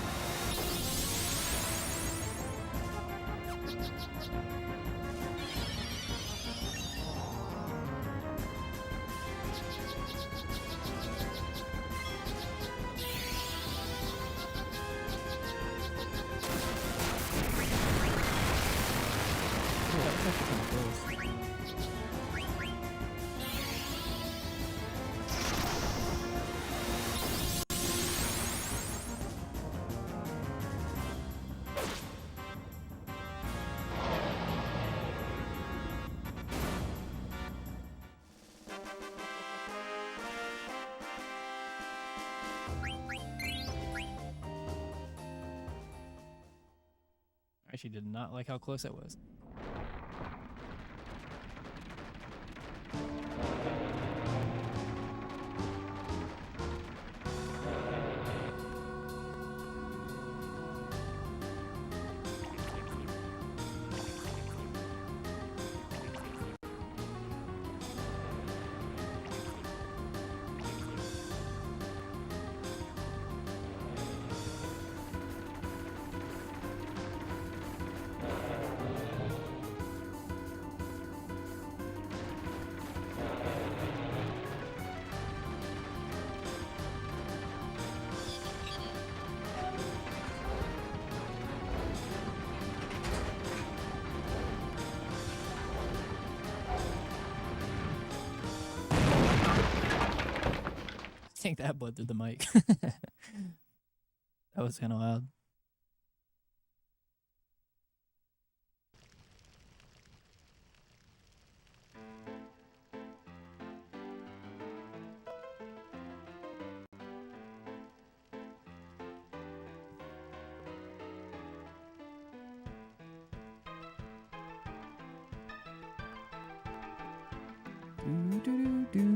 I actually did not like how close that was. think that bled through the mic. That was kind of loud.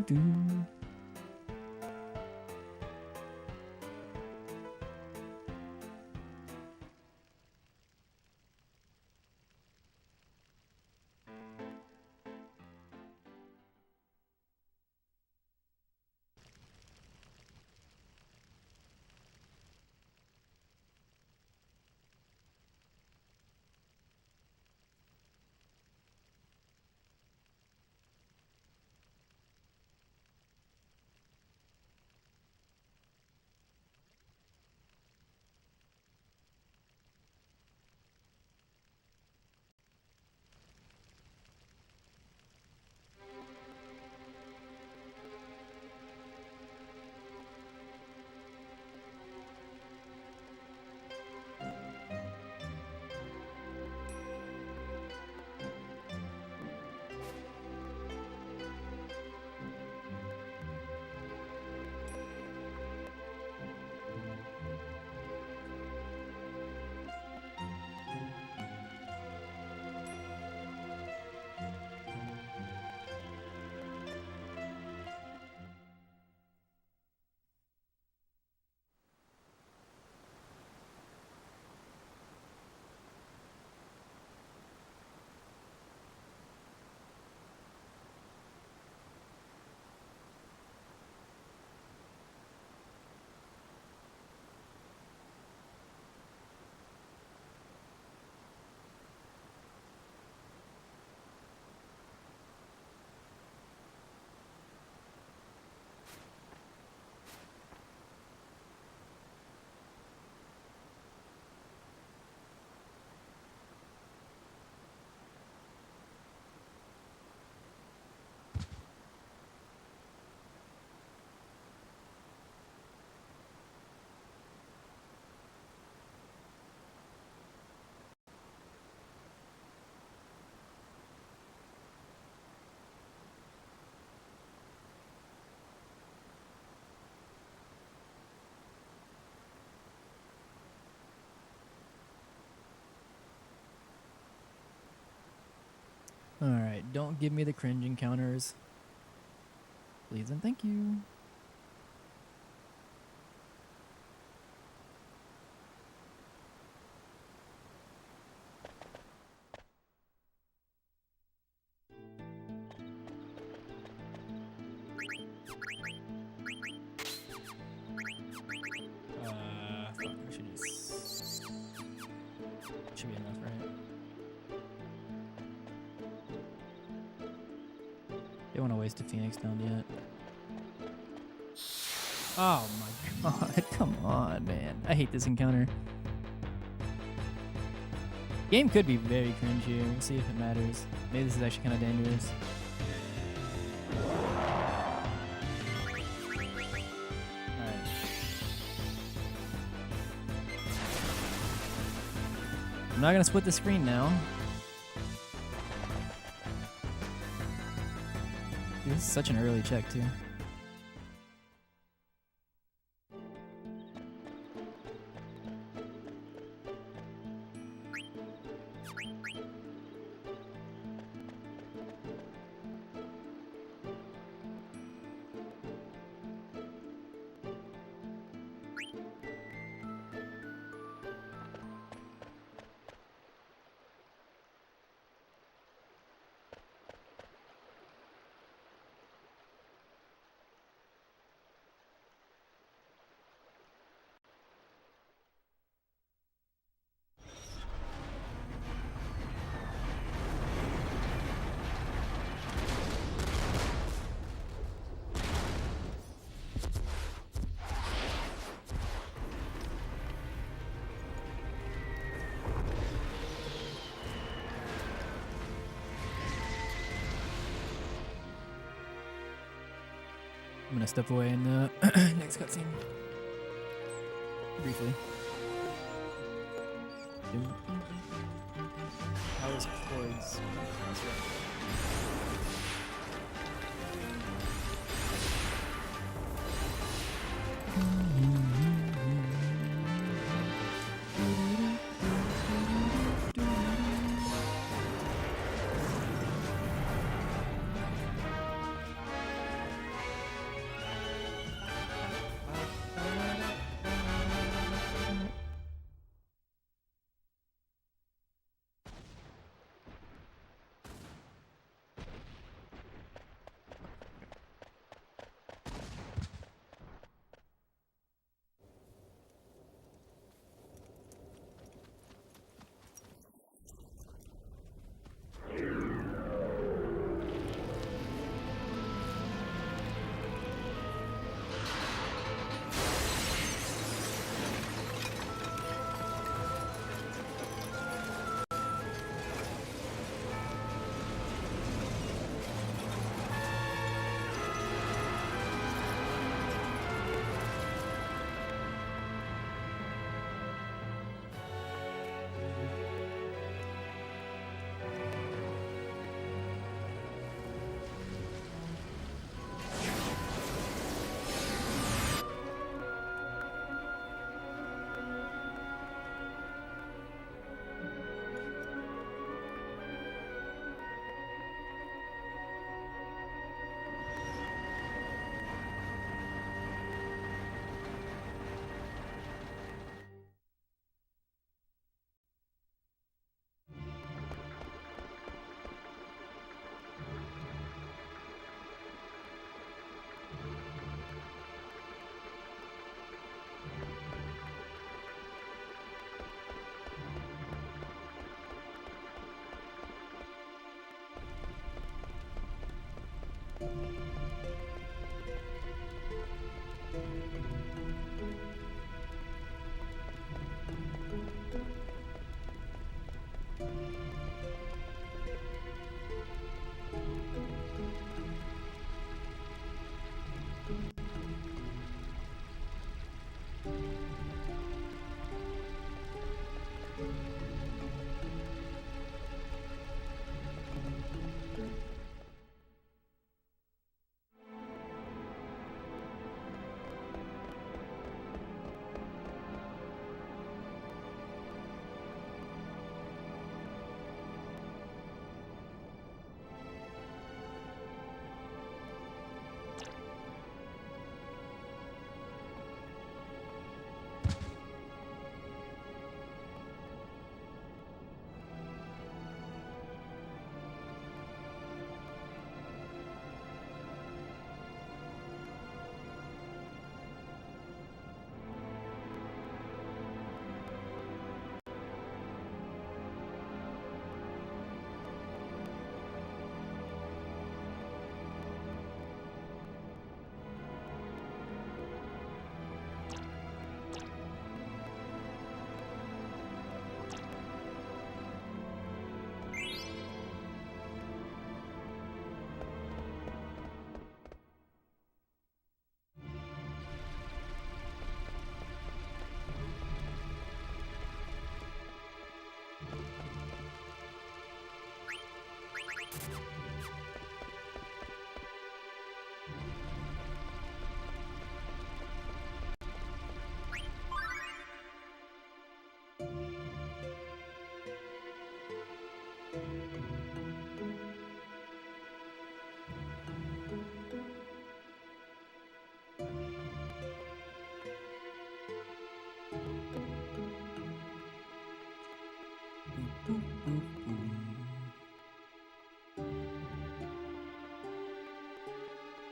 Do. Alright, don't give me the cringe encounters. Please and thank you. Fuck, I should just... Should be enough, right? Don't want to waste a Phoenix down yet. Oh my god, come on, man. I hate this encounter. Game could be very cringe here. We'll see if it matters. Maybe this is actually kind of dangerous. Alright. I'm not gonna split the screen now. Dude, this is such an early check, too. gonna step away in the next cutscene. Briefly. Powers chords.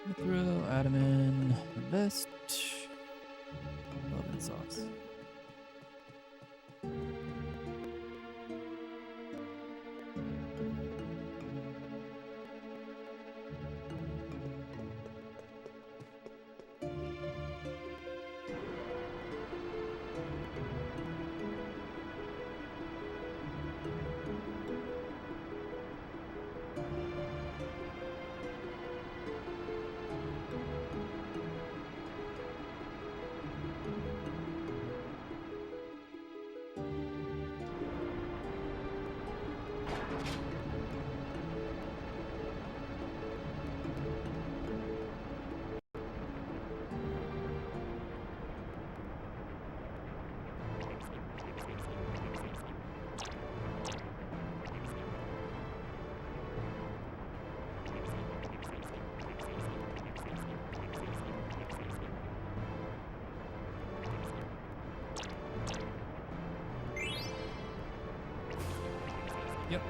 Mithril, adamant, vest, oven sauce. Yep.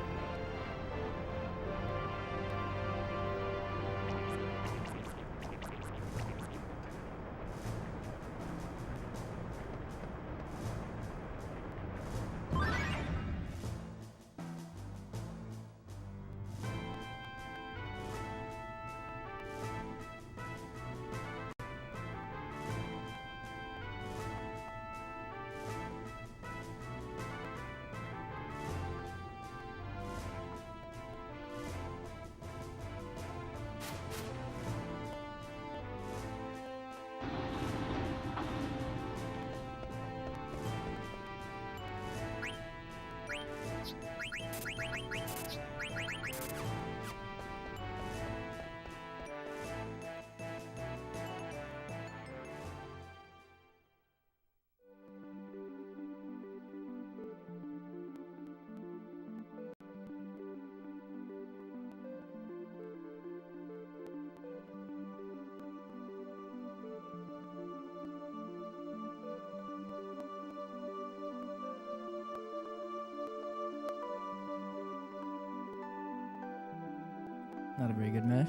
Not a very good mesh.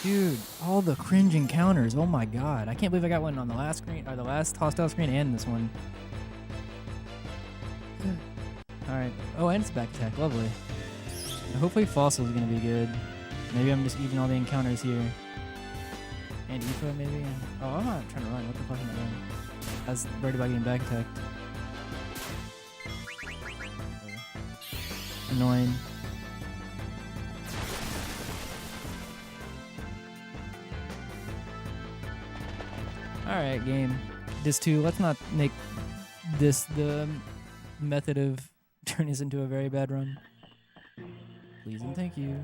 Dude, all the cringe encounters. Oh my god. I can't believe I got one on the last screen, or the last hostile screen, and this one. Alright. Oh, and it's back attack. Lovely. Hopefully Fossil is going to be good. Maybe I'm just eating all the encounters here. And Aoife, maybe? Oh, I'm not trying to run. What the fuck am I doing? I was worried about getting back attacked. Annoying. Alright, game. This too. Let's not make this the method of turning this into a very bad run. Please and thank you.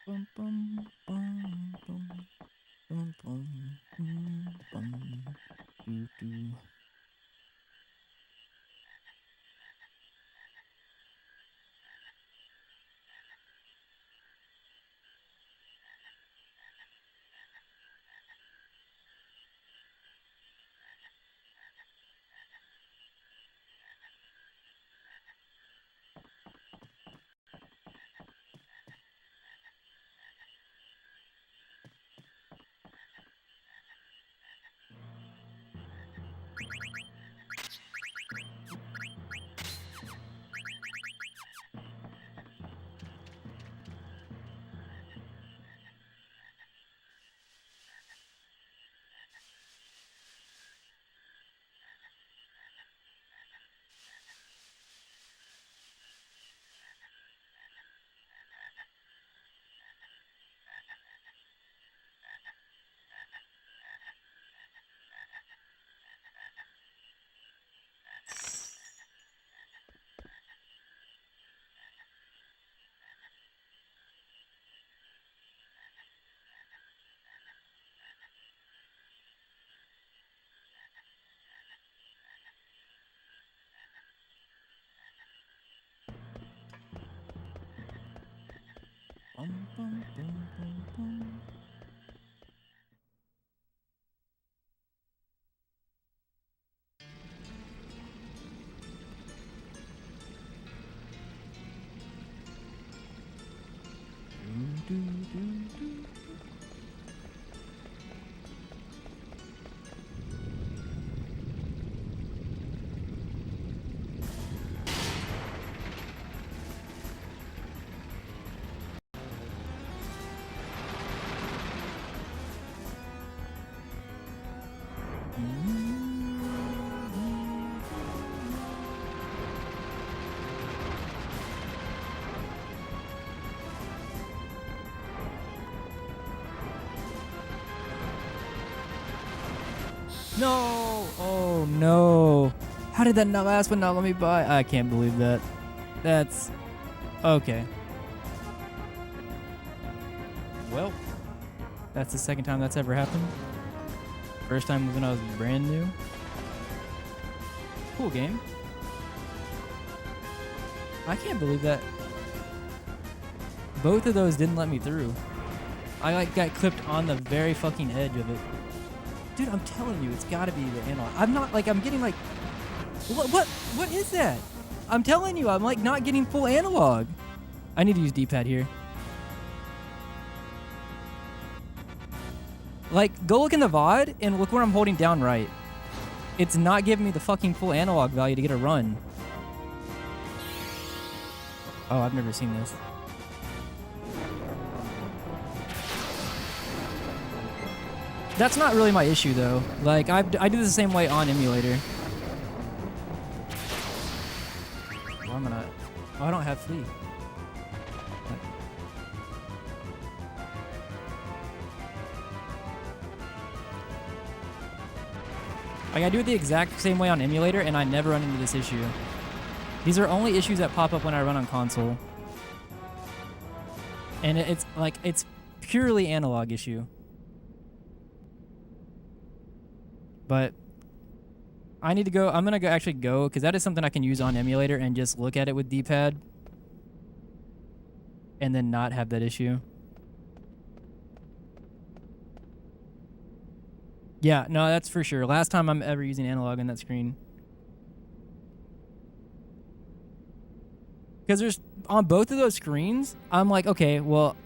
Bum, bum, bum, bum, bum, bum, bum, doo, doo. Bum, bum, bum, bum, bum. Do, do, do, do. No! Oh no! How did that last one not let me buy? I can't believe that. That's okay. Well, that's the second time that's ever happened. First time was when I was brand new. Cool game. I can't believe that both of those didn't let me through. I like got clipped on the very fucking edge of it. Dude, I'm telling you, it's gotta be the analog. I'm not like, I'm getting like, what is that? I'm telling you, I'm like not getting full analog. I need to use D-pad here. Like, go look in the VOD and look where I'm holding down right. It's not giving me the fucking full analog value to get a run. Oh, I've never seen this. That's not really my issue though. Like, I do this the same way on emulator. Well, I'm gonna... Oh, I don't have flee. Like, I do it the exact same way on emulator, and I never run into this issue. These are only issues that pop up when I run on console. And it's like, it's purely analog issue. But I need to go. I'm going to actually go, because that is something I can use on emulator and just look at it with D-pad. And then not have that issue. Yeah, no, that's for sure. Last time I'm ever using analog on that screen. Because there's, on both of those screens, I'm like, okay, well,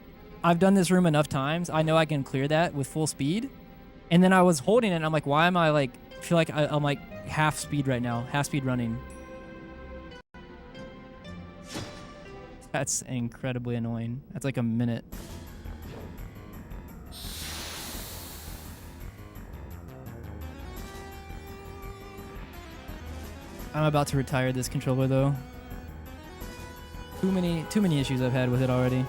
I've done this room enough times. I know I can clear that with full speed. And then I was holding it, and I'm like, why am I like, feel like I'm like half speed right now, half speed running. That's incredibly annoying. That's like a minute. I'm about to retire this controller though. Too many issues I've had with it already.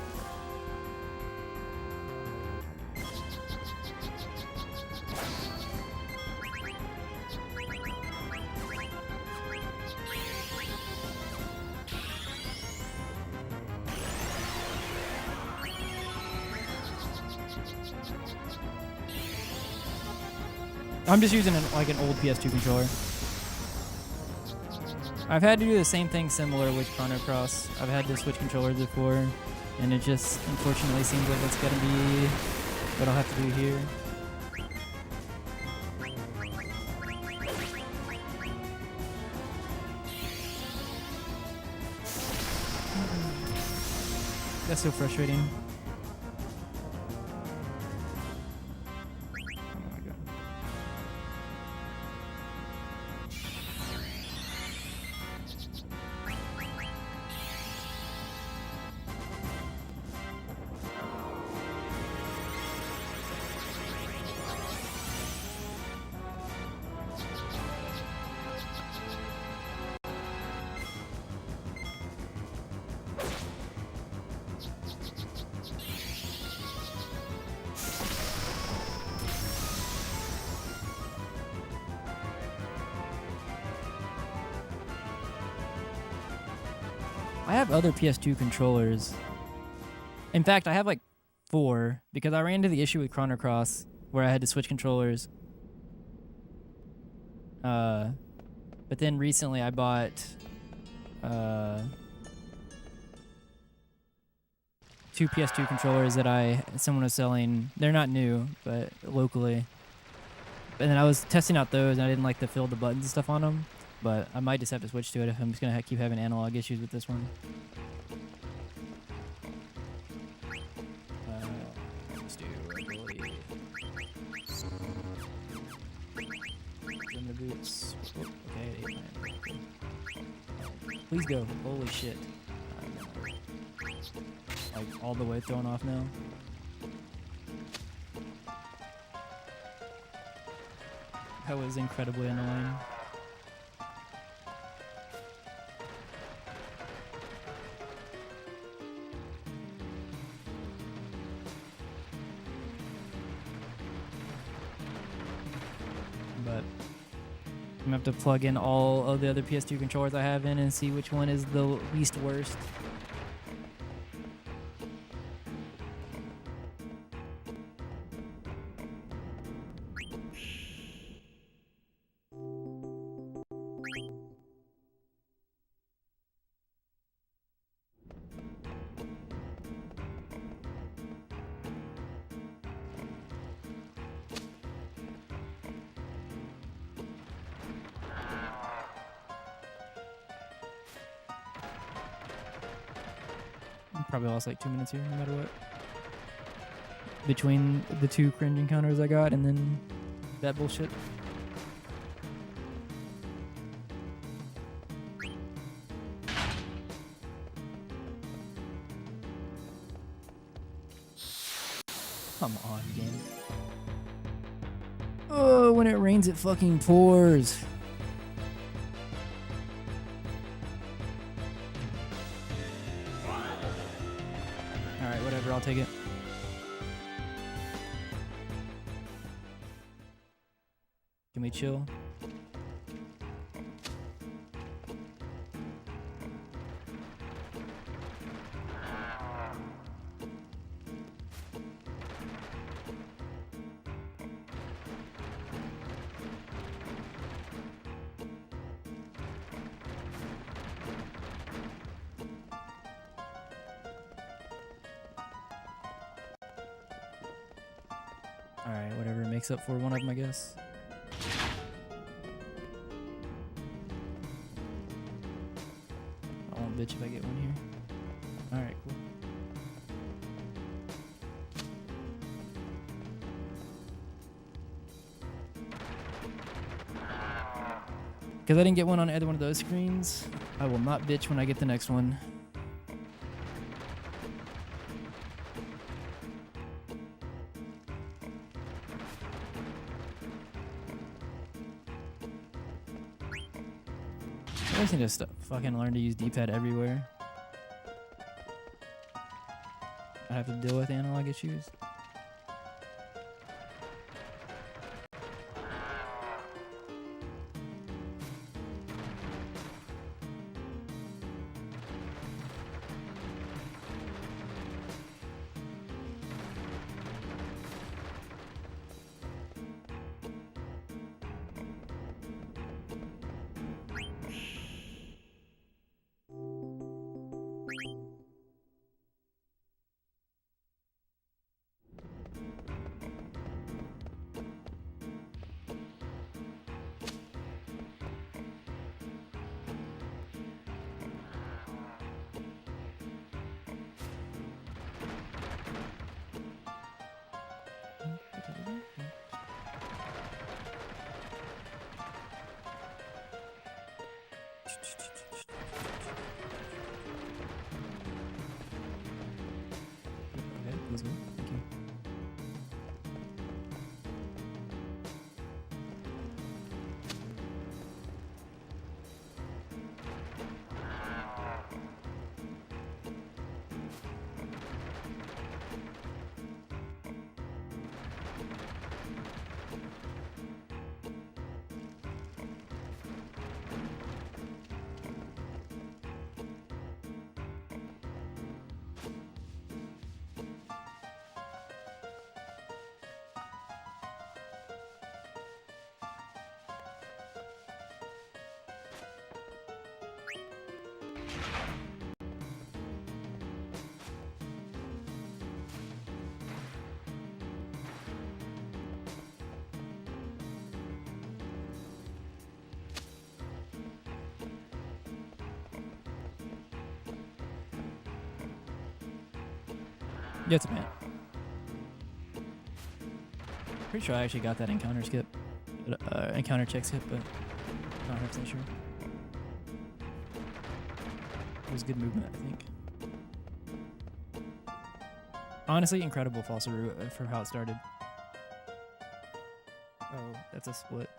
I'm just using like an old PS2 controller. I've had to do the same thing similar with Chrono Cross. I've had to switch controllers before, and it just unfortunately seems like that's gonna be what I'll have to do here. That's so frustrating. I have other PS2 controllers. In fact, I have like 4 because I ran into the issue with Chrono Cross where I had to switch controllers. But then recently I bought 2 PS2 controllers that someone was selling. They're not new, but locally. And then I was testing out those, and I didn't like the feel the buttons and stuff on them. But I might just have to switch to it if I'm just gonna keep having analog issues with this one. Let's do ability. In the boots. Oh, okay, 8-9. Please go. Holy shit. Like all the way thrown off now. That was incredibly annoying. But I'm gonna have to plug in all of the other PS2 controllers I have in and see which one is the least worst. Probably lost like 2 minutes here, no matter what. Between the 2 cringe encounters I got and then that bullshit. Come on, game. Oh, when it rains, it fucking pours. Alright, whatever, I'll take it. Can we chill? Alright, whatever makes up for one of them, I guess. I won't bitch if I get one here. Alright, cool. Because I didn't get one on either one of those screens, I will not bitch when I get the next one. I just need to fucking learn to use D-pad everywhere. I have to deal with analog issues. Okay, please go. Thank you. Yeah, it's a man. Pretty sure I actually got that encounter skip. Encounter check skip, but not 100% sure. It was good movement, I think. Honestly, incredible false route for how it started. Oh, that's a split.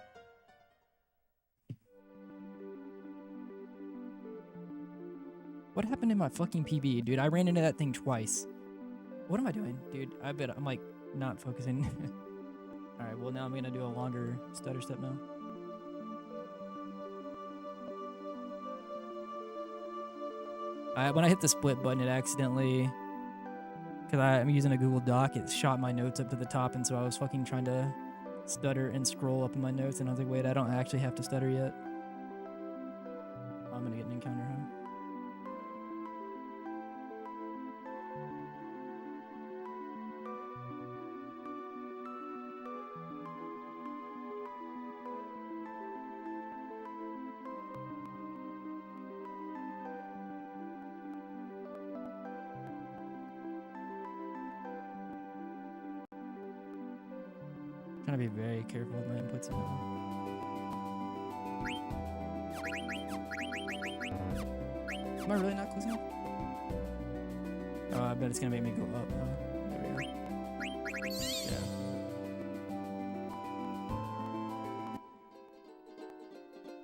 What happened in my fucking PB, dude? I ran into that thing twice. What am I doing? Dude, I bet I'm like not focusing. Alright, well now I'm gonna do a longer stutter step now. When I hit the split button, it accidentally, because I'm using a Google Doc, it shot my notes up to the top, and so I was fucking trying to stutter and scroll up in my notes, and I was like, wait, I don't actually have to stutter yet. I'm gonna get an encounter, huh? Trying to be very careful with my inputs now. Am I really not close enough? Oh, I bet it's gonna make me go up. There we go. Yeah.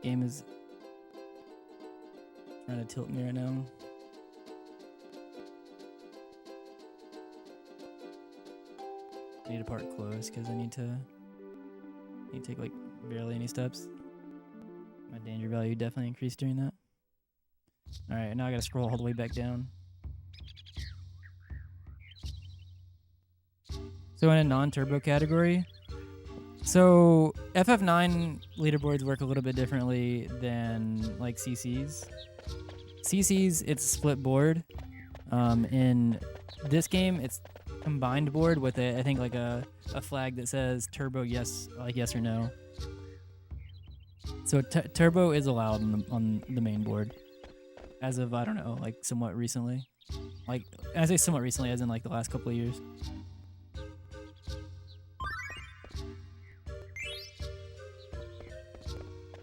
Game is trying to tilt me right now. I need to park close because I need to take like barely any steps. My danger value definitely increased during that. Alright, now I gotta scroll all the way back down. So in a non-turbo category, so FF9 leaderboards work a little bit differently than like CC's. CC's, it's split board. In this game, it's combined board with I think like a flag that says turbo yes, like yes or no. So turbo is allowed on the main board as of, I don't know, like somewhat recently. Like, I say somewhat recently as in like the last couple of years.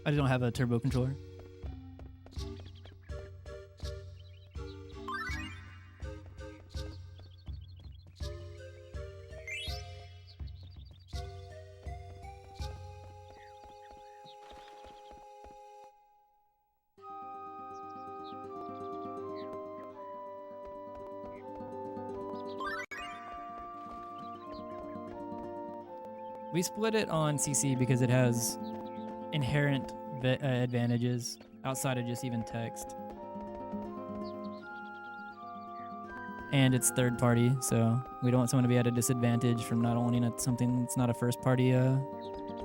I don't have a turbo controller. We split it on CC because it has inherent advantages outside of just even text. And it's third party, so we don't want someone to be at a disadvantage from not owning something that's not a first party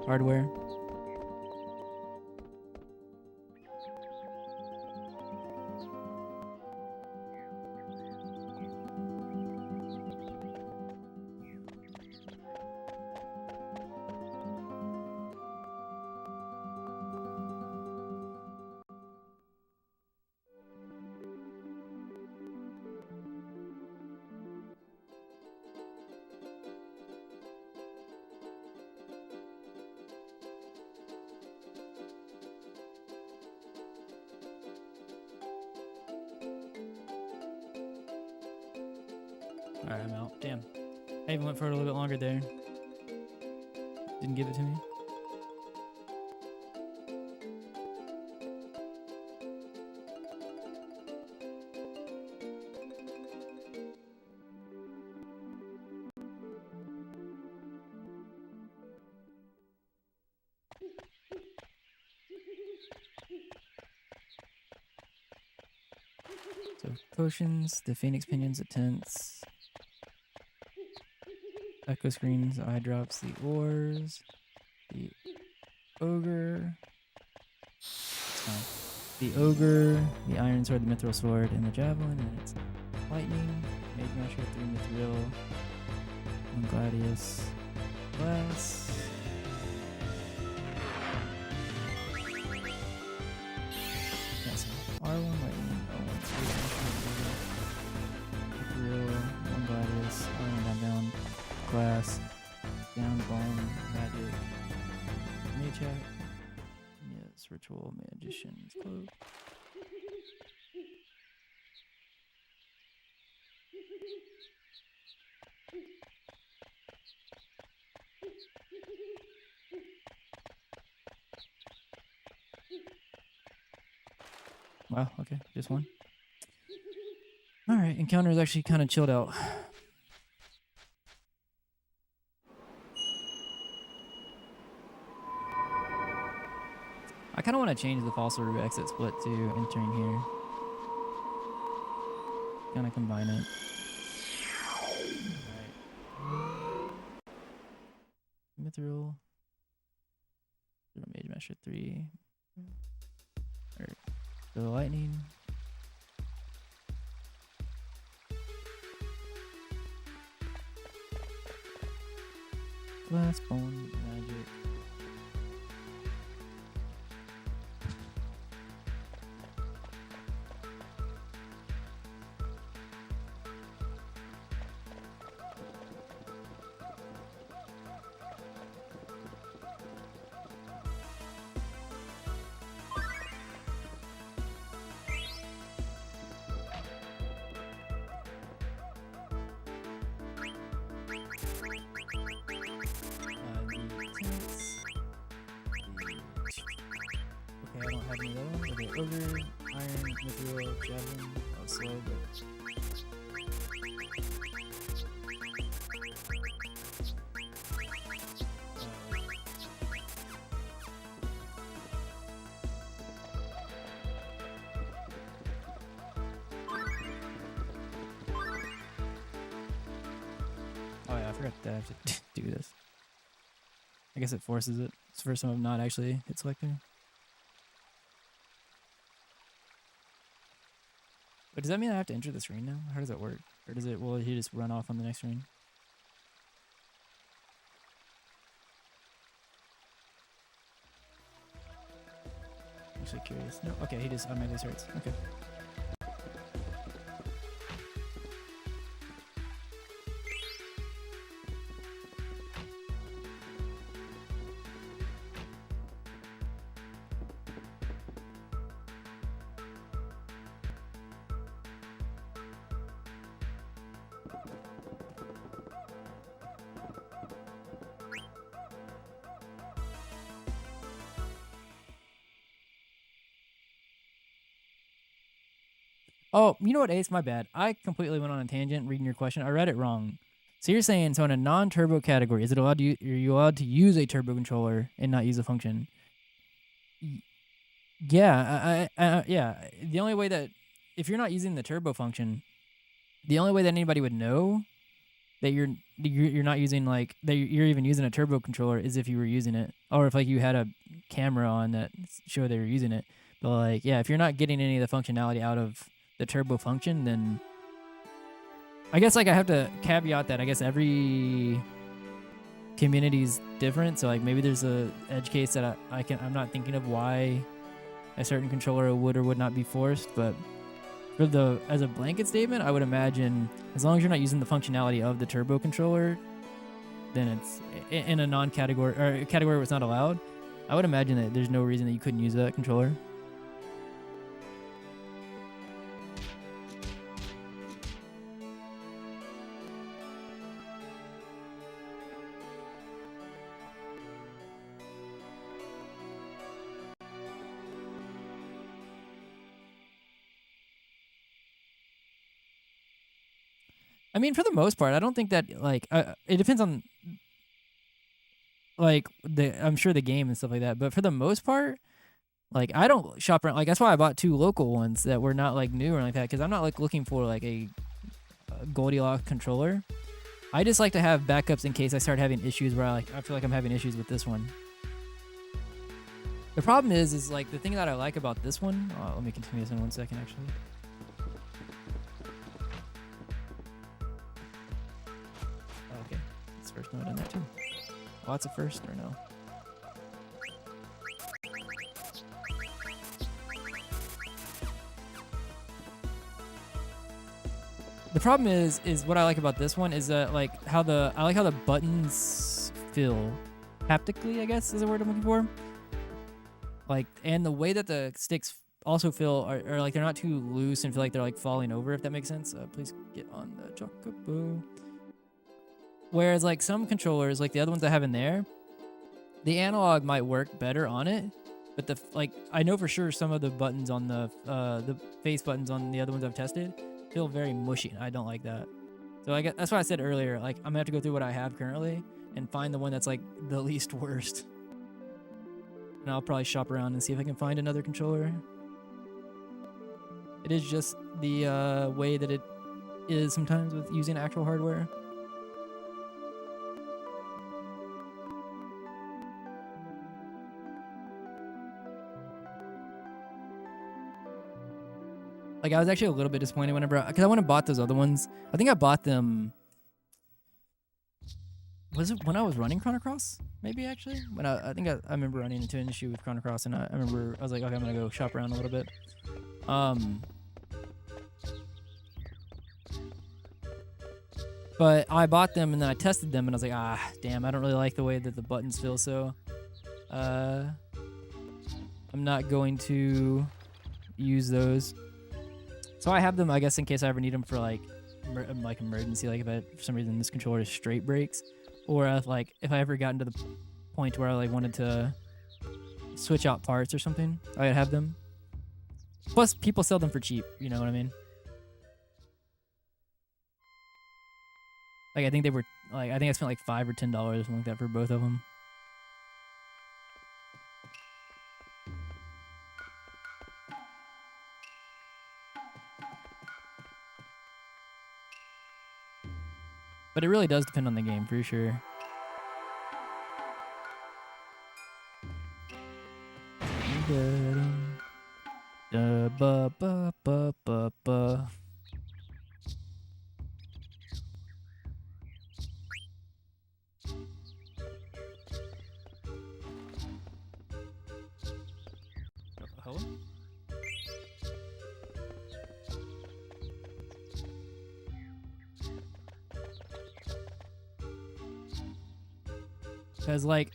hardware. Alright, I'm out. Damn. I even went for it a little bit longer there. Didn't give it to me. So, potions, the Phoenix Pinions, the tents. Echo screens, eye drops, the ores, the ogre. It's fine. The ogre, the iron sword, the mithril sword, and the javelin, and it's lightning, mage masher, 3 mithril, 1 gladius, glass. Yes, R1 lightning, 1 mithril, 1 gladius. class. Down bone magic. Mage hat. Yes, ritual magician's cloak. Wow, okay, just one. Alright, encounter is actually kind of chilled out. I kind of want to change the fossil root exit split to entering here. Kind of combine it. Alright. Mithril. Mage Master 3. Alright. The lightning. Glass bone magic. Okay, I don't have any of those. Okay, ogre, iron, mithril, javelin. That was slow, but. Oh yeah, I forgot that I have to do this. I guess it forces it. It's for some of not actually hit selecting. But does that mean I have to enter the screen now? How does that work? Or does it, will he just run off on the next screen? Actually curious. No, okay, he just automatically starts. Okay. Oh, you know what, Ace? My bad. I completely went on a tangent reading your question. I read it wrong. So you're saying, so in a non-turbo category, is it allowed to? Are you allowed to use a turbo controller and not use a function? Yeah, yeah. The only way that, if you're not using the turbo function, the only way that anybody would know that you're not using like that you're even using a turbo controller is if you were using it, or if like you had a camera on that showed they were using it. But like, yeah, if you're not getting any of the functionality out of the turbo function, then I guess like I have to caveat that I guess every community's different. So like maybe there's a edge case that I'm not thinking of why a certain controller would or would not be forced, but for the as a blanket statement, I would imagine as long as you're not using the functionality of the turbo controller, then it's in a non-category or a category where it's not allowed. I would imagine that there's no reason that you couldn't use that controller. I mean, for the most part, I don't think that like it depends on like I'm sure the game and stuff like that. But for the most part, like I don't shop around. Like that's why I bought 2 local ones that were not like new or like that, because I'm not like looking for like a Goldilocks controller. I just like to have backups in case I start having issues where I feel like I'm having issues with this one. The problem is like the thing that I like about this one. Let me continue this in 1 second, actually. Okay, it's first note in there too. Lots of first or no? The problem is what I like about this one is that like I like how the buttons feel haptically, I guess is the word I'm looking for. Like, and the way that the sticks also feel are like they're not too loose and feel like they're like falling over, if that makes sense. Please get on the Chocobo. Whereas like some controllers, like the other ones I have in there, the analog might work better on it, but the like I know for sure some of the buttons on the face buttons on the other ones I've tested feel very mushy, and I don't like that. So I guess that's why I said earlier, like I'm gonna have to go through what I have currently and find the one that's like the least worst. And I'll probably shop around and see if I can find another controller. It is just the way that it is sometimes with using actual hardware. Like, I was actually a little bit disappointed whenever, because I went and bought those other ones. I think I bought them, was it when I was running Chrono Cross? Maybe, actually? When I think I remember running into an issue with Chrono Cross, and I remember I was like, okay, I'm going to go shop around a little bit. But I bought them, and then I tested them, and I was like, damn, I don't really like the way that the buttons feel, so I'm not going to use those. So I have them, I guess, in case I ever need them for like emergency, like if for some reason this controller is straight breaks, or if I ever gotten to the point where I like wanted to switch out parts or something, I'd have them. Plus, people sell them for cheap. You know what I mean? Like I think I spent like $5 or $10 or something like that for both of them. But it really does depend on the game, for sure. Because, like,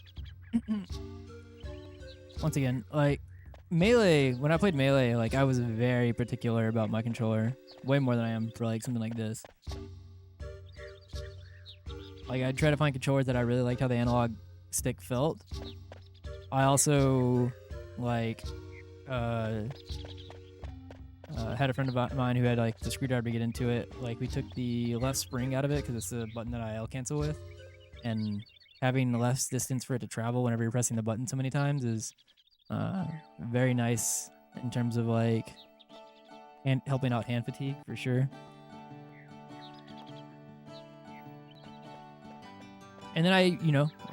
once again, like, Melee, when I played Melee, like, I was very particular about my controller. Way more than I am for, like, something like this. Like, I'd try to find controllers that I really liked how the analog stick felt. I also, like, had a friend of mine who had, like, the screwdriver to get into it. Like, we took the left spring out of it because it's the button that I L-cancel with. And having less distance for it to travel whenever you're pressing the button so many times is very nice in terms of like helping out hand fatigue for sure. And then I,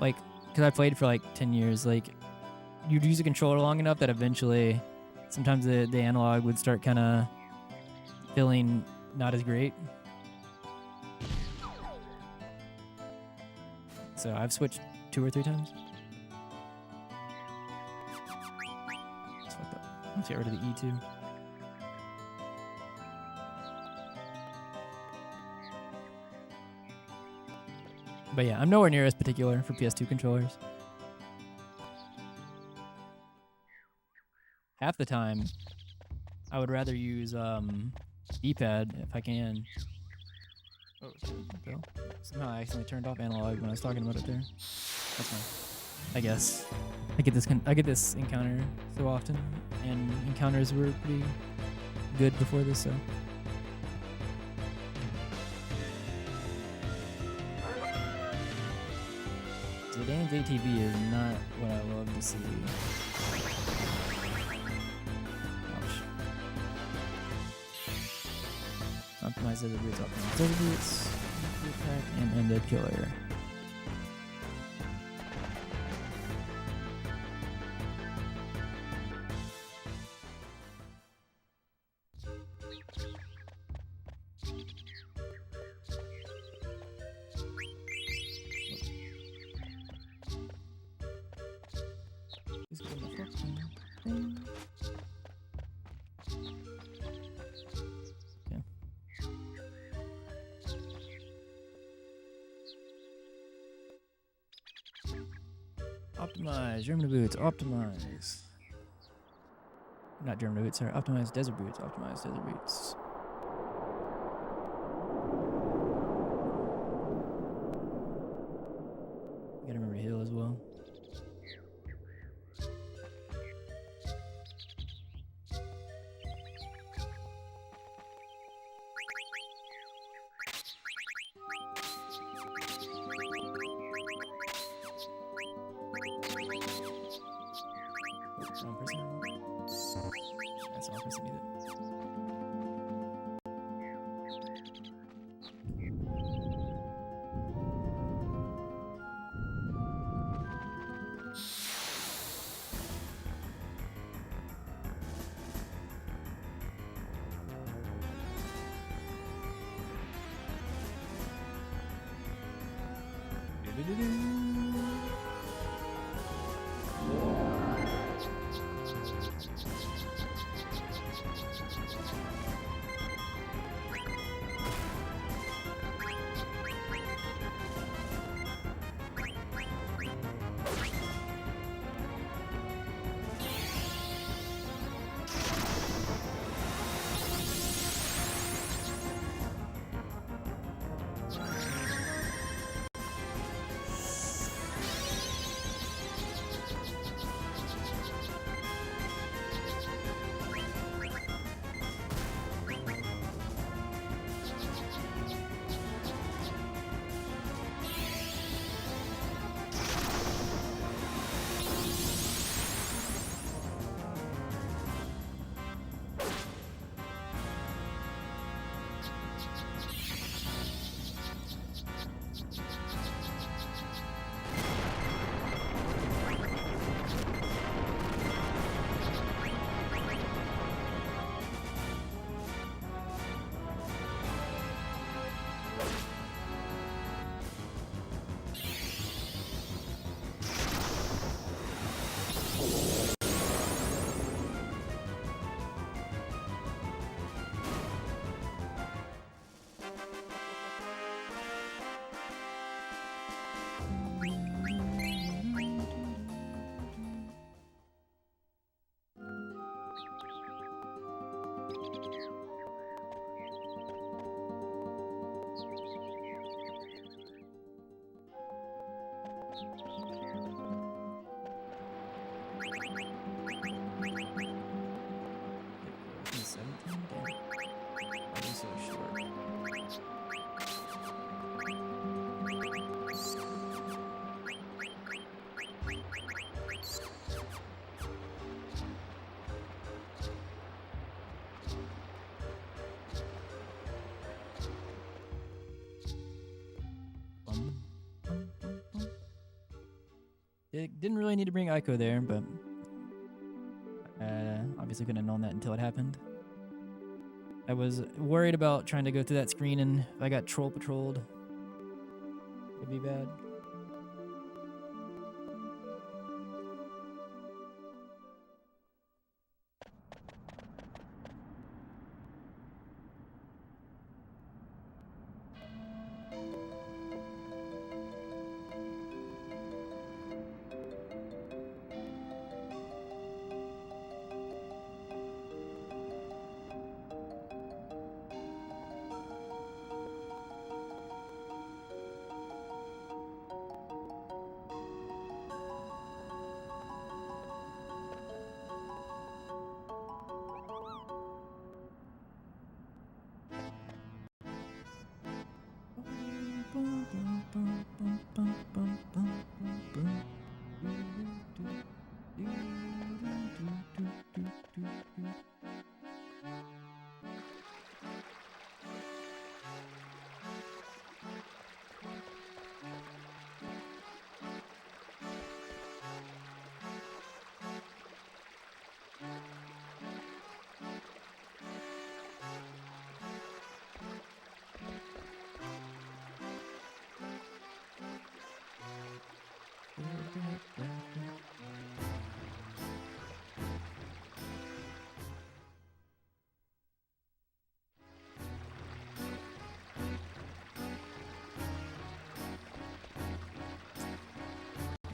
like, because I played for like 10 years, like you'd use a controller long enough that eventually sometimes the analog would start kind of feeling not as great. So I've switched 2 or 3 times. Let's get rid of the E2. But yeah, I'm nowhere near as particular for PS2 controllers. Half the time, I would rather use D-pad if I can. Oh, shit. Somehow I accidentally turned off analog when I was talking about it there. That's fine. I guess. I get this encounter so often, and encounters were pretty good before this, so. So Dan's ATV is not what I love to see. Optimize the boots, optimize the boots, attack, and end the killer. Optimize. German boots. Optimize. Not German boots, sorry. Optimize desert boots. Optimize desert boots. Gotta remember heal as well. Wrong person. That's the wrong person either. It didn't really need to bring Ico there, but obviously couldn't have known that until it happened. I was worried about trying to go through that screen, and if I got troll patrolled, it'd be bad.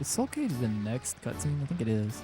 Is Soul Cage the next cutscene? I think it is.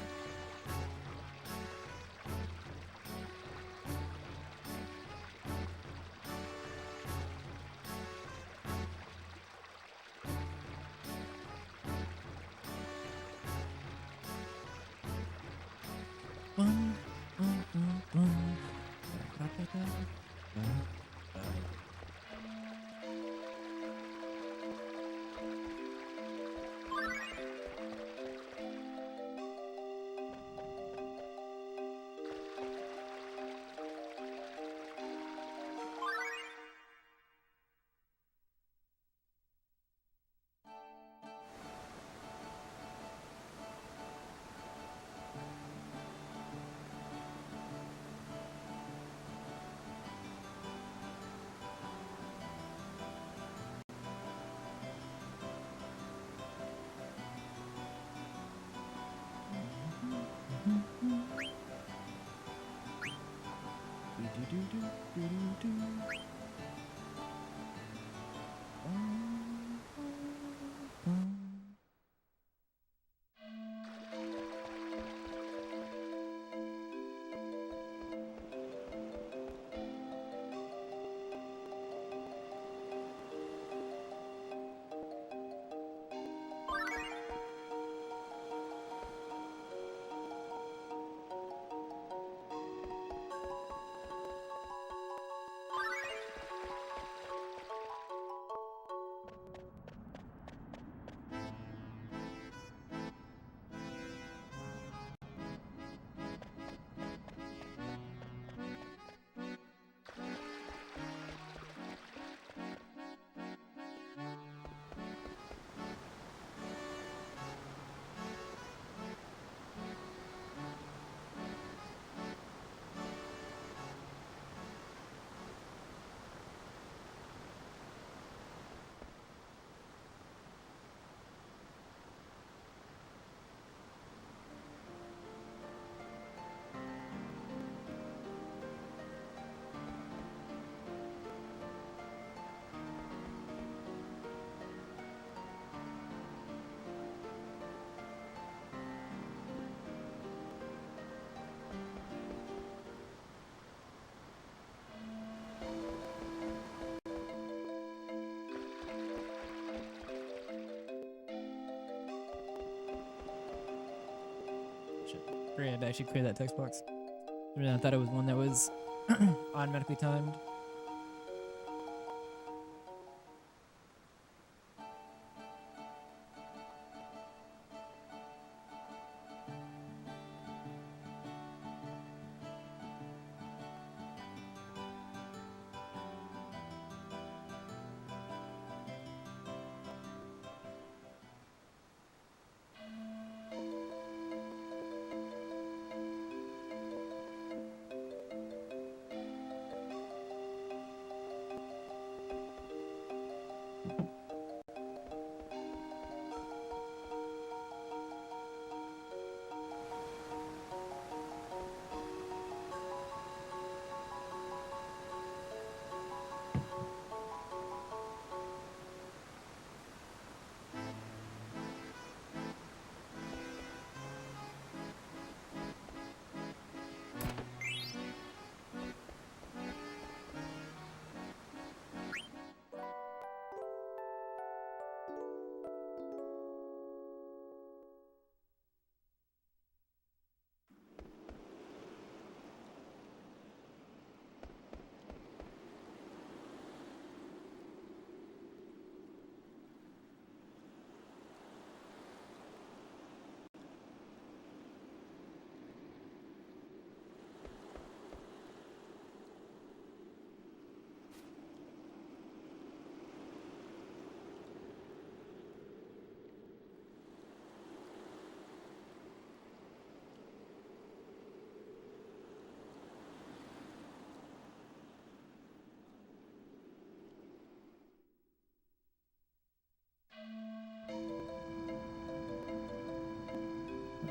I had to actually clear that text box. I thought it was one that was automatically timed.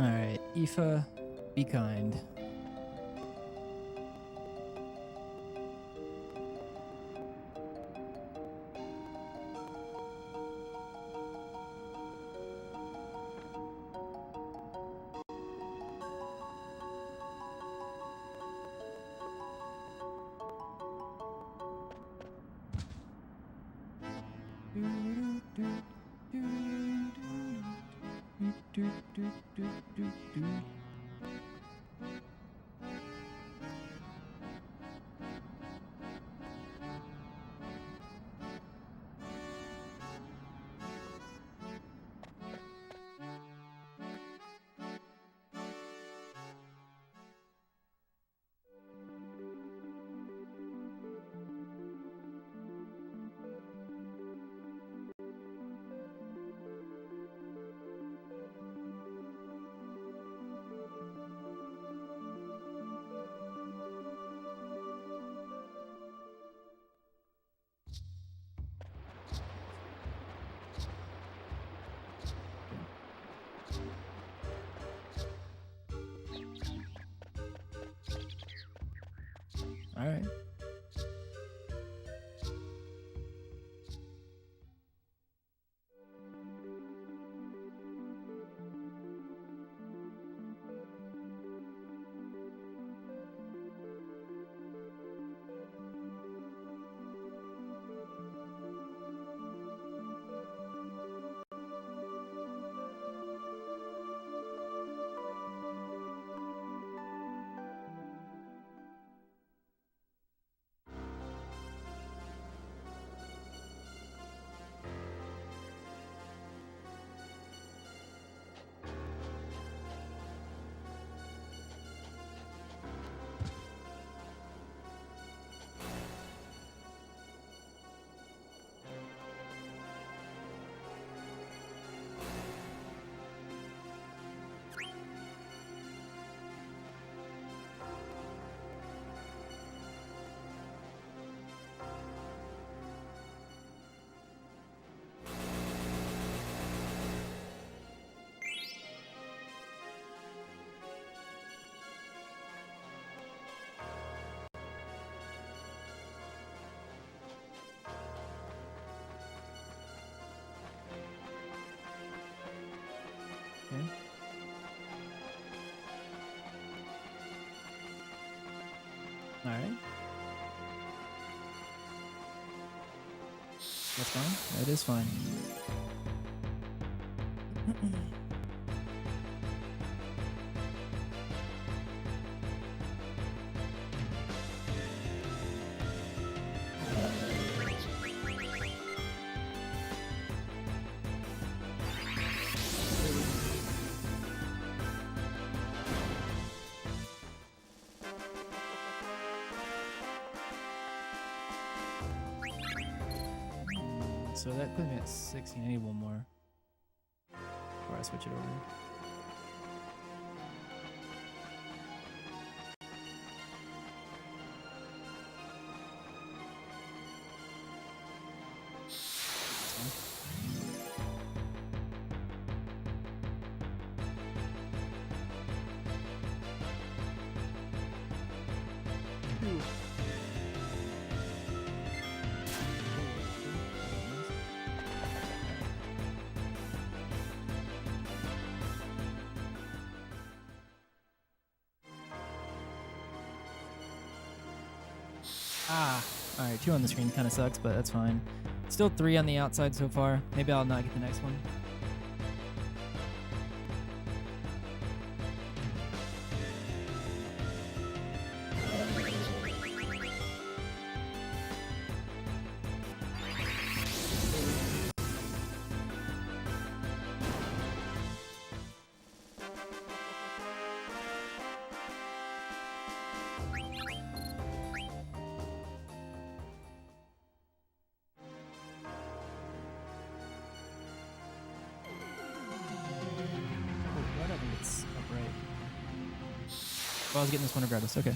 Alright, Aoife, be kind. All right. Okay. All right. That's fine. That is fine. So that put me at 16. I need one more before I switch it over. Ah, alright, 2 on the screen kind of sucks, but that's fine. Still 3 on the outside so far. Maybe I'll not get the next one. I was getting this one regardless. Okay.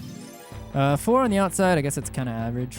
4 on the outside. I guess it's kind of average.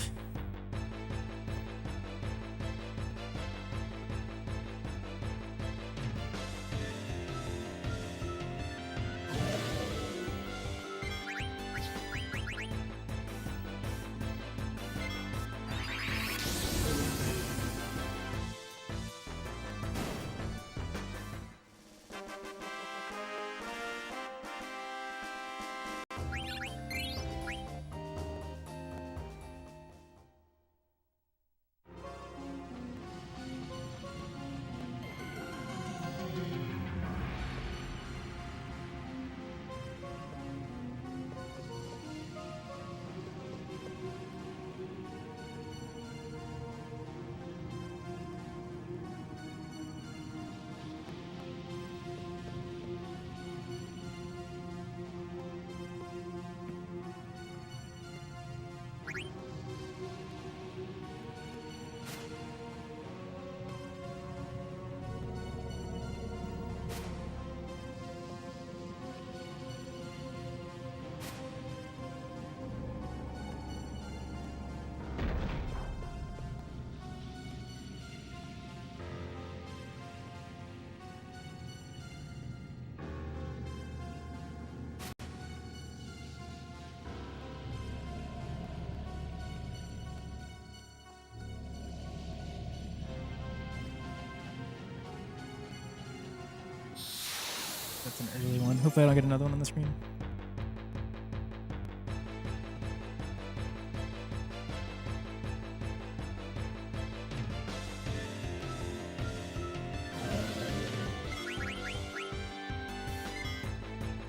That's an early one. Hopefully I don't get another one on the screen.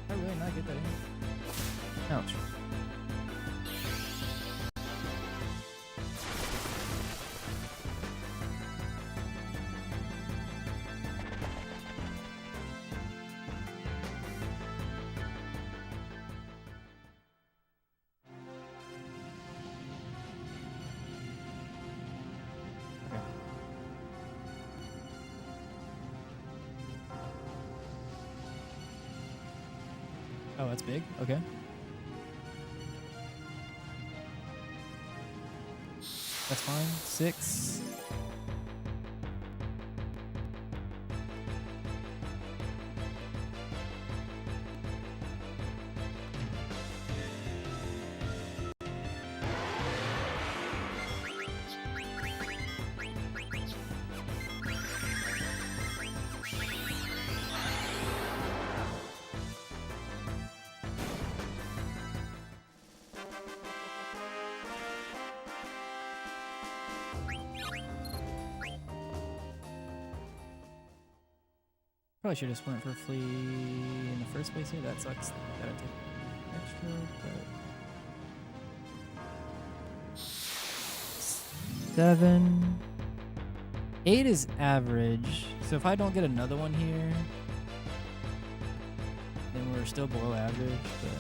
I really not get that in. Ouch. Oh, that's big. Okay. That's fine. 6. Probably should have just went for flea in the first place here. That sucks. Gotta take extra, but 7. 8 is average. So if I don't get another one here, then we're still below average, but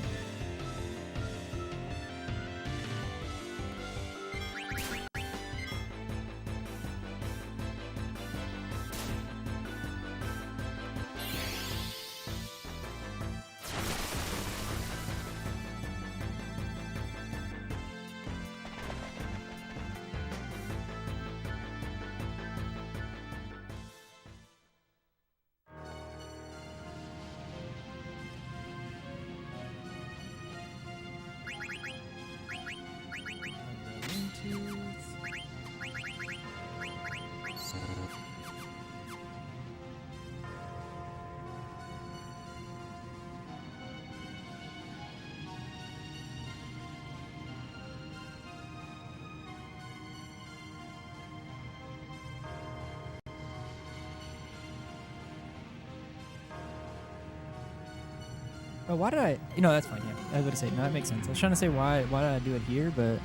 oh, why did I? You know, that's fine. Yeah, I was going to say no. That makes sense. I was trying to say why did I do it here, but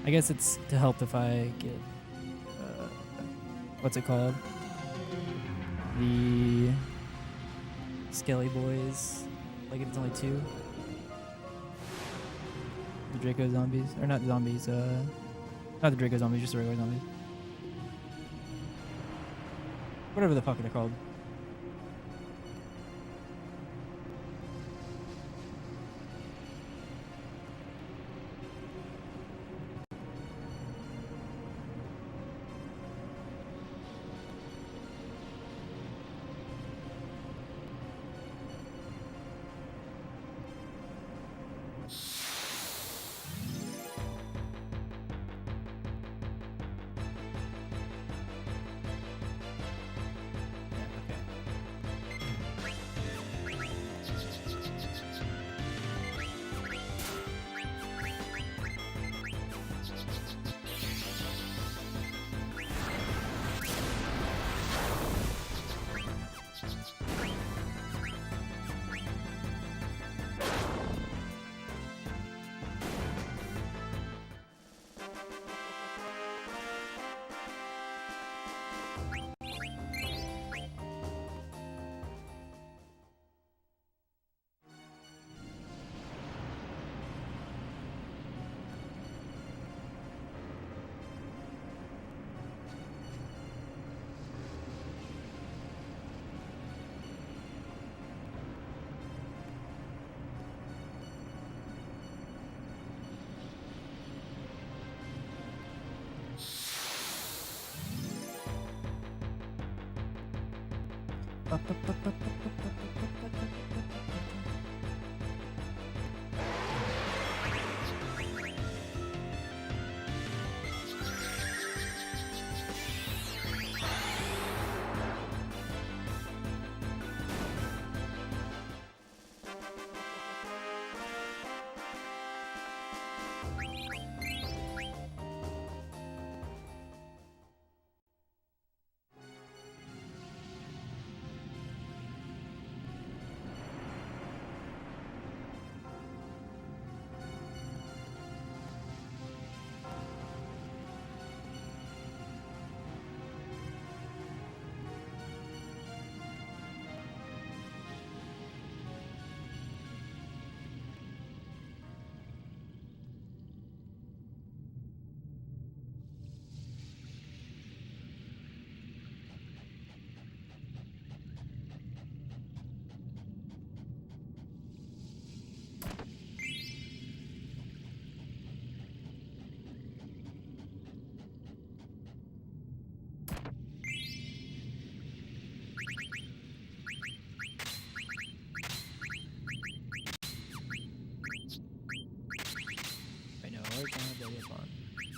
I guess it's to help if I get what's it called? The Skelly Boys. Like if it's only 2. The Draco zombies, or not zombies. Not the Draco zombies, just the regular zombies. Whatever the fuck they're called.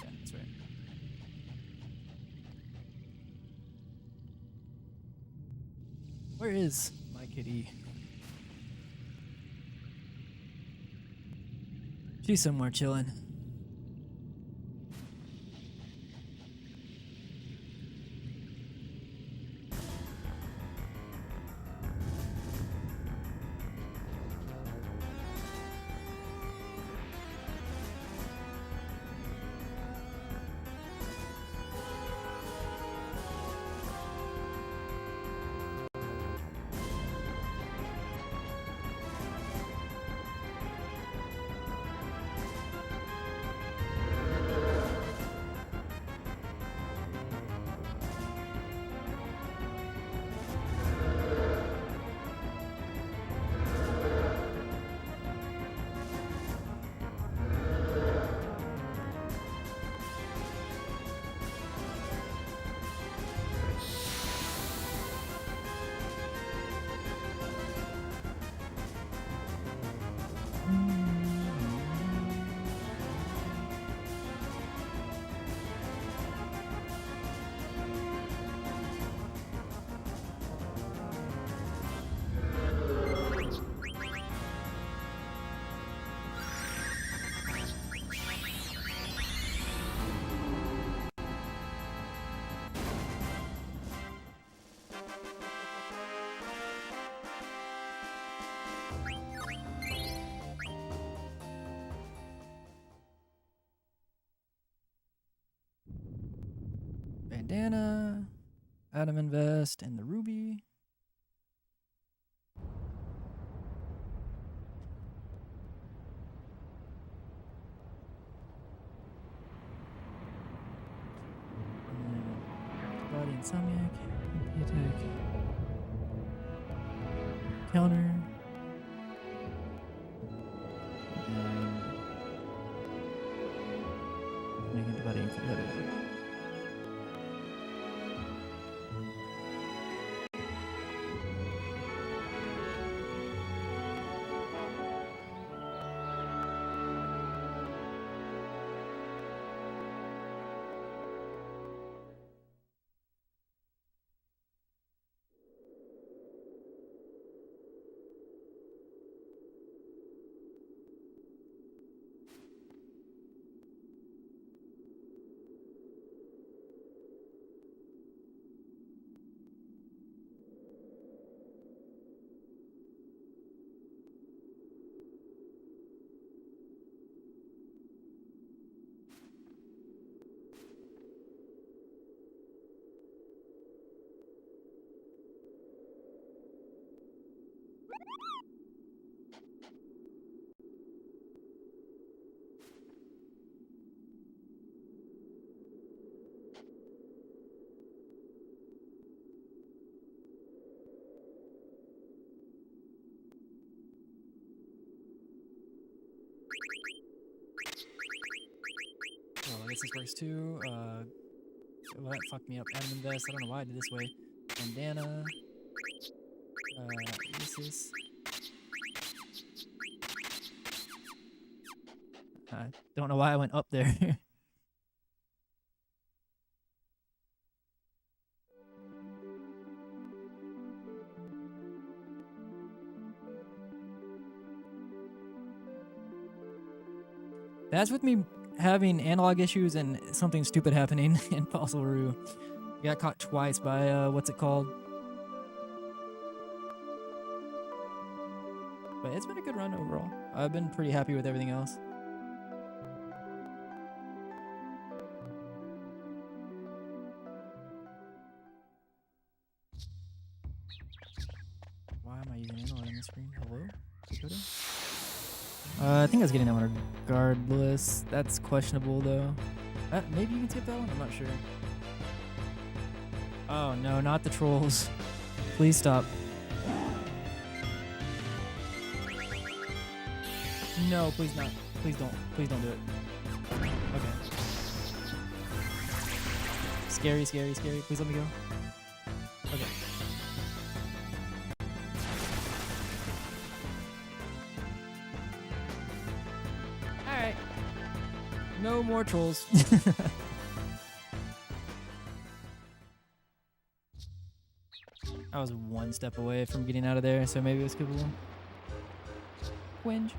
Yeah, that's right. Where is my kitty? She's somewhere chilling. Bandana, Adam Invest, and the Ruby. Body Insomniac, attack, counter, and making the body competitive. Oh, I guess this works too. Well, that fucked me up. Adam Invest. I don't know why I did this way. Bandana. This is. I don't know why I went up there. That's with me having analog issues and something stupid happening in Fossil Roo. Got caught twice by, what's it called? But it's been a good run overall. I've been pretty happy with everything else. Why am I using analog on the screen? Hello? Dakota? I think I was getting that one regardless. That's questionable though. Maybe you can skip that one? I'm not sure. Oh no, not the trolls. Please stop. No, please not. Please don't. Please don't do it. Okay. Scary, scary, scary. Please let me go. Okay. Alright. No more trolls. I was one step away from getting out of there, so maybe it was skippable. Whinge.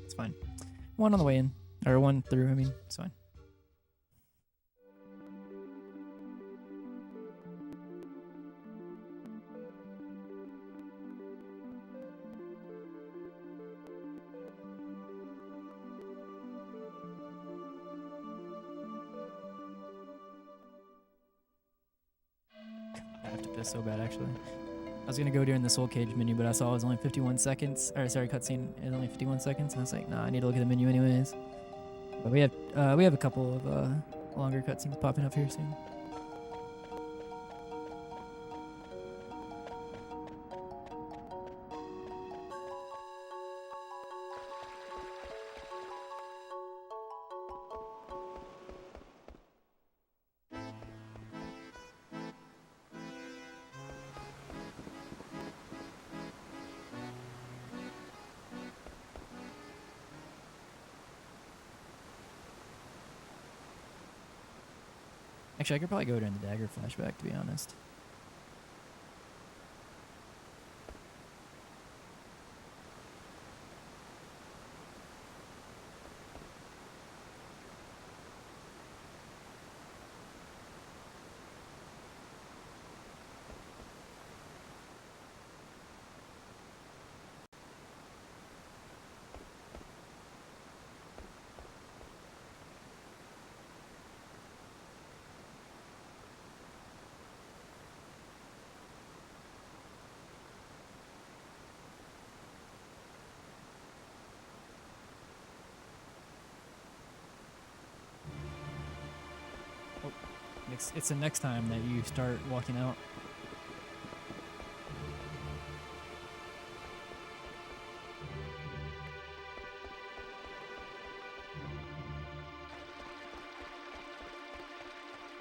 It's fine. One on the way in. Or one through, I mean. It's fine. I have to piss so bad, actually. I was gonna go during the Soul Cage menu, but I saw it was only 51 seconds. Or sorry, cutscene is only 51 seconds, and I was like, nah, I need to look at the menu anyways. But we have a couple of longer cutscenes popping up here soon. Actually, I could probably go during the dagger flashback, to be honest. It's the next time that you start walking out.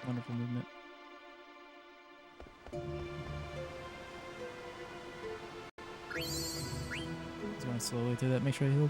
Wonderful movement. He's going slowly through that. Make sure I heal.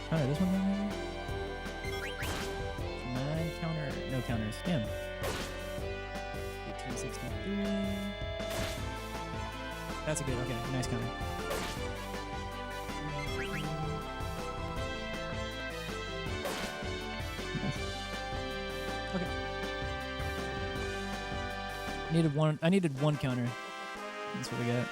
Counter this one then maybe? 9 counter, no counters. Damn. 1863. That's a good, okay, nice counter. Nice. Okay. I needed one counter. That's what we got.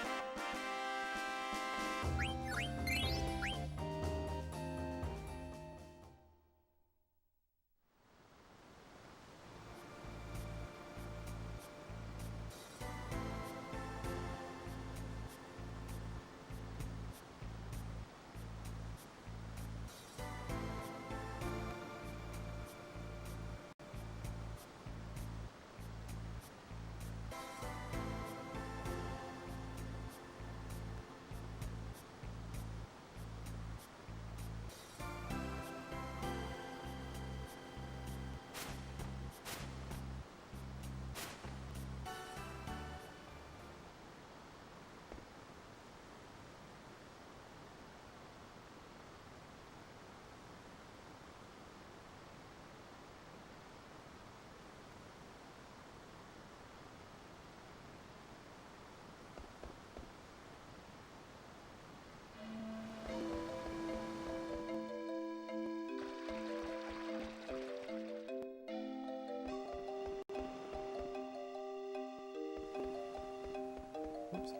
Oops.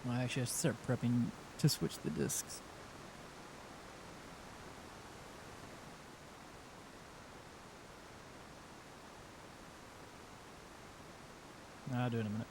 Well, I actually have to start prepping to switch the discs. I'll do it in a minute.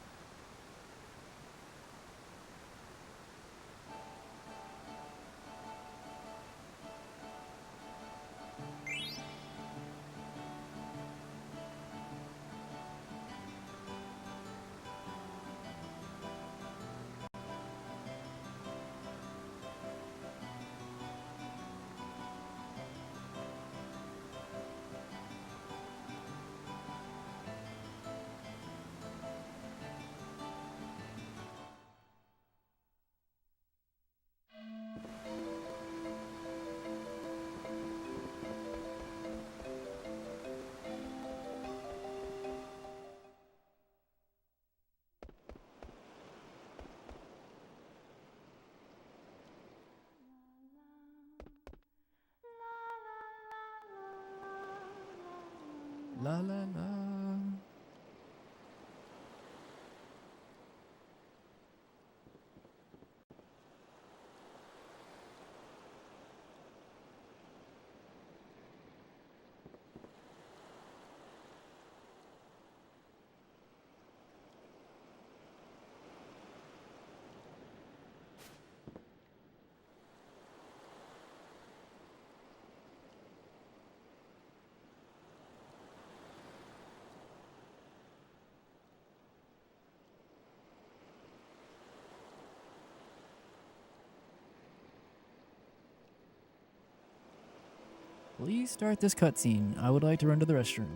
La la la. Please start this cutscene. I would like to run to the restroom.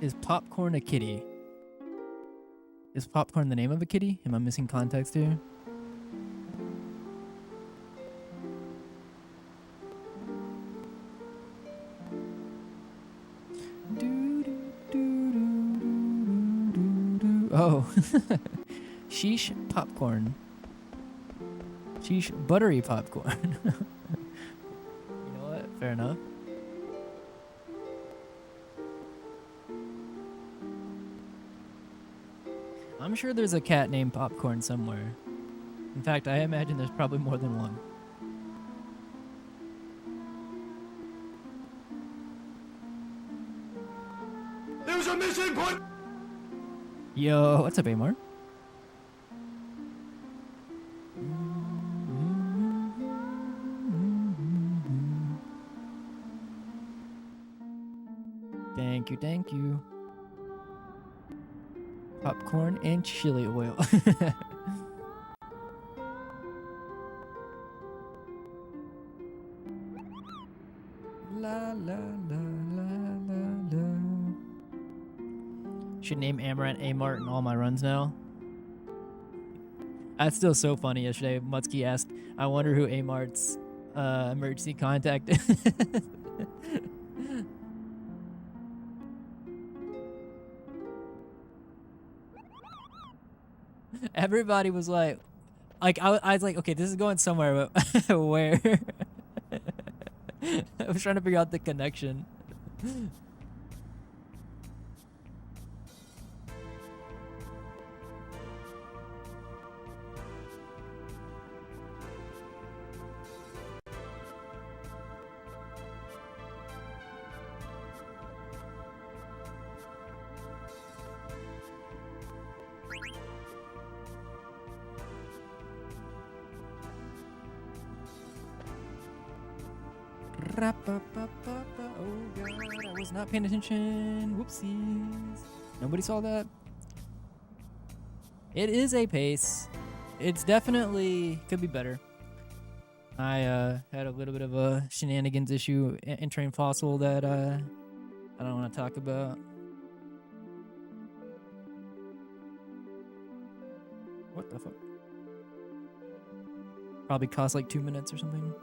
Is Popcorn a kitty? Is Popcorn the name of a kitty? Am I missing context here? Oh. Sheesh popcorn. Sheesh buttery popcorn. You know what? Fair enough. I'm sure there's a cat named Popcorn somewhere. In fact, I imagine there's probably more than one. There's a missing point! Yo, what's up, Amar? Thank you, thank you. Popcorn and chili oil. La la la la la la. Should name Amaranth Amart in all my runs now. That's still so funny. Yesterday, Mutsky asked, I wonder who Amart's emergency contact is. Everybody was like I was like, okay, this is going somewhere, but where? I was trying to figure out the connection. Oh god, I was not paying attention. Whoopsies. Nobody saw that. It is a pace. It's definitely could be better. I had a little bit of a shenanigans issue entering Fossil that I don't want to talk about. What the fuck? Probably cost like 2 minutes or something.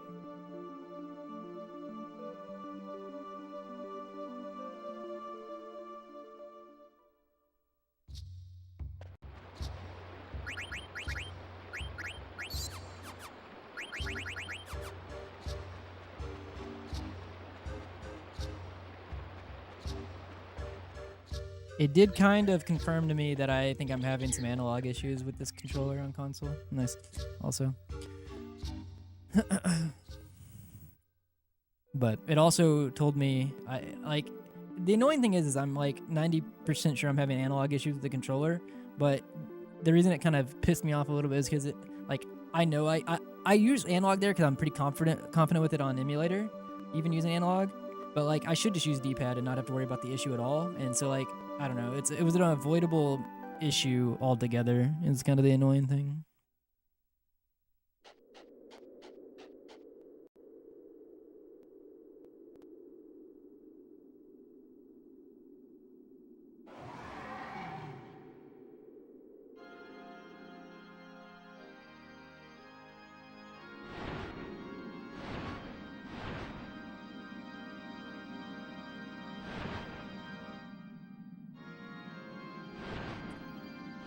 It did kind of confirm to me that I think I'm having some analog issues with this controller on console. Nice. Also. But it also told me, the annoying thing is I'm like 90% sure I'm having analog issues with the controller, but the reason it kind of pissed me off a little bit is because it, like, I know I use analog there because I'm pretty confident with it on emulator, even using analog, but like I should just use D-pad and not have to worry about the issue at all. And so like, I don't know, it was an avoidable issue altogether. It's kind of the annoying thing.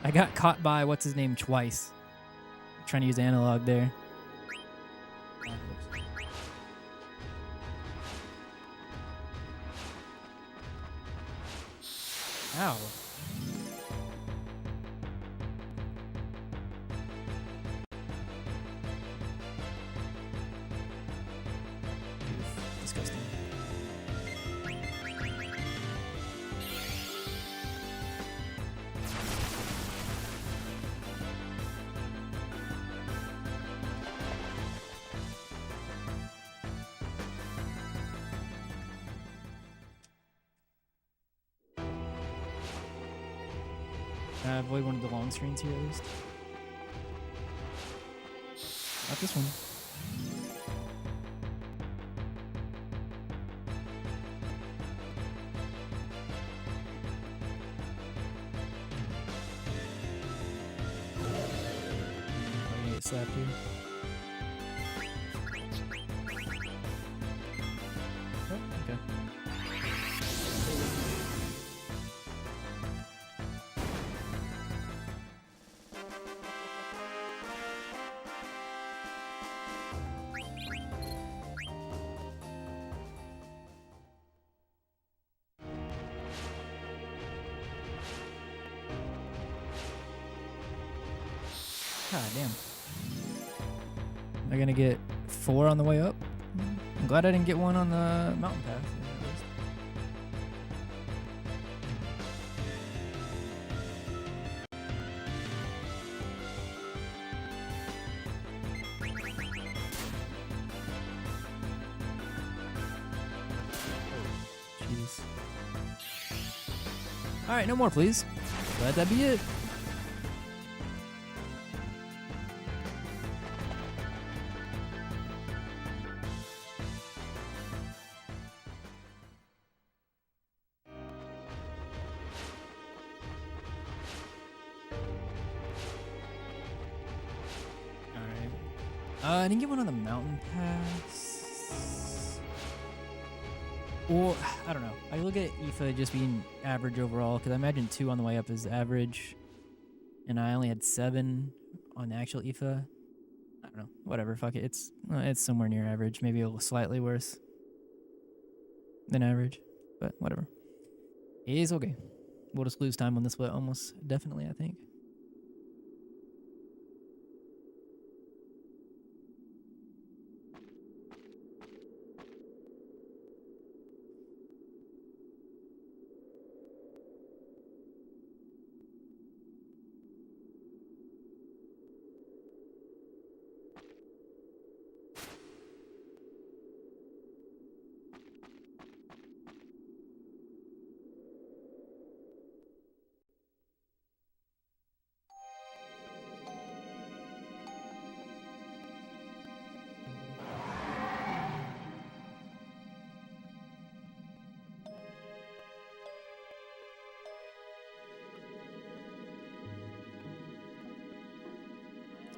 I got caught by what's his name twice. Trying to use analog there. Ow. Disgusting. Avoid one of the long screens here at least. Not this one. get slapped here. Oh, okay. God damn. Am I gonna get 4 on the way up? I'm glad I didn't get one on the mountain path. Jeez. Alright, no more please. Let that be it. I didn't get one on the mountain pass. Or, I don't know. I look at IFA just being average overall, because I imagine 2 on the way up is average. And I only had 7 on the actual IFA. I don't know. Whatever. Fuck it. It's somewhere near average. Maybe a little slightly worse than average. But whatever. It's okay. We'll just lose time on this one almost definitely, I think.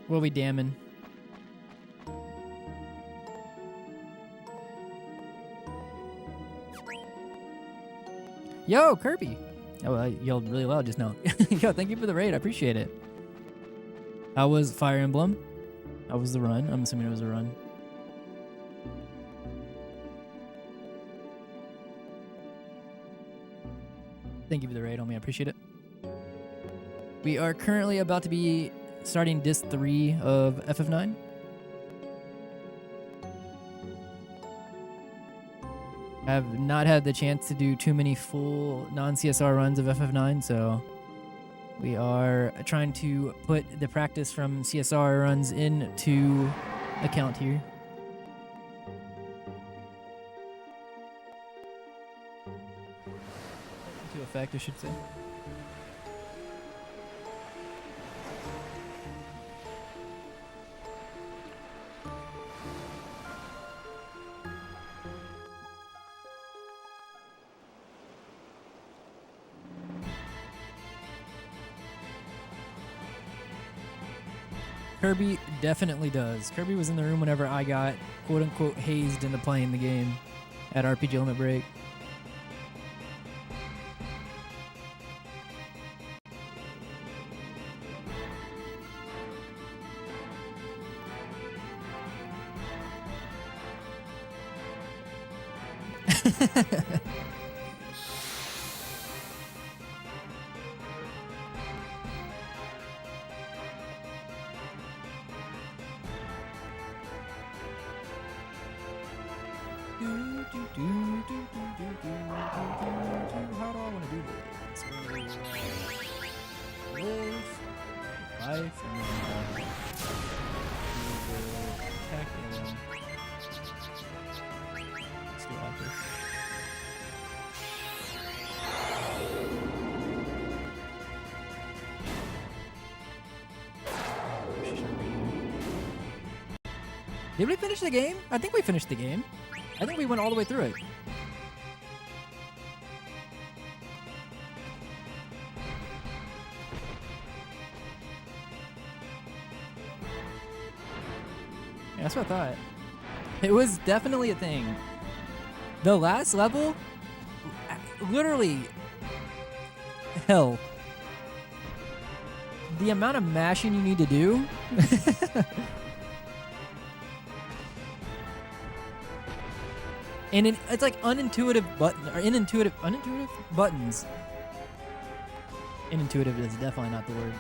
What are we damning? Yo, Kirby! Oh, I yelled really loud just now. Yo, thank you for the raid. I appreciate it. How was Fire Emblem? How was the run? I'm assuming it was a run. Thank you for the raid, homie. I appreciate it. We are currently about to be starting disc 3 of FF9. I have not had the chance to do too many full non-CSR runs of FF9, so we are trying to put the practice from CSR runs into account here. Into effect, I should say. Kirby definitely does. Kirby was in the room whenever I got quote-unquote hazed into playing the game at RPG Limit Break. How do I want to do this? Wolf, life, and then do the attack, and then let's do it like this. Did we finish the game? I think we finished the game. I think we went all the way through it. That's what I thought. It was definitely a thing. The last level, literally, hell. The amount of mashing you need to do. And it's like unintuitive buttons. Inintuitive is definitely not the word.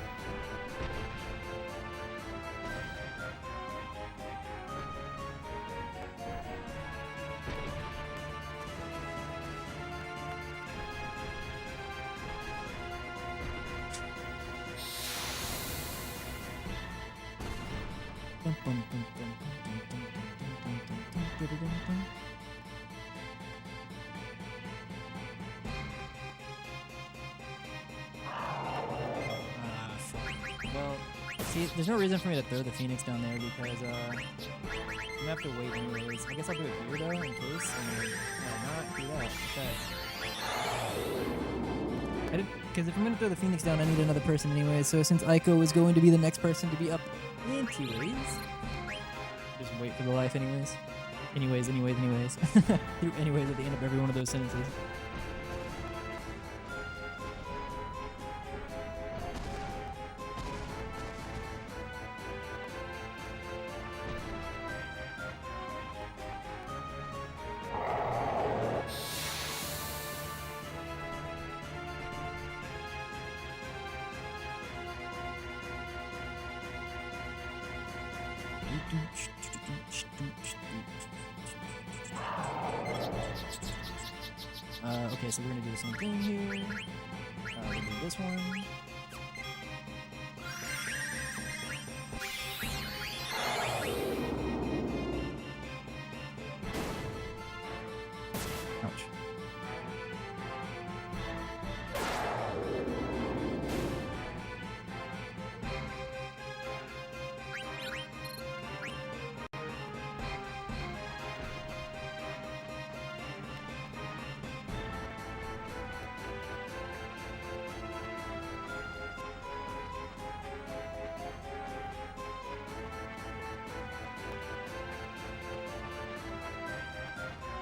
Well, see, there's no reason for me to throw the Phoenix down there because I'm gonna have to wait anyways. I guess I'll do it here though, in case, and then not do that. Okay. Because if I'm gonna throw the Phoenix down, I need another person anyway. So since Aiko is going to be the next person to be up, anyways, just wait for the life anyways. Anyways. Through anyways at the end of every one of those sentences. Okay, so we're gonna do the same thing here. We'll do this one. Ouch.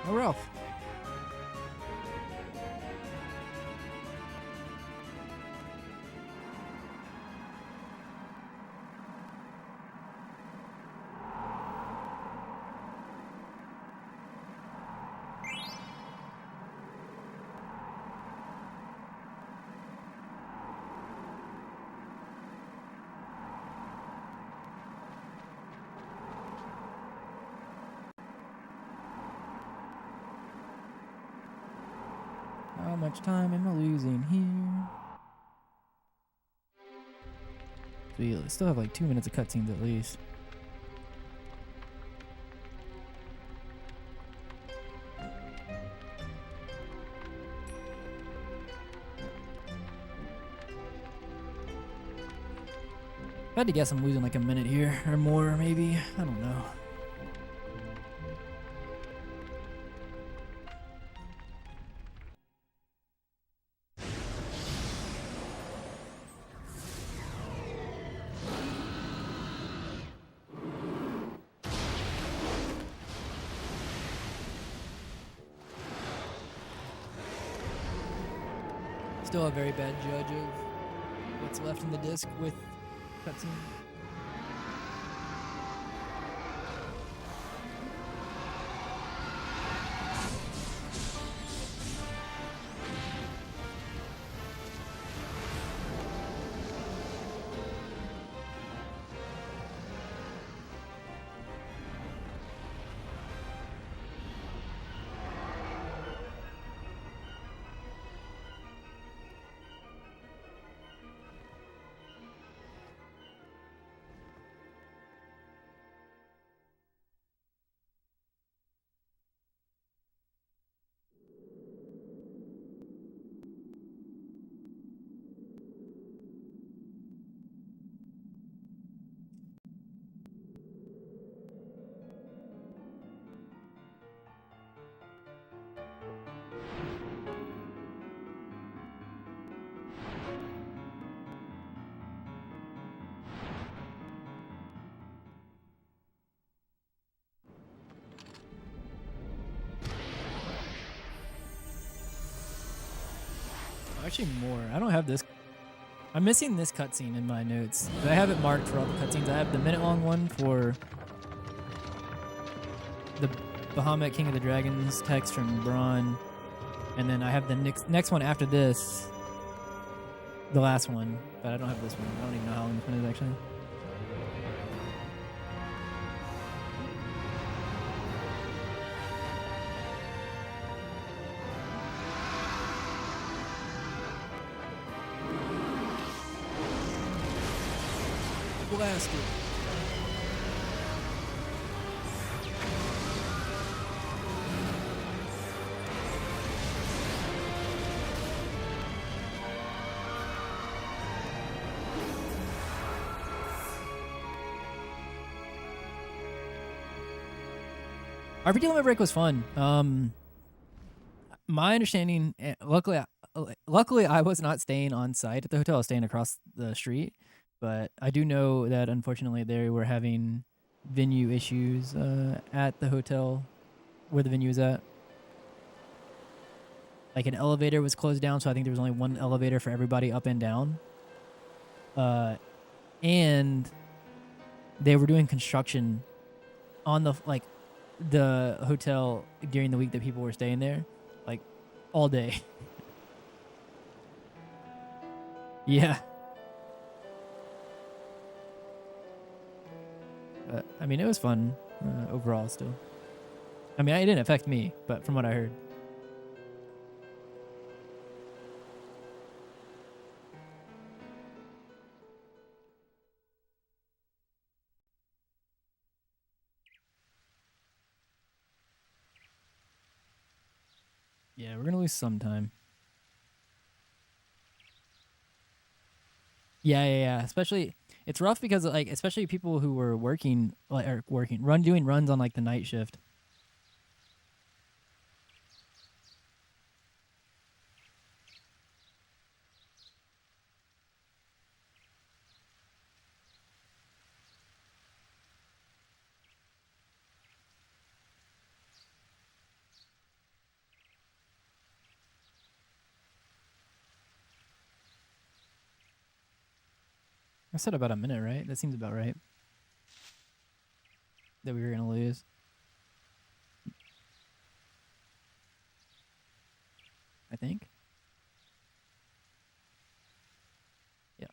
Oh, Ralph. How much time am I losing here? So we still have like 2 minutes of cutscenes at least. If I had to guess, I'm losing like a minute here or more, maybe. I don't know. Still a very bad judge of what's left in the disc with cutscene. Actually, more. I don't have this. I'm missing this cutscene in my notes. But I have it marked for all the cutscenes. I have the minute-long one for the Bahamut King of the Dragons text from Braun, and then I have the next one after this, the last one, but I don't have this one. I don't even know how long this one is actually. Blast it. RPG Limit Break was fun. My understanding, luckily I was not staying on site at the hotel. I was staying across the street, but I do know that unfortunately they were having venue issues at the hotel where the venue is at. Like an elevator was closed down, so I think there was only one elevator for everybody up and down. And they were doing construction on the hotel during the week that people were staying there, like all day. Yeah. I mean, it was fun overall still. I mean, it didn't affect me, but from what I heard. Yeah, we're gonna lose some time. Yeah. Especially, it's rough because like, especially people who were working, doing runs on like the night shift. I said about a minute, right? That seems about right. That we were gonna lose. I think. Yeah.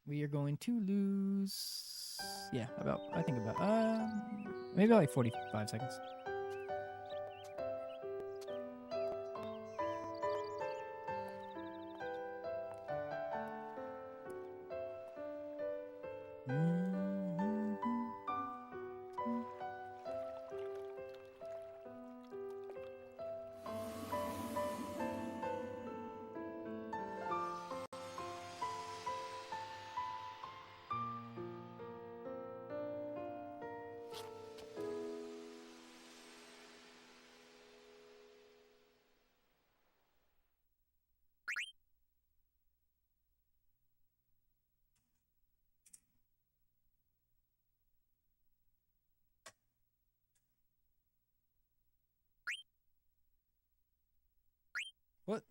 We are going to lose. Yeah, I think about maybe like 45 seconds. What?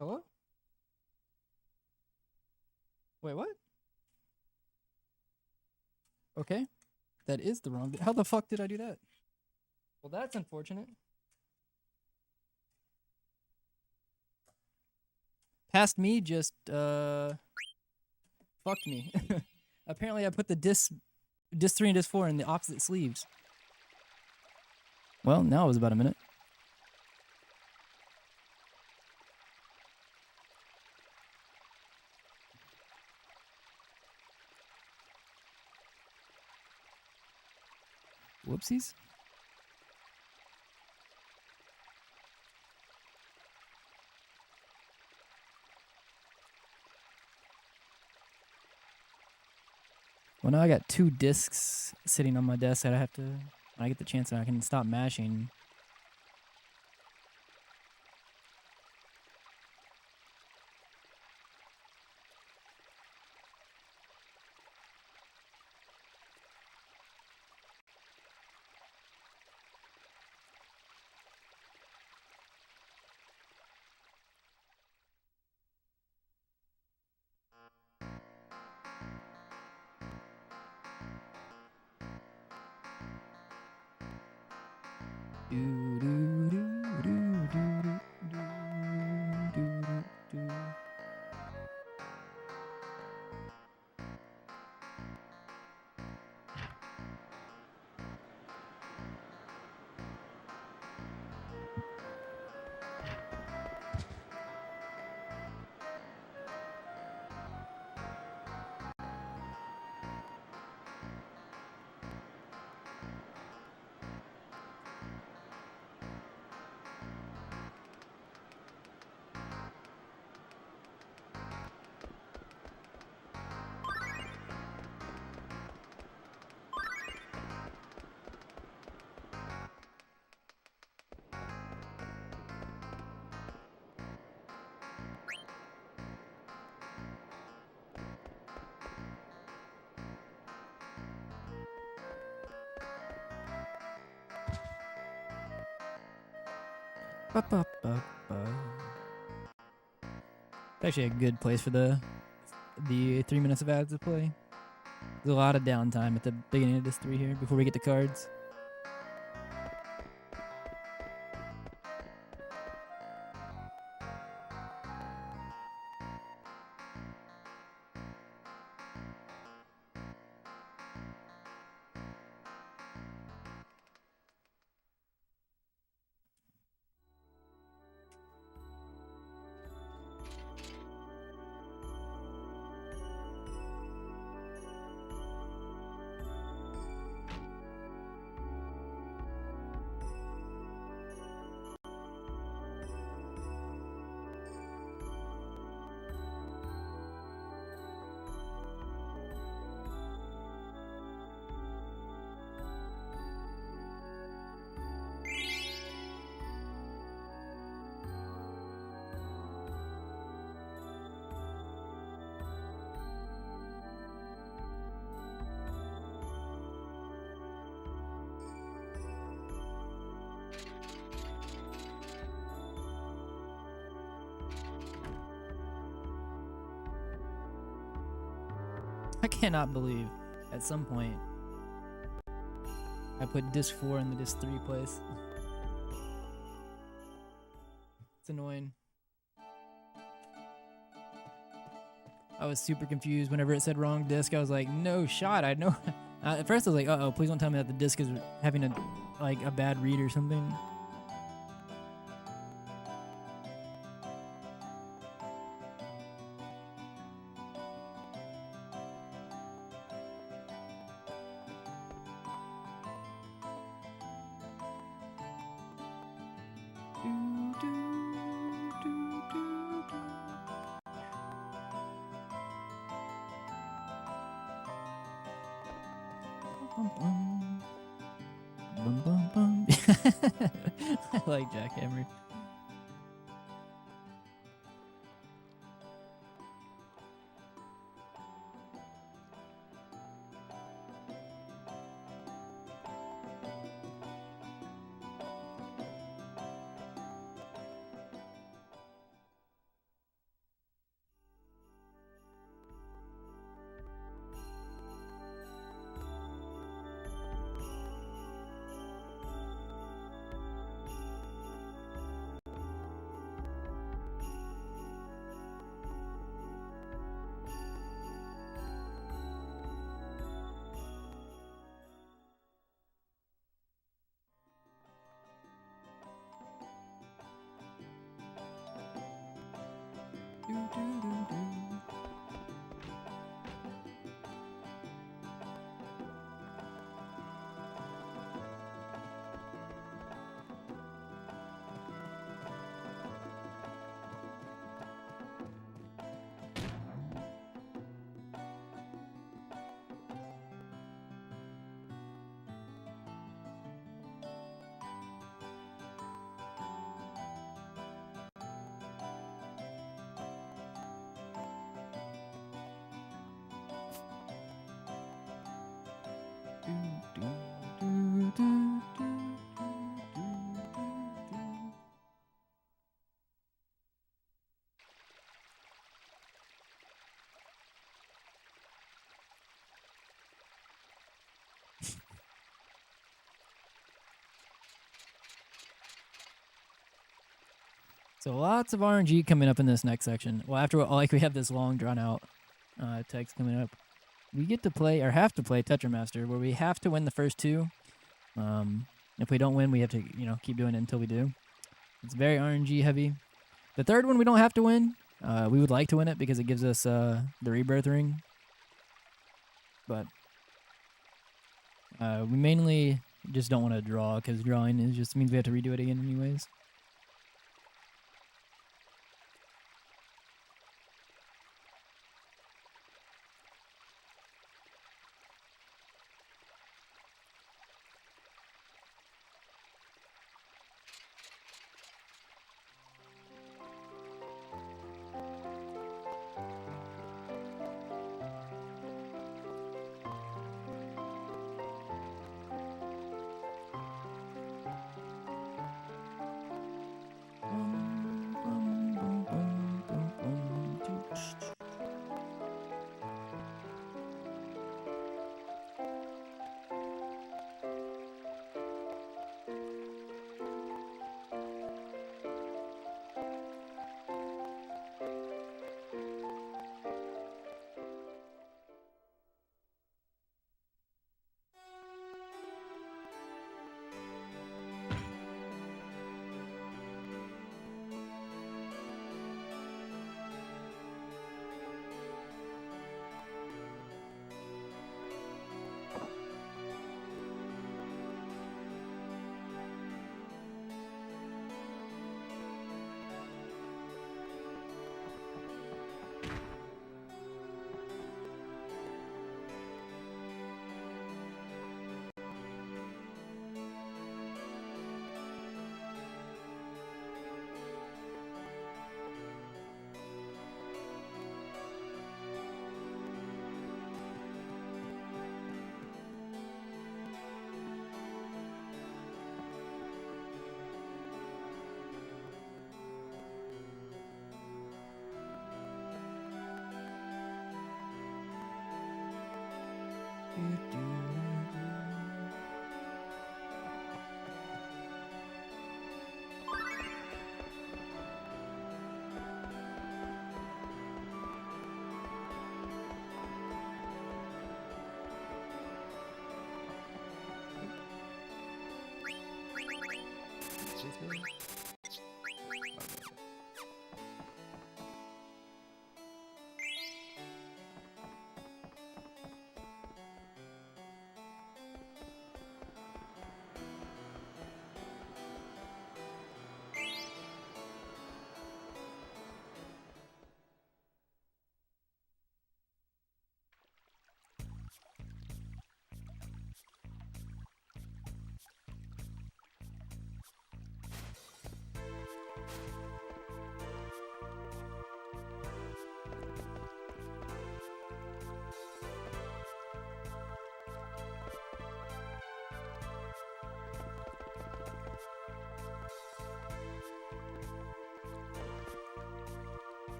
Hello? Wait, what? Okay. That is the wrong. How the fuck did I do that? Well, that's unfortunate. Past me just fucked me. Apparently I put the disc 3 and disc 4 in the opposite sleeves. Well, now it was about a minute. Whoopsies. Well, now I got 2 discs sitting on my desk that I have to, when I get the chance, I can stop mashing. Do, do, do, do, do, do, do, do. Ba, ba, ba, ba. It's actually a good place for the 3 minutes of ads to play. There's a lot of downtime at the beginning of this 3 here before we get to cards. I cannot believe at some point I put disc 4 in the disc 3 place. It's annoying. I was super confused whenever it said wrong disc. I was like, no shot. I know. At first I was like, uh-oh, please don't tell me that the disc is having a bad read or something. Bum, bum, bum. I like Jackhammer. Do, do, do, do. So lots of RNG coming up in this next section. Well, after like we have this long drawn out text coming up, we get to play or have to play Tetra Master, where we have to win the first two. If we don't win, we have to keep doing it until we do. It's very RNG heavy. The third one we don't have to win. We would like to win it because it gives us the rebirth ring. But we mainly just don't want to draw because drawing just means we have to redo it again anyways.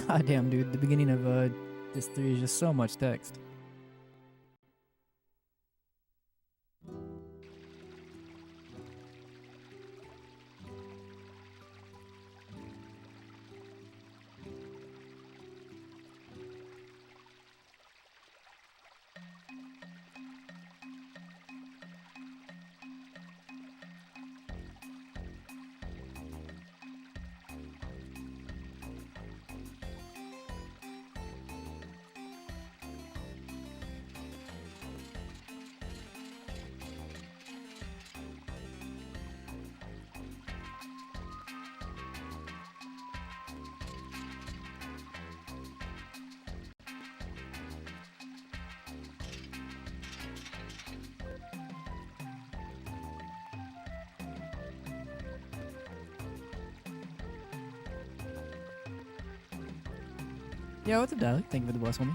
God damn, dude. The beginning of this 3 is just so much text. Yeah, what's up, Dalek? Thank you for the bless, homie.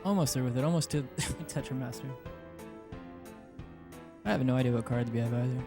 Almost there with it. Almost to Tetra Master. I have no idea what cards we have either.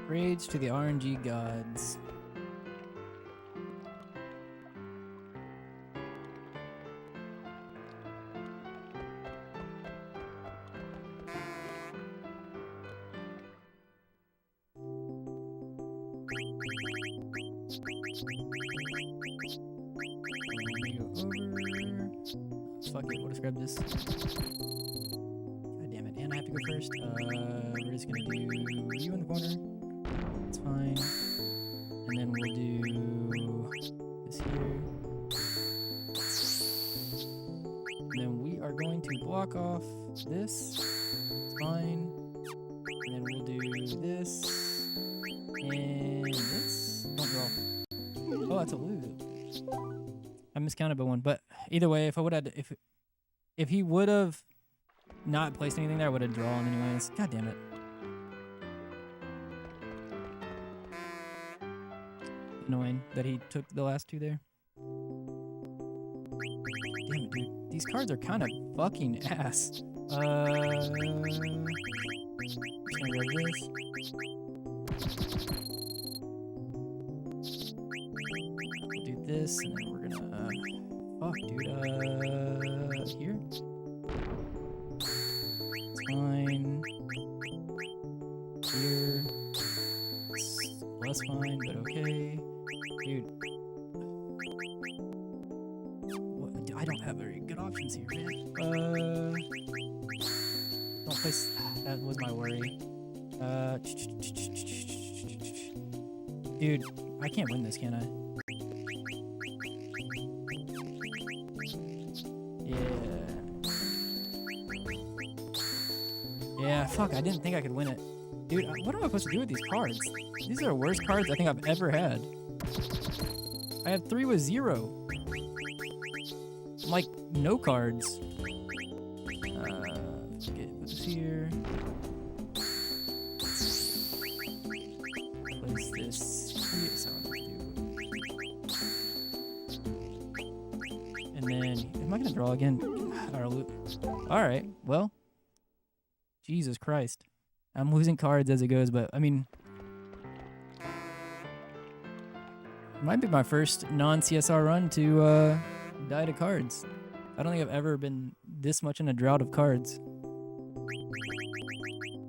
Rage to the RNG gods. Fuck it, we'll just grab this. God damn it, and I have to go first. We're just gonna do you in the corner. That's fine. And then we'll do this here. And then we are going to block off this. It's fine. And then we'll do this. And this. Don't draw. Oh, that's a lose. I miscounted by one, but either way, if I would have, if he would have not placed anything there, I would have drawn anyways. God damn it! Annoying that he took the last two there. Damn it, dude! These cards are kind of fucking ass. Just gonna grab this. We'll do this, and then we're gonna. Fuck, dude. Here? It's fine. Here. It's less fine, but okay. Dude. What? I don't have very good options here, man. Don't place. That was my worry. Dude, I can't win this, can I? Yeah, fuck, I didn't think I could win it. Dude, what am I supposed to do with these cards? These are the worst cards I think I've ever had. I have 3 with 0. Like, no cards. Okay, put this here. Place this here. So and then, am I gonna draw again? Alright, well. Jesus Christ. I'm losing cards as it goes, but I mean... It might be my first non-CSR run to die to cards. I don't think I've ever been this much in a drought of cards.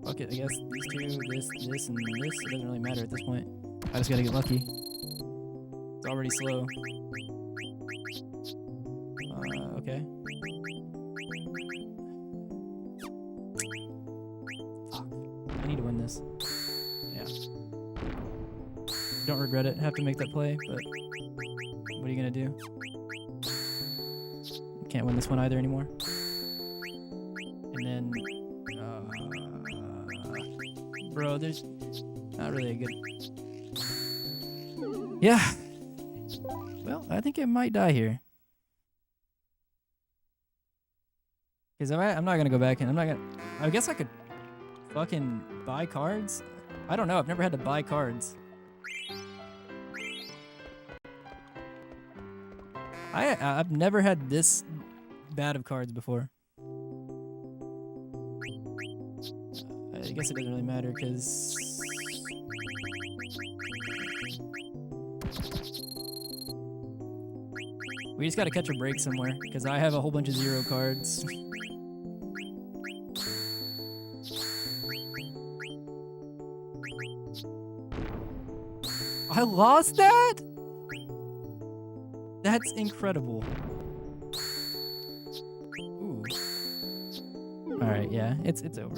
Fuck it, I guess these two, this, and this. It doesn't really matter at this point. I just gotta get lucky. It's already slow. Okay. I need to win this. Yeah. Don't regret it. Have to make that play, but what are you gonna do? Can't win this one either anymore. And then, bro, there's not really a good. Yeah. Well, I think it might die here. Because I'm not gonna go back and I'm not gonna. I guess I could. Fucking buy cards? I don't know. I've never had to buy cards. I've never had this bad of cards before. I guess it doesn't really matter because we just gotta catch a break somewhere because I have a whole bunch of 0 cards. I lost that? That's incredible. Ooh. Alright, yeah, it's over.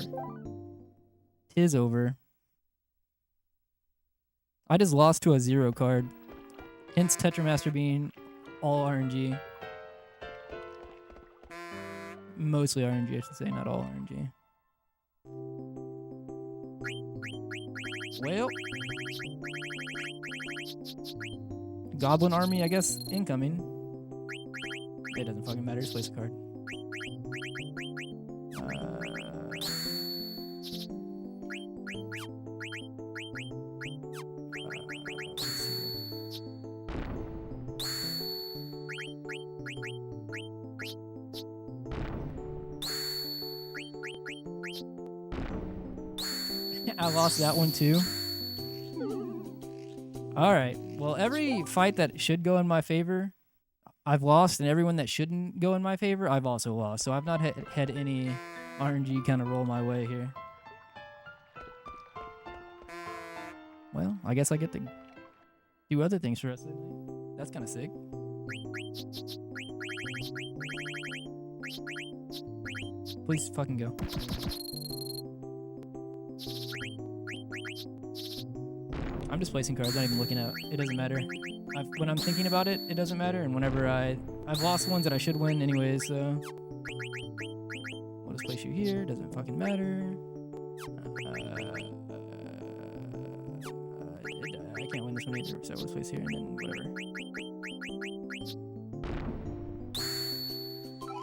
Tis over. I just lost to a 0 card. Hence Tetramaster being all RNG. Mostly RNG, I should say, not all RNG. Well. Goblin army, I guess, incoming. It doesn't fucking matter, just place a card. I lost that one too. Alright, well, every fight that should go in my favor, I've lost, and everyone that shouldn't go in my favor, I've also lost. So I've not had any RNG kind of roll my way here. Well, I guess I get to do other things for us. That's kind of sick. Please fucking go. I'm just placing cards, not even looking at. It doesn't matter. When I'm thinking about it, it doesn't matter. And whenever I've lost ones that I should win anyways, so we'll just place you here. Doesn't fucking matter. I can't win this one either, so let's place here and then whatever.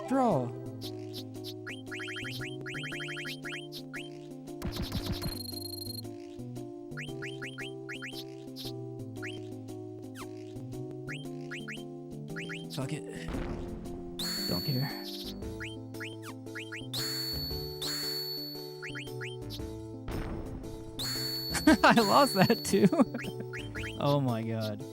Draw. Fuck it. Don't care. I lost that too. Oh my god.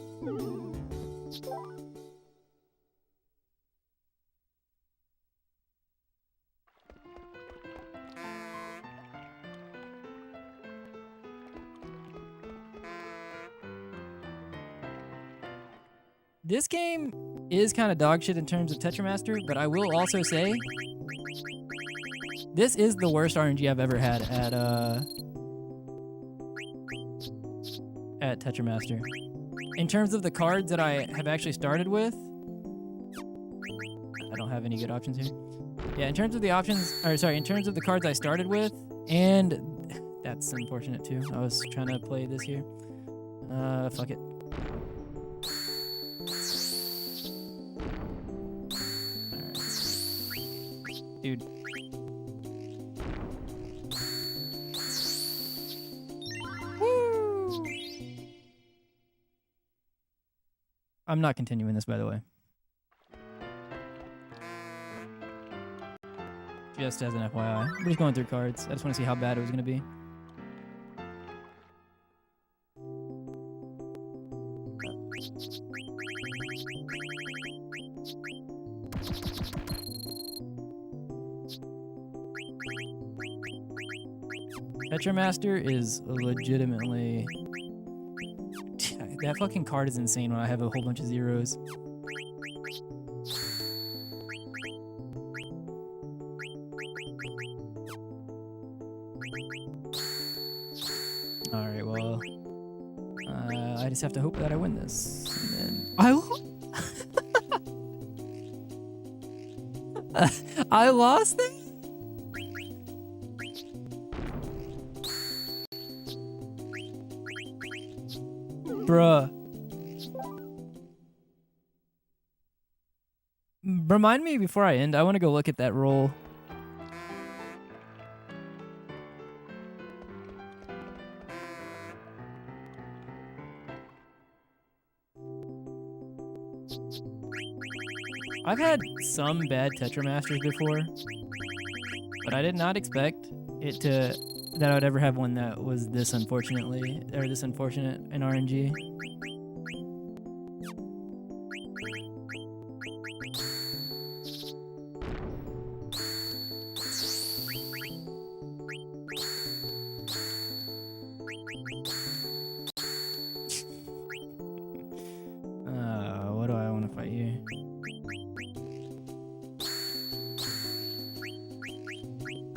This game is kind of dog shit in terms of Tetramaster, but I will also say this is the worst RNG I've ever had at Tetramaster. In terms of the cards that I have actually started with, I don't have any good options here. Yeah, in terms of the options, or sorry, in terms of the cards I started with, and that's unfortunate too. I was trying to play this here. Fuck it. Dude. Woo! I'm not continuing this, by the way. Just as an FYI. We're just going through cards. I just want to see how bad it was going to be. Tetramaster is legitimately... That fucking card is insane when I have a whole bunch of zeros. Alright, well... I just have to hope that I win this. And then... I lost it? Bruh. Remind me before I end. I want to go look at that roll. I've had some bad Tetramasters before, but I did not expect it to... that I would ever have one that was this unfortunately, or this unfortunate in RNG. What do I want to fight here?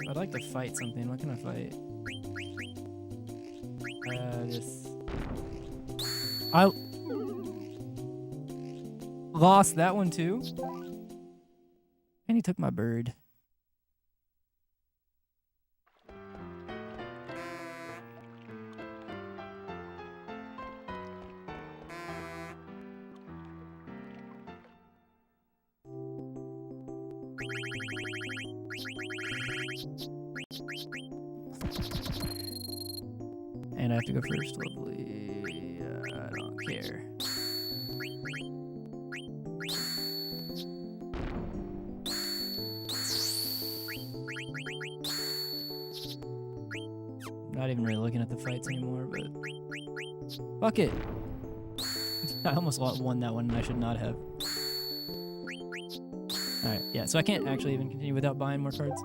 I'd like to fight something. What can I fight? This. I lost that one too. And he took my bird. And I have to go first, lovely. I don't care. Not even really looking at the fights anymore, but fuck it. I almost won that one and I should not have. Alright, yeah, so I can't actually even continue without buying more cards.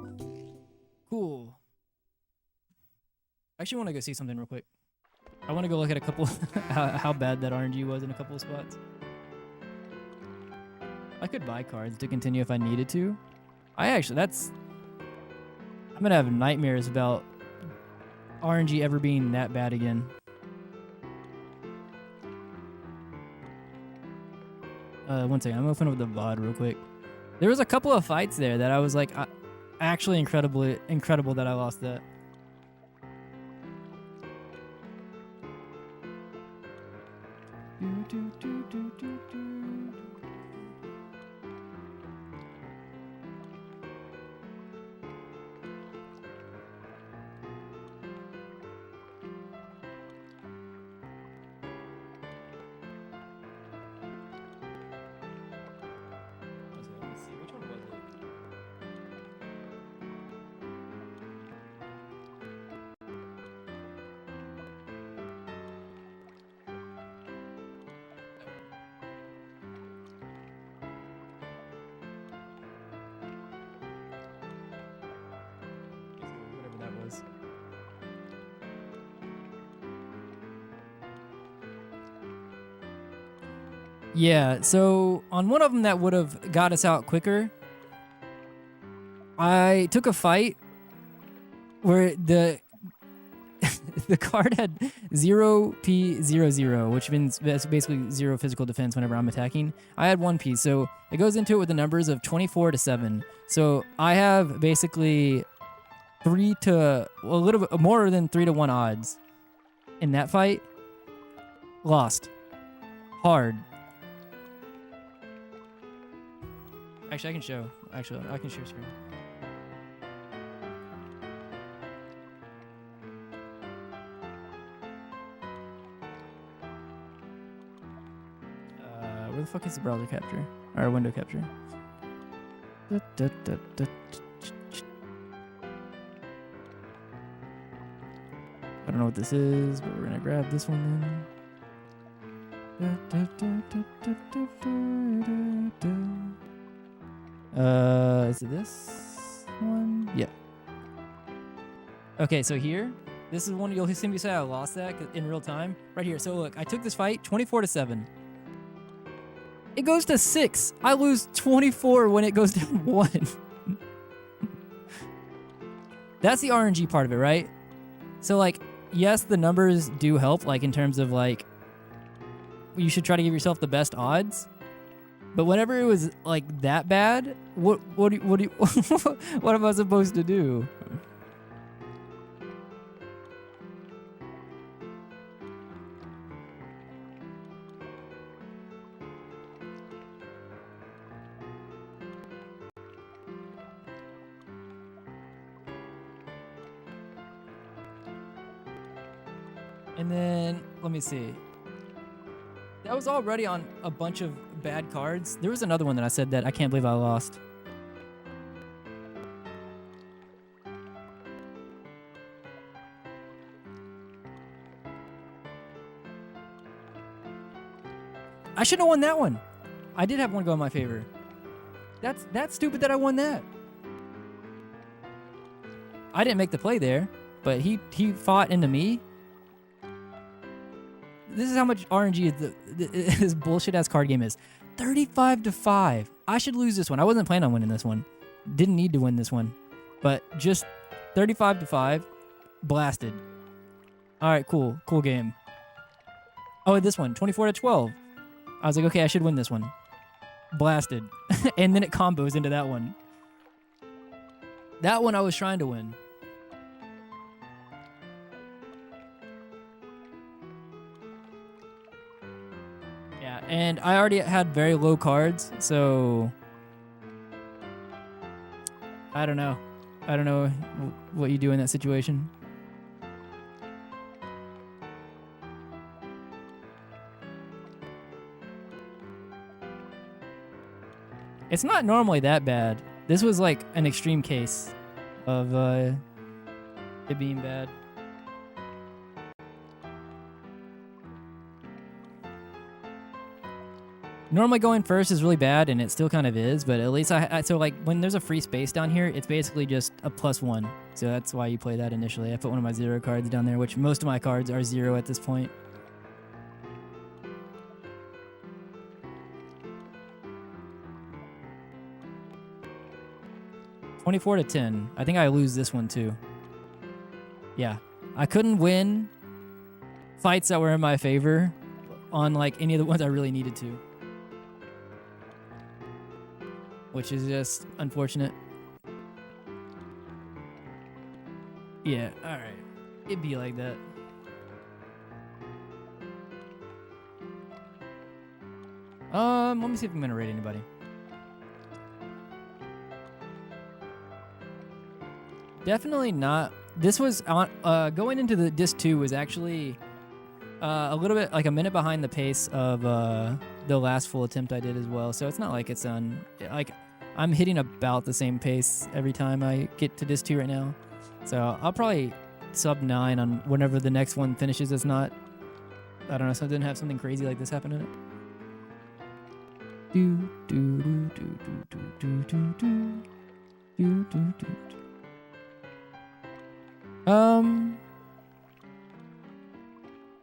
Cool. I actually want to go see something real quick. I want to go look at a couple how bad that RNG was in a couple of spots. I could buy cards to continue if I needed to. I'm gonna have nightmares about RNG ever being that bad again. One second, I'm gonna open up the VOD real quick. There was a couple of fights there that I was like, actually incredible that I lost that. Let me see, which one was it? Whatever that was. Yeah, so on one of them that would have got us out quicker, I took a fight where the the card had 0p00, which means that's basically 0 physical defense whenever I'm attacking. I had 1 piece, so it goes into it with the numbers of 24 to 7. So I have basically a little bit more than 3 to 1 odds in that fight. Lost. Hard. Actually, I can show. Actually, I can share screen. Where the fuck is the browser capture? Or window capture? I don't know what this is, but we're gonna grab this one then. Is it this one? Yeah. Okay, so here, this is one you'll see me say I lost that in real time. Right here. So look, I took this fight 24 to 7. It goes to 6. I lose 24 when it goes down 1. That's the RNG part of it, right? So like, yes, the numbers do help, like in terms of like, you should try to give yourself the best odds. But whenever it was like that bad, what am I supposed to do? And then let me see. That was already on a bunch of bad cards. There was another one that I said that I can't believe I lost. I should have won that one. I did have one go in my favor. That's stupid that I won that. I didn't make the play there, but he fought into me. This is how much RNG this bullshit ass card game is. 35 to 5. I should lose this one. I wasn't planning on winning this one. Didn't need to win this one. But just 35 to 5. Blasted. All right, cool. Cool game. Oh, this one. 24 to 12. I was like, okay, I should win this one. Blasted. And then it combos into that one. That one I was trying to win. Yeah, and I already had very low cards, so I don't know. I don't know what you do in that situation. It's not normally that bad. This was like an extreme case of it being bad. Normally going first is really bad, and it still kind of is, but at least so like when there's a free space down here, it's basically just a +1. So that's why you play that initially. I put one of my 0 cards down there, which most of my cards are 0 at this point. $24-10. I think I lose this one too. Yeah, I couldn't win fights that were in my favor on like any of the ones I really needed to, which is just unfortunate. Yeah, all right. It'd be like that. Let me see if I'm gonna rate anybody. Definitely not. This was on going into the disc 2 was actually a little bit like a minute behind the pace of the last full attempt I did as well. So it's not like it's on like I'm hitting about the same pace every time I get to disc 2 right now. So I'll probably sub 9 on whenever the next one finishes. It's not, I don't know, so it didn't have something crazy like this happen in it. Do do do do do do do do do do do.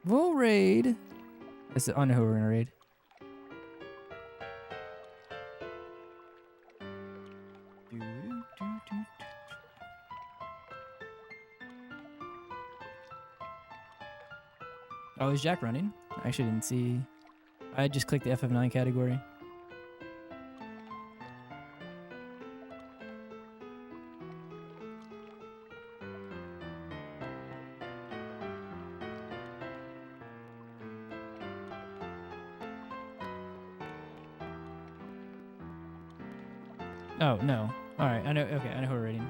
We'll raid. I know who we're gonna raid. Oh, is Jack running? I actually didn't see. I just clicked the FF9 category. Oh, no. All right, I know. Okay, I know who we're raiding.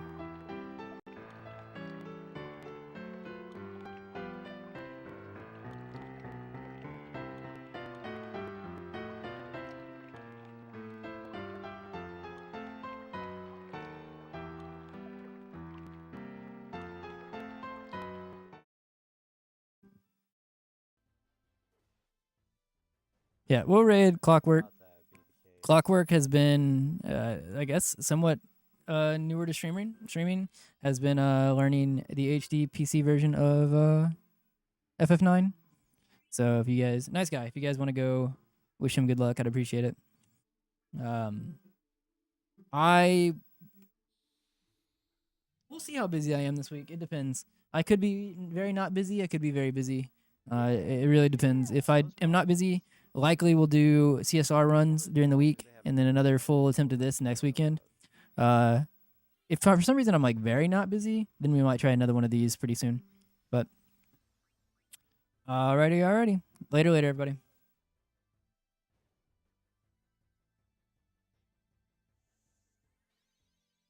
Yeah, we'll raid Clockwork. Clockwork has been, I guess, somewhat newer to streaming. Streaming has been learning the HD PC version of FF9. So if you guys, nice guy, if you guys want to go, wish him good luck. I'd appreciate it. We'll see how busy I am this week. It depends. I could be very not busy. I could be very busy. It really depends. If I am not busy, likely we'll do CSR runs during the week and then another full attempt at this next weekend. If for some reason I'm like very not busy, then we might try another one of these pretty soon. But alrighty. Later, everybody.